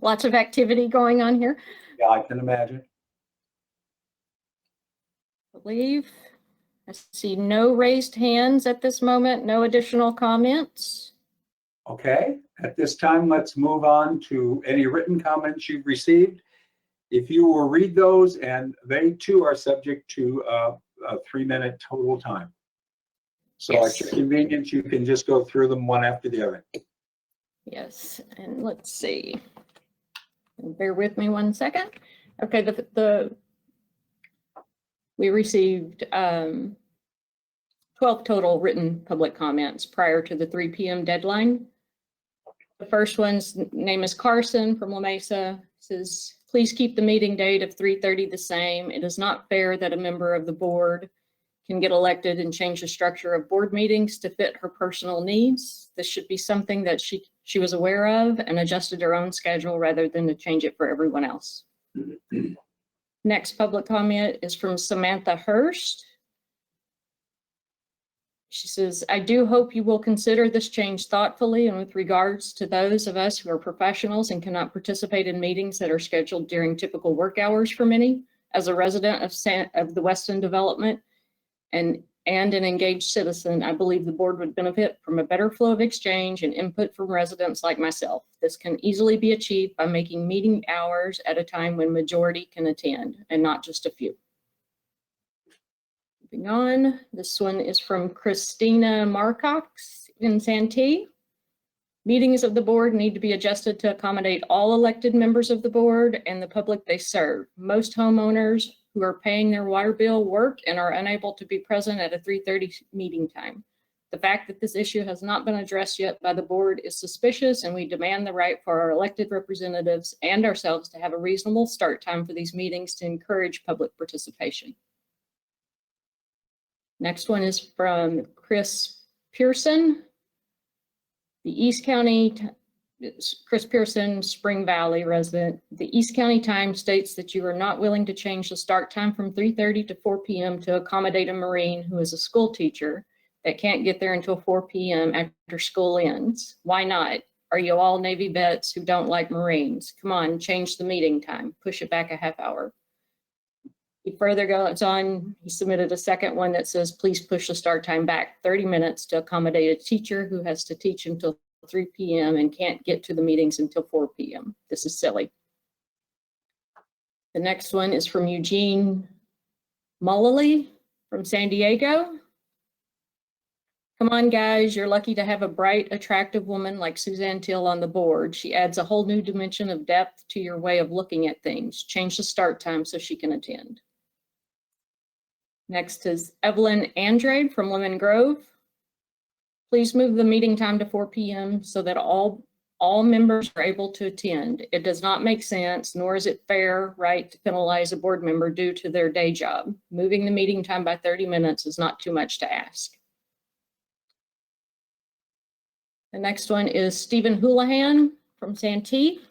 Lots of activity going on here. Yeah, I can imagine. I believe I see no raised hands at this moment, no additional comments. Okay, at this time, let's move on to any written comments you've received. If you will read those, and they too are subject to a 3-minute total time. So at Yes. your convenience, you can just go through them one after the other. Yes, and let's see. Bear with me one second. Okay, we received 12 total written public comments prior to the 3 p.m. deadline. The first one's name is Carson from La Mesa. Says, please keep the meeting date of 3:30 the same. It is not fair that a member of the board can get elected and change the structure of board meetings to fit her personal needs. This should be something that she was aware of and adjusted her own schedule rather than to change it for everyone else. Next public comment is from Samantha Hurst. She says, I do hope you will consider this change thoughtfully and with regards to those of us who are professionals and cannot participate in meetings that are scheduled during typical work hours for many. As a resident of the Weston development and an engaged citizen, I believe the board would benefit from a better flow of exchange and input from residents like myself. This can easily be achieved by making meeting hours at a time when majority can attend and not just a few. Moving on, this one is from Christina Marcox in Santee. Meetings of the board need to be adjusted to accommodate all elected members of the board and the public they serve. Most homeowners who are paying their water bill work and are unable to be present at a 3:30 meeting time. The fact that this issue has not been addressed yet by the board is suspicious, and we demand the right for our elected representatives and ourselves to have a reasonable start time for these meetings to encourage public participation. Next one is from Chris Pearson. The East County, Chris Pearson, Spring Valley resident. The East County Times states that you are not willing to change the start time from 3:30 to 4 p.m. to accommodate a Marine who is a school teacher that can't get there until 4 p.m. after school ends. Why not? Are you all Navy vets who don't like Marines? Come on, change the meeting time. Push it back a half hour. He further goes on, he submitted a second one that says, please push the start time back 30 minutes to accommodate a teacher who has to teach until 3 p.m. and can't get to the meetings until 4 p.m. This is silly. The next one is from Eugene Mullally from San Diego. Come on, guys, you're lucky to have a bright, attractive woman like Suzanne Till on the board. She adds a whole new dimension of depth to your way of looking at things. Change the start time so she can attend. Next is Evelyn Andrade from Lemon Grove. Please move the meeting time to 4 p.m. so that all members are able to attend. It does not make sense, nor is it fair, right, to penalize a board member due to their day job. Moving the meeting time by 30 minutes is not too much to ask. The next one is Stephen Houlihan from Santee.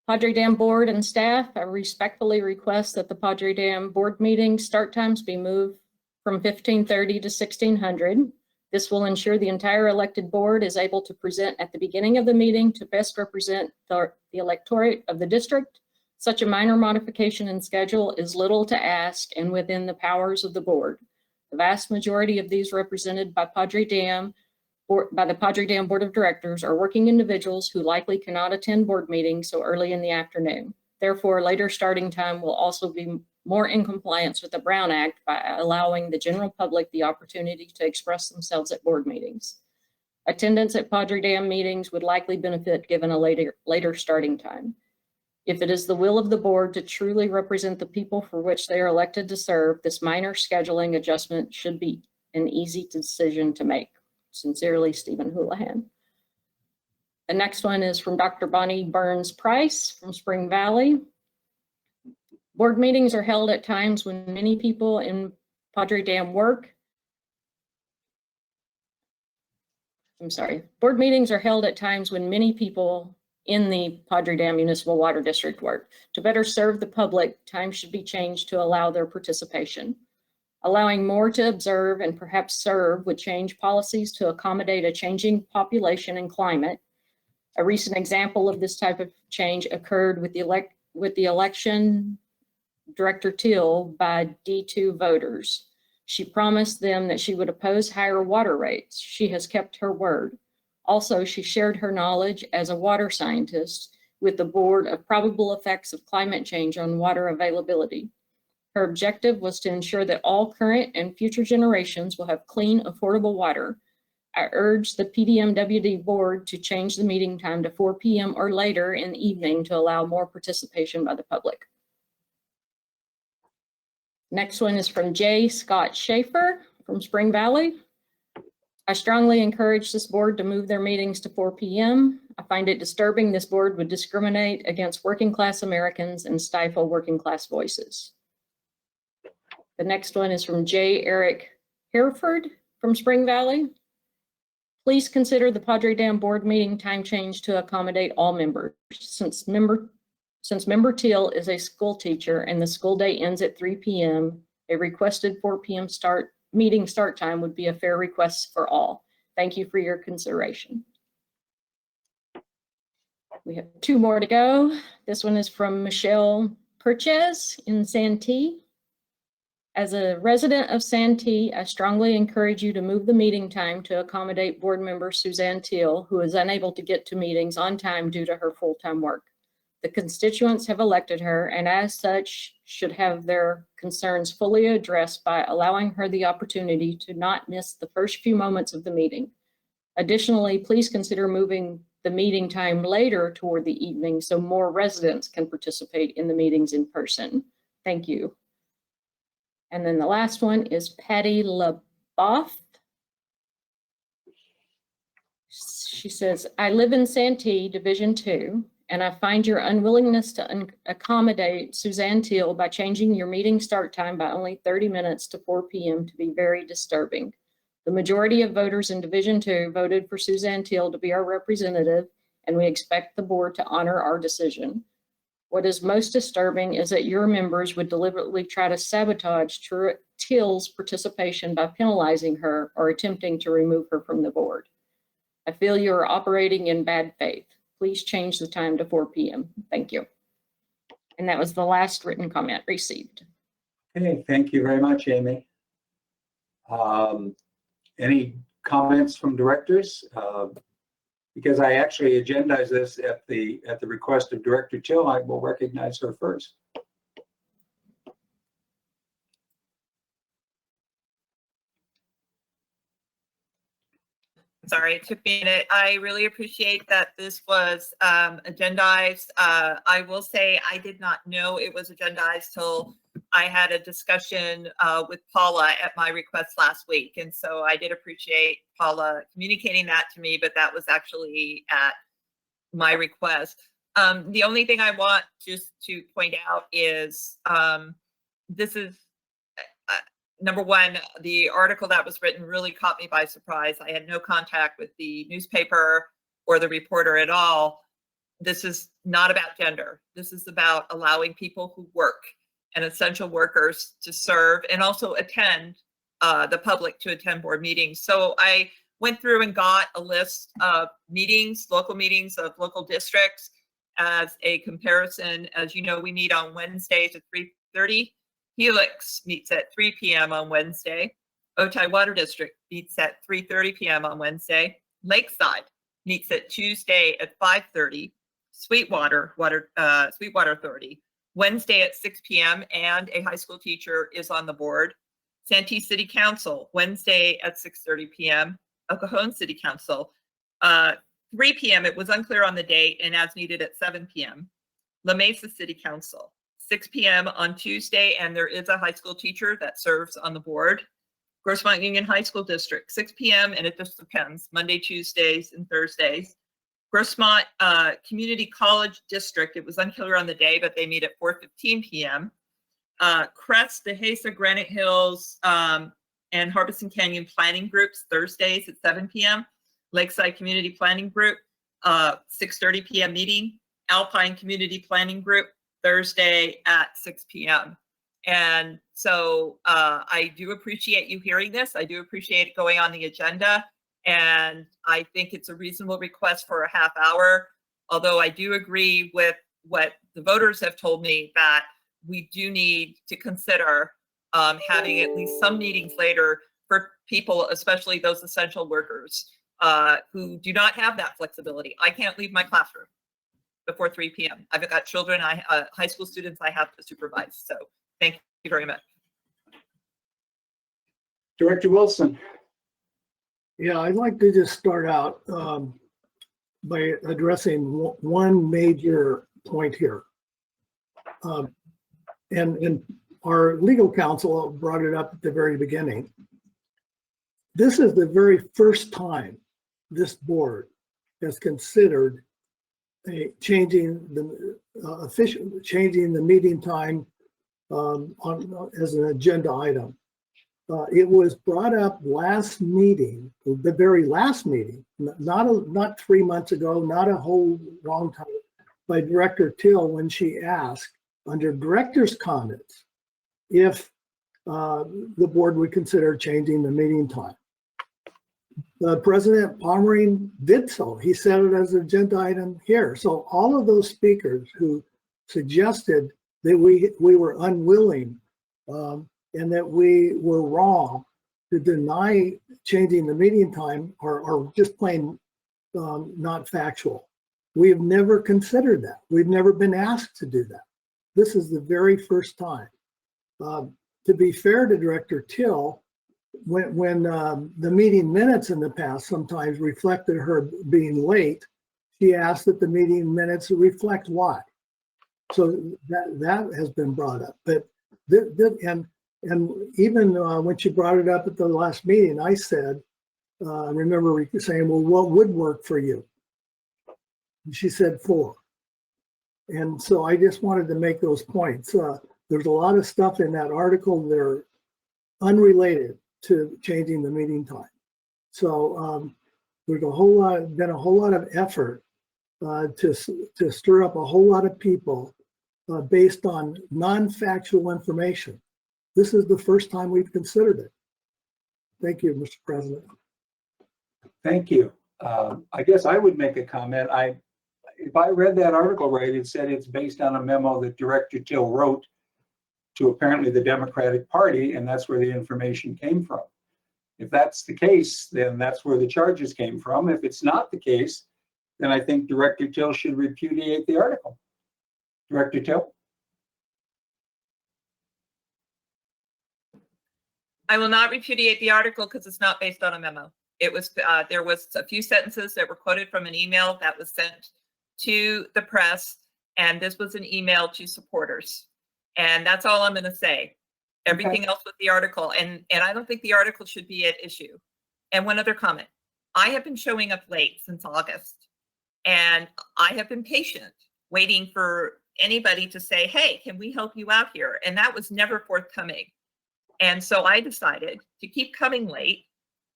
Padre Dam Board and staff, I respectfully request that the Padre Dam Board meeting start times be moved from 15:30 to 1600. This will ensure the entire elected board is able to present at the beginning of the meeting to best represent the electorate of the district. Such a minor modification in schedule is little to ask and within the powers of the board. The vast majority of these represented by the Padre Dam Board of Directors are working individuals who likely cannot attend board meetings so early in the afternoon. Therefore, later starting time will also be more in compliance with the Brown Act by allowing the general public the opportunity to express themselves at board meetings. Attendance at Padre Dam meetings would likely benefit given a later starting time. If it is the will of the board to truly represent the people for which they are elected to serve, this minor scheduling adjustment should be an easy decision to make. Sincerely, Stephen Houlihan. The next one is from Dr. Bonnie Burns Price from Spring Valley. Board meetings are held at times when many people in Padre Dam work. Board meetings are held at times when many people in the Padre Dam Municipal Water District work. To better serve the public, time should be changed to allow their participation. Allowing more to observe and perhaps serve would change policies to accommodate a changing population and climate. A recent example of this type of change occurred with the election Director Till by D2 voters. She promised them that she would oppose higher water rates. She has kept her word. Also, she shared her knowledge as a water scientist with the board of probable effects of climate change on water availability. Her objective was to ensure that all current and future generations will have clean, affordable water. I urge the PDMWD board to change the meeting time to 4 p.m. or later in the evening to allow more participation by the public. Next one is from J. Scott Schaefer from Spring Valley. I strongly encourage this board to move their meetings to 4 p.m. I find it disturbing this board would discriminate against working class Americans and stifle working class voices. The next one is from J. Eric Hereford from Spring Valley. Please consider the Padre Dam board meeting time change to accommodate all members. Since member Teal is a school teacher and the school day ends at 3 p.m., a requested 4 p.m. meeting start time would be a fair request for all. Thank you for your consideration. We have 2 more to go. This one is from Michelle Purchase in Santee. As a resident of Santee, I strongly encourage you to move the meeting time to accommodate board member Suzanne Teal, who is unable to get to meetings on time due to her full-time work. The constituents have elected her and as such should have their concerns fully addressed by allowing her the opportunity to not miss the first few moments of the meeting. Additionally, please consider moving the meeting time later toward the evening so more residents can participate in the meetings in person. Thank you. And then the last one is Patty LaBoff. She says, I live in Santee, Division 2, and I find your unwillingness to accommodate Suzanne Teal by changing your meeting start time by only 30 minutes to 4 p.m. to be very disturbing. The majority of voters in Division 2 voted for Suzanne Teal to be our representative, and we expect the board to honor our decision. What is most disturbing is that your members would deliberately try to sabotage Teal's participation by penalizing her or attempting to remove her from the board. I feel you are operating in bad faith. Please change the time to 4 p.m. Thank you. And that was the last written comment received. Okay, thank you very much, Amy. Any comments from directors? Because I actually agendized this at the request of Director Till, I will recognize her first. Sorry, it took me a minute. I really appreciate that this was agendized. I will say I did not know it was agendized till I had a discussion with Paula at my request last week. And so I did appreciate Paula communicating that to me, but that was actually at my request. The only thing I want just to point out is this is number one, the article that was written really caught me by surprise. I had no contact with the newspaper or the reporter at all. This is not about gender. This is about allowing people who work and essential workers to serve and also attend the public to attend board meetings. So I went through and got a list of meetings, local meetings of local districts as a comparison. As you know, we meet on Wednesdays at 3:30. Helix meets at 3 p.m. on Wednesday. Otay Water District meets at 3:30 p.m. on Wednesday. Lakeside meets at Tuesday at 5:30. Sweetwater Authority, Wednesday at 6 p.m. and a high school teacher is on the board. Santee City Council, Wednesday at 6:30 p.m. El Cajon City Council, 3 p.m. It was unclear on the date and as needed at 7 p.m. La Mesa City Council, 6 p.m. on Tuesday, and there is a high school teacher that serves on the board. Grossmont Union High School District, 6 p.m., and it just depends, Monday, Tuesdays, and Thursdays. Grossmont Community College District, it was unclear on the day, but they meet at 4:15 p.m. Crest, Dehesa, Granite Hills, and Harbison Canyon Planning Groups, Thursdays at 7 p.m. Lakeside Community Planning Group, 6:30 p.m. meeting. Alpine Community Planning Group, Thursday at 6 p.m. And so I do appreciate you hearing this. I do appreciate it going on the agenda. And I think it's a reasonable request for a half hour, although I do agree with what the voters have told me that we do need to consider having at least some meetings later for people, especially those essential workers who do not have that flexibility. I can't leave my classroom before 3 p.m. I've got children, high school students I have to supervise. So thank you very much. Director Wilson. Yeah, I'd like to just start out by addressing one major point here. And our legal counsel brought it up at the very beginning. This is the very first time this board has considered changing the meeting time as an agenda item. It was brought up last meeting, the very last meeting, not 3 months ago, not a whole long time, by Director Till when she asked under director's comments if the board would consider changing the meeting time. President Pomerantz did so. He set it as an agenda item here. So all of those speakers who suggested that we were unwilling and that we were wrong to deny changing the meeting time are just plain not factual. We have never considered that. We've never been asked to do that. This is the very first time. To be fair to Director Till, when the meeting minutes in the past sometimes reflected her being late, she asked that the meeting minutes reflect why. So that has been brought up. But and even when she brought it up at the last meeting, I said, I remember saying, well, what would work for you? And she said 4. And so I just wanted to make those points. There's a lot of stuff in that article that are unrelated to changing the meeting time. So there's been a whole lot of effort to stir up a whole lot of people based on non-factual information. This is the first time we've considered it. Thank you, Mr. President. Thank you. I guess I would make a comment. If I read that article right, it said it's based on a memo that Director Till wrote to apparently the Democratic Party, and that's where the information came from. If that's the case, then that's where the charges came from. If it's not the case, then I think Director Till should repudiate the article. Director Till? I will not repudiate the article because it's not based on a memo. It was there was a few sentences that were quoted from an email that was sent to the press, and this was an email to supporters. And that's all I'm going to say. Everything else with the article, and I don't think the article should be at issue. And one other comment. I have been showing up late since August, and I have been patient, waiting for anybody to say, hey, can we help you out here? And that was never forthcoming. And so I decided to keep coming late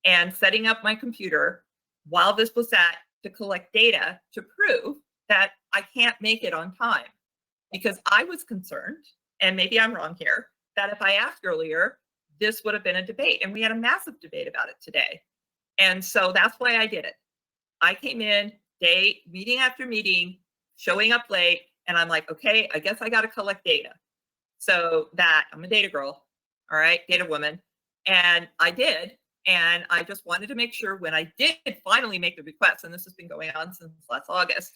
and setting up my computer while this was at to collect data to prove that I can't make it on time. Because I was concerned, and maybe I'm wrong here, that if I asked earlier, this would have been a debate. And we had a massive debate about it today. And so that's why I did it. I came in meeting after meeting, showing up late, and I'm like, okay, I guess I got to collect data. So that I'm a data girl, all right, data woman. And I did. And I just wanted to make sure when I did finally make the request, and this has been going on since last August,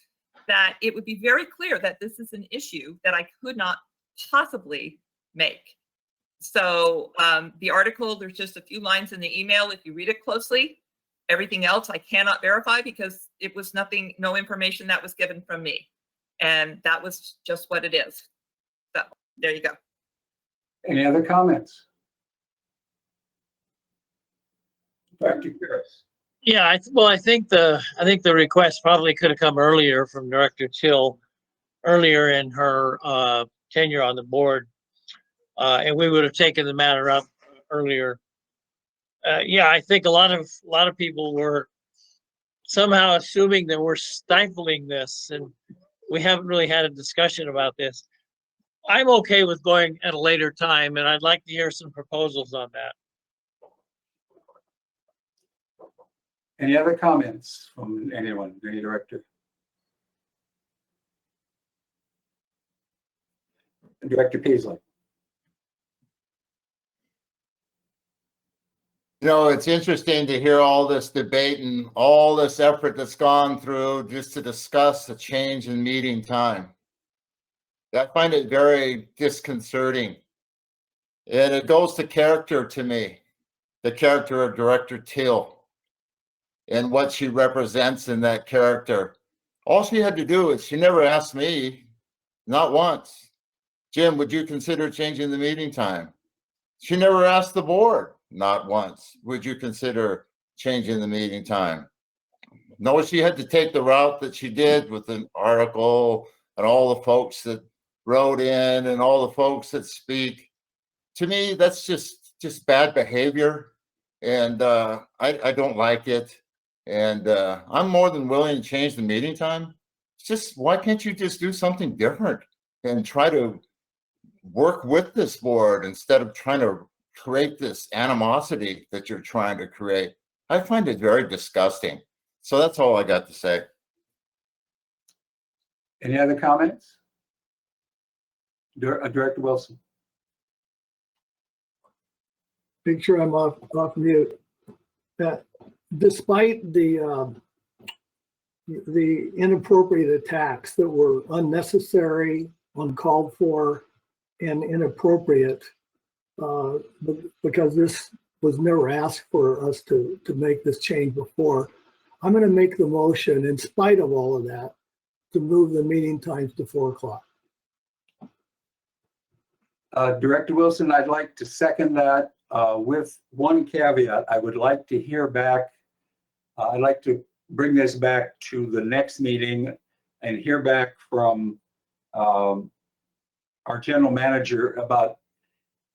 that it would be very clear that this is an issue that I could not possibly make. So the article, there's just a few lines in the email. If you read it closely, everything else I cannot verify because it was nothing, no information that was given from me. And that was just what it is. So there you go. Any other comments? Dr. Harris. Yeah, I think the request probably could have come earlier from Director Till, earlier in her tenure on the board, and we would have taken the matter up earlier. Yeah, I think a lot of people were somehow assuming that we're stifling this, and we haven't really had a discussion about this. I'm okay with going at a later time, and I'd like to hear some proposals on that. Any other comments from anyone, any director? Director Peasley. You know, it's interesting to hear all this debate and all this effort that's gone through just to discuss the change in meeting time. I find it very disconcerting And it goes to character to me, the character of Director Till and what she represents in that character. All she had to do is she never asked me, not once, Jim, would you consider changing the meeting time? She never asked the board, not once, would you consider changing the meeting time? No, she had to take the route that she did with an article and all the folks that wrote in and all the folks that speak. To me, that's just bad behavior, and I don't like it. And I'm more than willing to change the meeting time. It's just, why can't you just do something different and try to work with this board instead of trying to create this animosity that you're trying to create? I find it very disgusting. So that's all I got to say. Any other comments? Director Wilson. Make sure I'm off mute. That despite the inappropriate attacks that were unnecessary, uncalled for, and inappropriate, because this was never asked for us to make this change before, I'm going to make the motion, in spite of all of that, to move the meeting times to 4 o'clock. Director Wilson, I'd like to second that with one caveat. I would like to hear back. I'd like to bring this back to the next meeting and hear back from our general manager about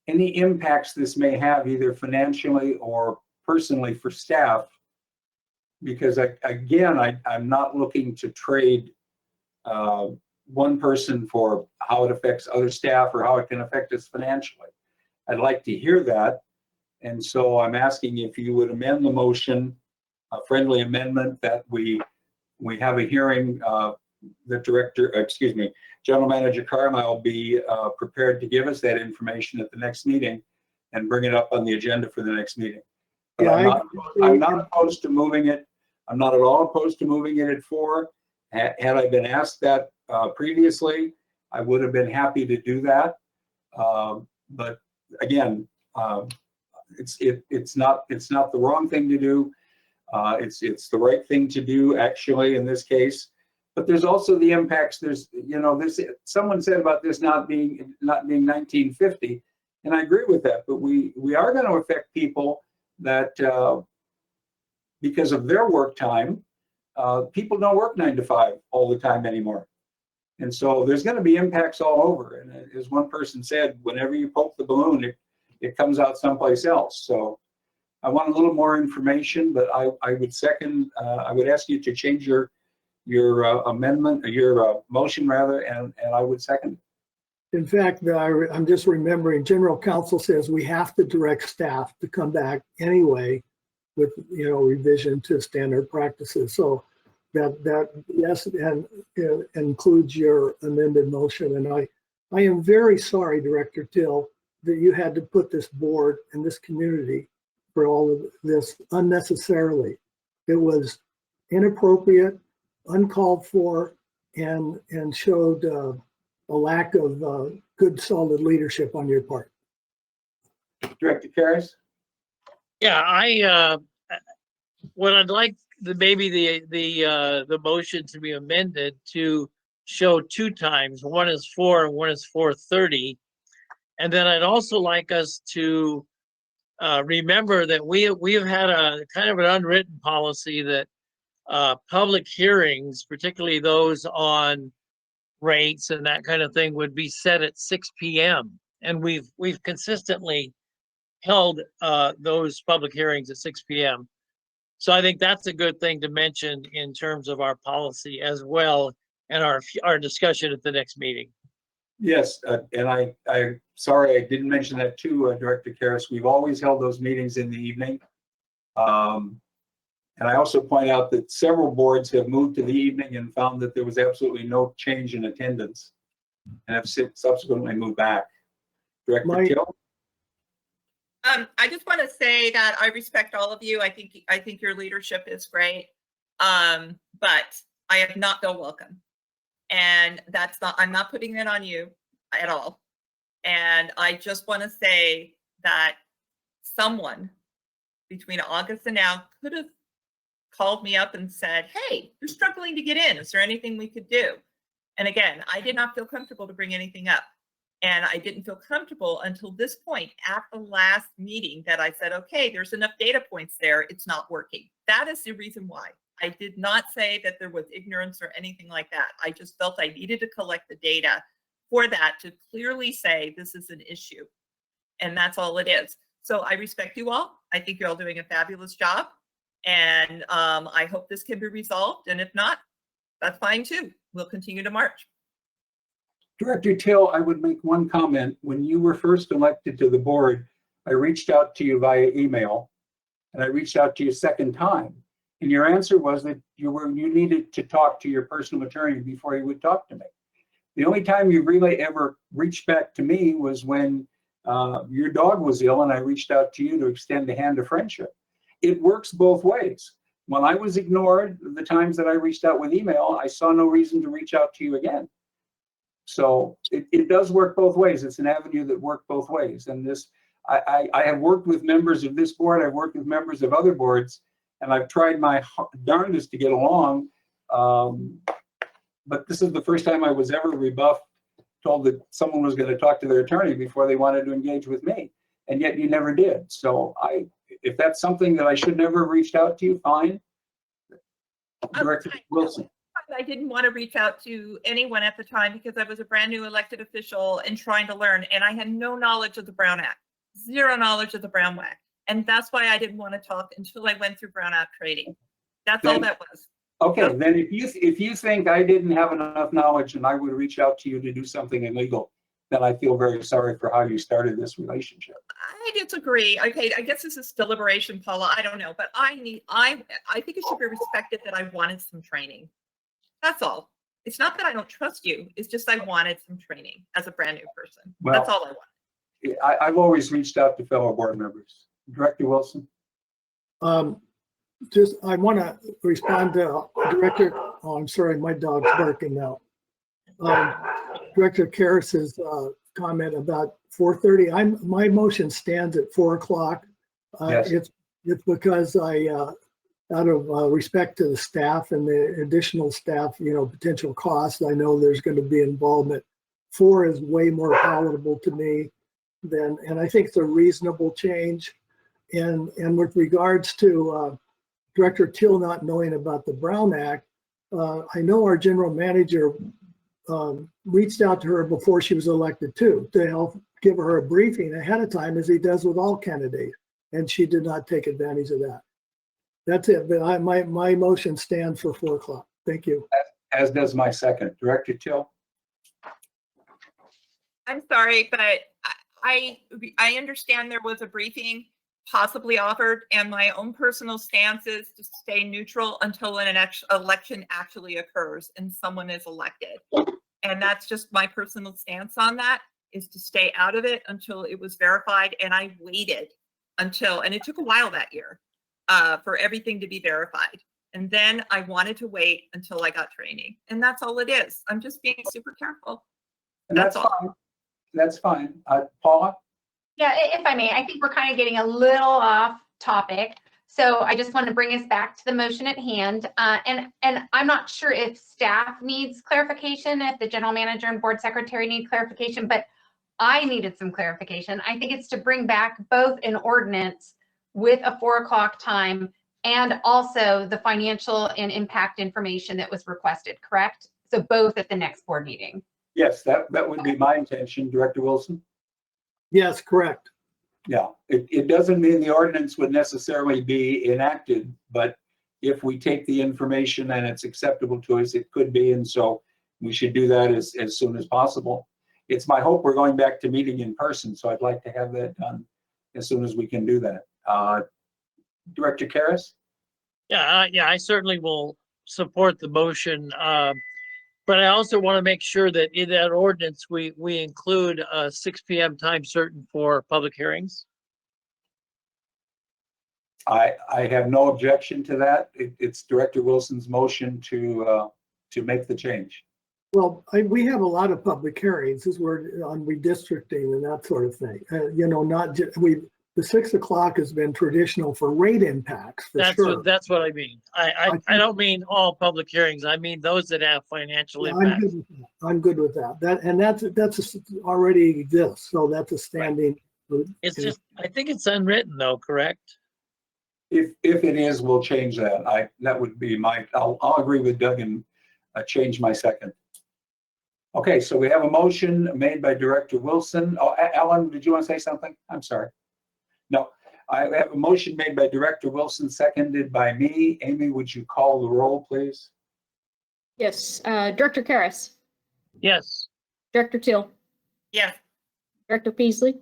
any impacts this may have, either financially or personally for staff. Because I'm not looking to trade one person for how it affects other staff or how it can affect us financially. I'd like to hear that. And so I'm asking if you would amend the motion, a friendly amendment, that we have a hearing, General Manager Carmile be prepared to give us that information at the next meeting and bring it up on the agenda for the next meeting. But Yeah, I'm not opposed to moving it. I'm not at all opposed to moving it at 4. Had I been asked that previously, I would have been happy to do that. But again, it's not the wrong thing to do. It's the right thing to do, actually, in this case. But there's also the impacts. There's, this, someone said about this not being 1950, and I agree with that. But we are going to affect people that because of their work time, people don't work 9 to 5 all the time anymore. And so there's going to be impacts all over. And as one person said, whenever you poke the balloon, it comes out someplace else. So I want a little more information, but I would second, I would ask you to change your amendment, your motion rather, and I would second it. In fact, I'm just remembering, General Counsel says we have to direct staff to come back anyway with, revision to standard practices. So that yes, and includes your amended motion. And I am very sorry, Director Till, that you had to put this board and this community for all of this unnecessarily. It was inappropriate, uncalled for, and showed a lack of good, solid leadership on your part. Director Karras? Yeah, what I'd like maybe the motion to be amended to show 2 times. One is 4 and one is 4:30. And then I'd also like us to remember that we've had a kind of an unwritten policy that public hearings, particularly those on rates and that kind of thing, would be set at 6 p.m. And we've consistently held those public hearings at 6 p.m. So I think that's a good thing to mention in terms of our policy as well, and our discussion at the next meeting. Yes, and I'm sorry I didn't mention that too, Director Karras. We've always held those meetings in the evening. And I also point out that several boards have moved to the evening and found that there was absolutely no change in attendance and have subsequently moved back. Director Till? I just want to say that I respect all of you. I think your leadership is great. But I have not felt welcome. And I'm not putting it on you at all. And I just want to say that someone between August and now could have called me up and said, hey, you're struggling to get in. Is there anything we could do? And again, I did not feel comfortable to bring anything up. And I didn't feel comfortable until this point at the last meeting that I said, okay, there's enough data points there. It's not working. That is the reason why. I did not say that there was ignorance or anything like that. I just felt I needed to collect the data for that to clearly say this is an issue. And that's all it is. So I respect you all. I think you're all doing a fabulous job. And I hope this can be resolved. And if not, that's fine too. We'll continue to march. Director Till, I would make one comment. When you were first elected to the board, I reached out to you via email, and I reached out to you a second time. And your answer was that you needed to talk to your personal attorney before you would talk to me. The only time you really ever reached back to me was when your dog was ill, and I reached out to you to extend a hand of friendship. It works both ways. When I was ignored, the times that I reached out with email, I saw no reason to reach out to you again. So it does work both ways. It's an avenue that works both ways. And this, I have worked with members of this board. I've worked with members of other boards, and I've tried my darndest to get along. But this is the first time I was ever rebuffed, told that someone was going to talk to their attorney before they wanted to engage with me. And yet you never did. So if that's something that I should never have reached out to you, fine. Director Wilson. I didn't want to reach out to anyone at the time because I was a brand new elected official and trying to learn, and I had no knowledge of the Brown Act, zero knowledge of the Brown Act. And that's why I didn't want to talk until I went through Brown Act training. That's all that was. Okay, then if you think I didn't have enough knowledge and I would reach out to you to do something illegal, then I feel very sorry for how you started this relationship. I disagree. Okay, I guess this is deliberation, Paula. I don't know, but I think it should be respected that I wanted some training. That's all. It's not that I don't trust you. It's just I wanted some training as a brand new person. Well, that's all I want. I've always reached out to fellow board members. Director Wilson. I want to respond to Director. Oh, I'm sorry, my dog's barking now. Director Karas's comment about 4:30. My motion stands at 4 o'clock. Yes. It's because out of respect to the staff and the additional staff, potential costs, I know there's going to be involvement. 4 is way more palatable to me and I think it's a reasonable change. And with regards to Director Till not knowing about the Brown Act, I know our general manager reached out to her before she was elected too, to help give her a briefing ahead of time, as he does with all candidates. And she did not take advantage of that. That's it. But my motion stands for 4 o'clock. Thank you. As does my second. Director Till. I'm sorry, but I understand there was a briefing possibly offered, and my own personal stance is to stay neutral until an election actually occurs and someone is elected. And that's just my personal stance on that, is to stay out of it until it was verified. And I waited until, and it took a while that year for everything to be verified. And then I wanted to wait until I got training. And that's all it is. I'm just being super careful. And that's fine. That's fine. Paula? Yeah, if I may, I think we're kind of getting a little off topic. So I just want to bring us back to the motion at hand. And I'm not sure if staff needs clarification, if the general manager and board secretary need clarification, but I needed some clarification. I think it's to bring back both an ordinance with a 4 o'clock time and also the financial and impact information that was requested, correct? So both at the next board meeting. Yes, that would be my intention. Director Wilson? Yes, correct. Yeah, it doesn't mean the ordinance would necessarily be enacted, but if we take the information and it's acceptable to us, it could be, and so we should do that as soon as possible. It's my hope we're going back to meeting in person, so I'd like to have that done as soon as we can do that. Director Karras? Yeah, I certainly will support the motion. But I also want to make sure that in that ordinance, we include a 6 p.m. time certain for public hearings. I have no objection to that. It's Director Wilson's motion to make the change. Well, we have a lot of public hearings as we're on redistricting and that sort of thing. Not just, the 6 o'clock has been traditional for rate impacts for sure. That's what I mean. I don't mean all public hearings. I mean those that have financial Yeah, impact. I'm good with that. That's already exists. So that's a standing. It's just, I think it's unwritten though, correct? If it is, we'll change that. That would be I'll agree with Doug and change my second. Okay, so we have a motion made by Director Wilson. Oh, Alan, did you want to say something? I'm sorry. No, I have a motion made by Director Wilson, seconded by me. Amy, would you call the roll, please? Yes, Director Karras, Yes. Director Teal, Yes. Director Peasley,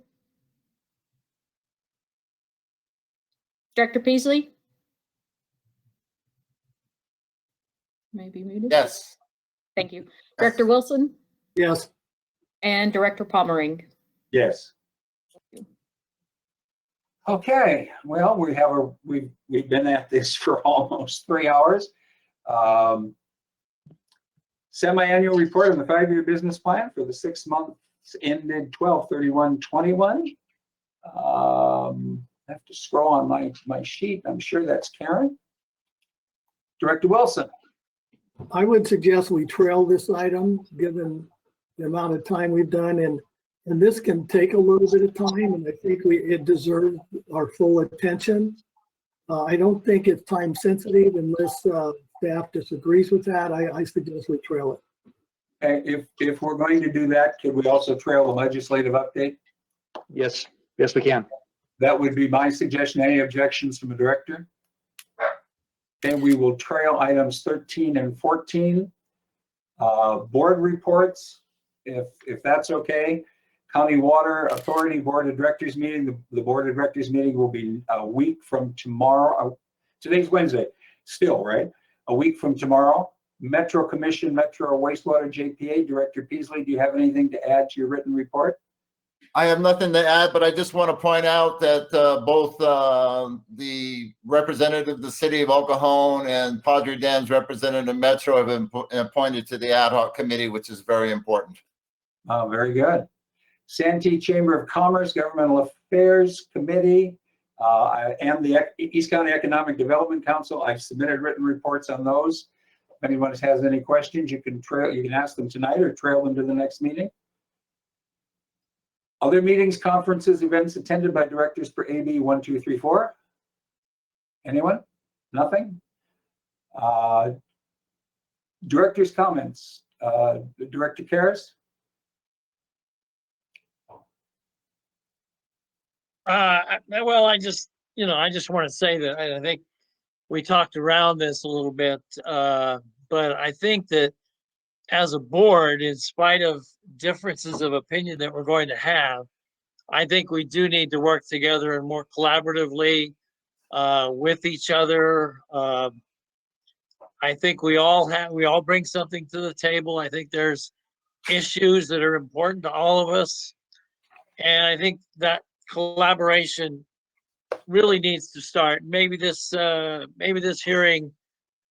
Director Peasley? Maybe muted. Yes. Thank you. Director Wilson Yes. and Director Pommering. Yes. Okay, well, we've been at this for almost 3 hours. Semi-annual report on the 5-year business plan for the 6 months ended 12/31/21. I have to scroll on my sheet. I'm sure that's Karen. Director Wilson. I would suggest we trail this item, given the amount of time we've done, and this can take a little bit of time, and I think it deserves our full attention. I don't think it's time sensitive unless staff disagrees with that. I suggest we trail it. Okay, if we're going to do that, could we also trail the legislative update? Yes, we can. That would be my suggestion. Any objections from the director? Then we will trail items 13 and 14. Board reports, if that's okay. County Water Authority Board of Directors meeting. The Board of Directors meeting will be a week from tomorrow. Today's Wednesday, still, right? A week from tomorrow. Metro Commission, Metro Wastewater JPA. Director Peasley, do you have anything to add to your written report? I have nothing to add, but I just want to point out that both the representative of the city of El Cajon and Padre Dam's representative Metro have been appointed to the ad hoc committee, which is very important. Oh, very good. Santee Chamber of Commerce, Governmental Affairs Committee, and the East County Economic Development Council. I've submitted written reports on those. If anyone has any questions, you can ask them tonight or trail them to the next meeting. Other meetings, conferences, events attended by directors for AB 1234. Anyone? Nothing? Director's comments. Director Karras? Well, I just want to say that I think we talked around this a little bit, but I think that as a board, in spite of differences of opinion that we're going to have, I think we do need to work together and more collaboratively with each other. I think we all bring something to the table. I think there's issues that are important to all of us. And I think that collaboration really needs to start. Maybe this hearing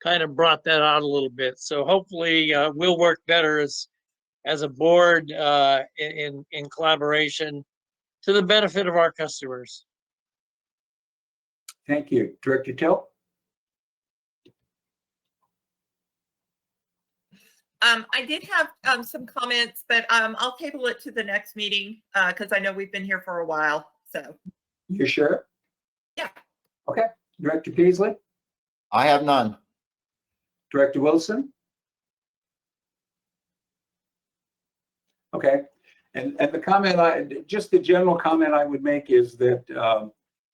kind of brought that out a little bit. So hopefully we'll work better as a board in collaboration to the benefit of our customers. Thank you. Director Till? I did have some comments, but I'll table it to the next meeting because I know we've been here for a while. So. You sure? Yeah. Okay. Director Peasley? I have none. Director Wilson? Okay. And the comment, just the general comment I would make is that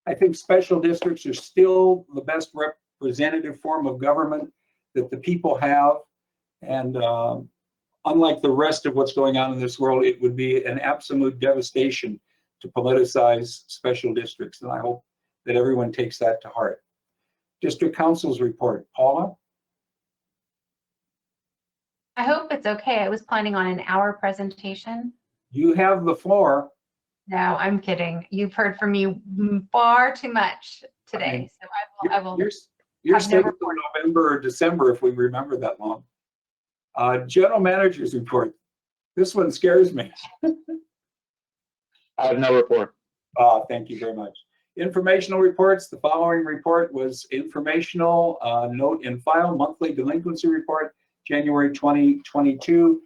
I think special districts are still the best representative form of government that the people have. And unlike the rest of what's going on in this world, it would be an absolute devastation to politicize special districts. And I hope that everyone takes that to heart. District Council's report. Paula? I hope it's okay. I was planning on an hour presentation. You have the floor. No, I'm kidding. You've heard from me far too much today. So I will. You're have no scheduled for November or December if we remember that long. General Manager's report. This one scares me. I have no report. Thank you very much. Informational reports. The following report was informational. Note in file, monthly delinquency report, January 2022.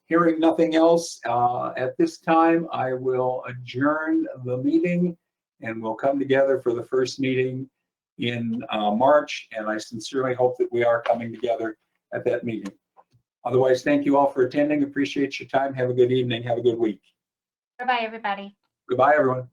Hearing nothing else at this time, I will adjourn the meeting and we'll come together for the first meeting in March. And I sincerely hope that we are coming together at that meeting. Otherwise, thank you all for attending. Appreciate your time. Have a good evening. Have a good week. Bye-bye, everybody. Goodbye, everyone.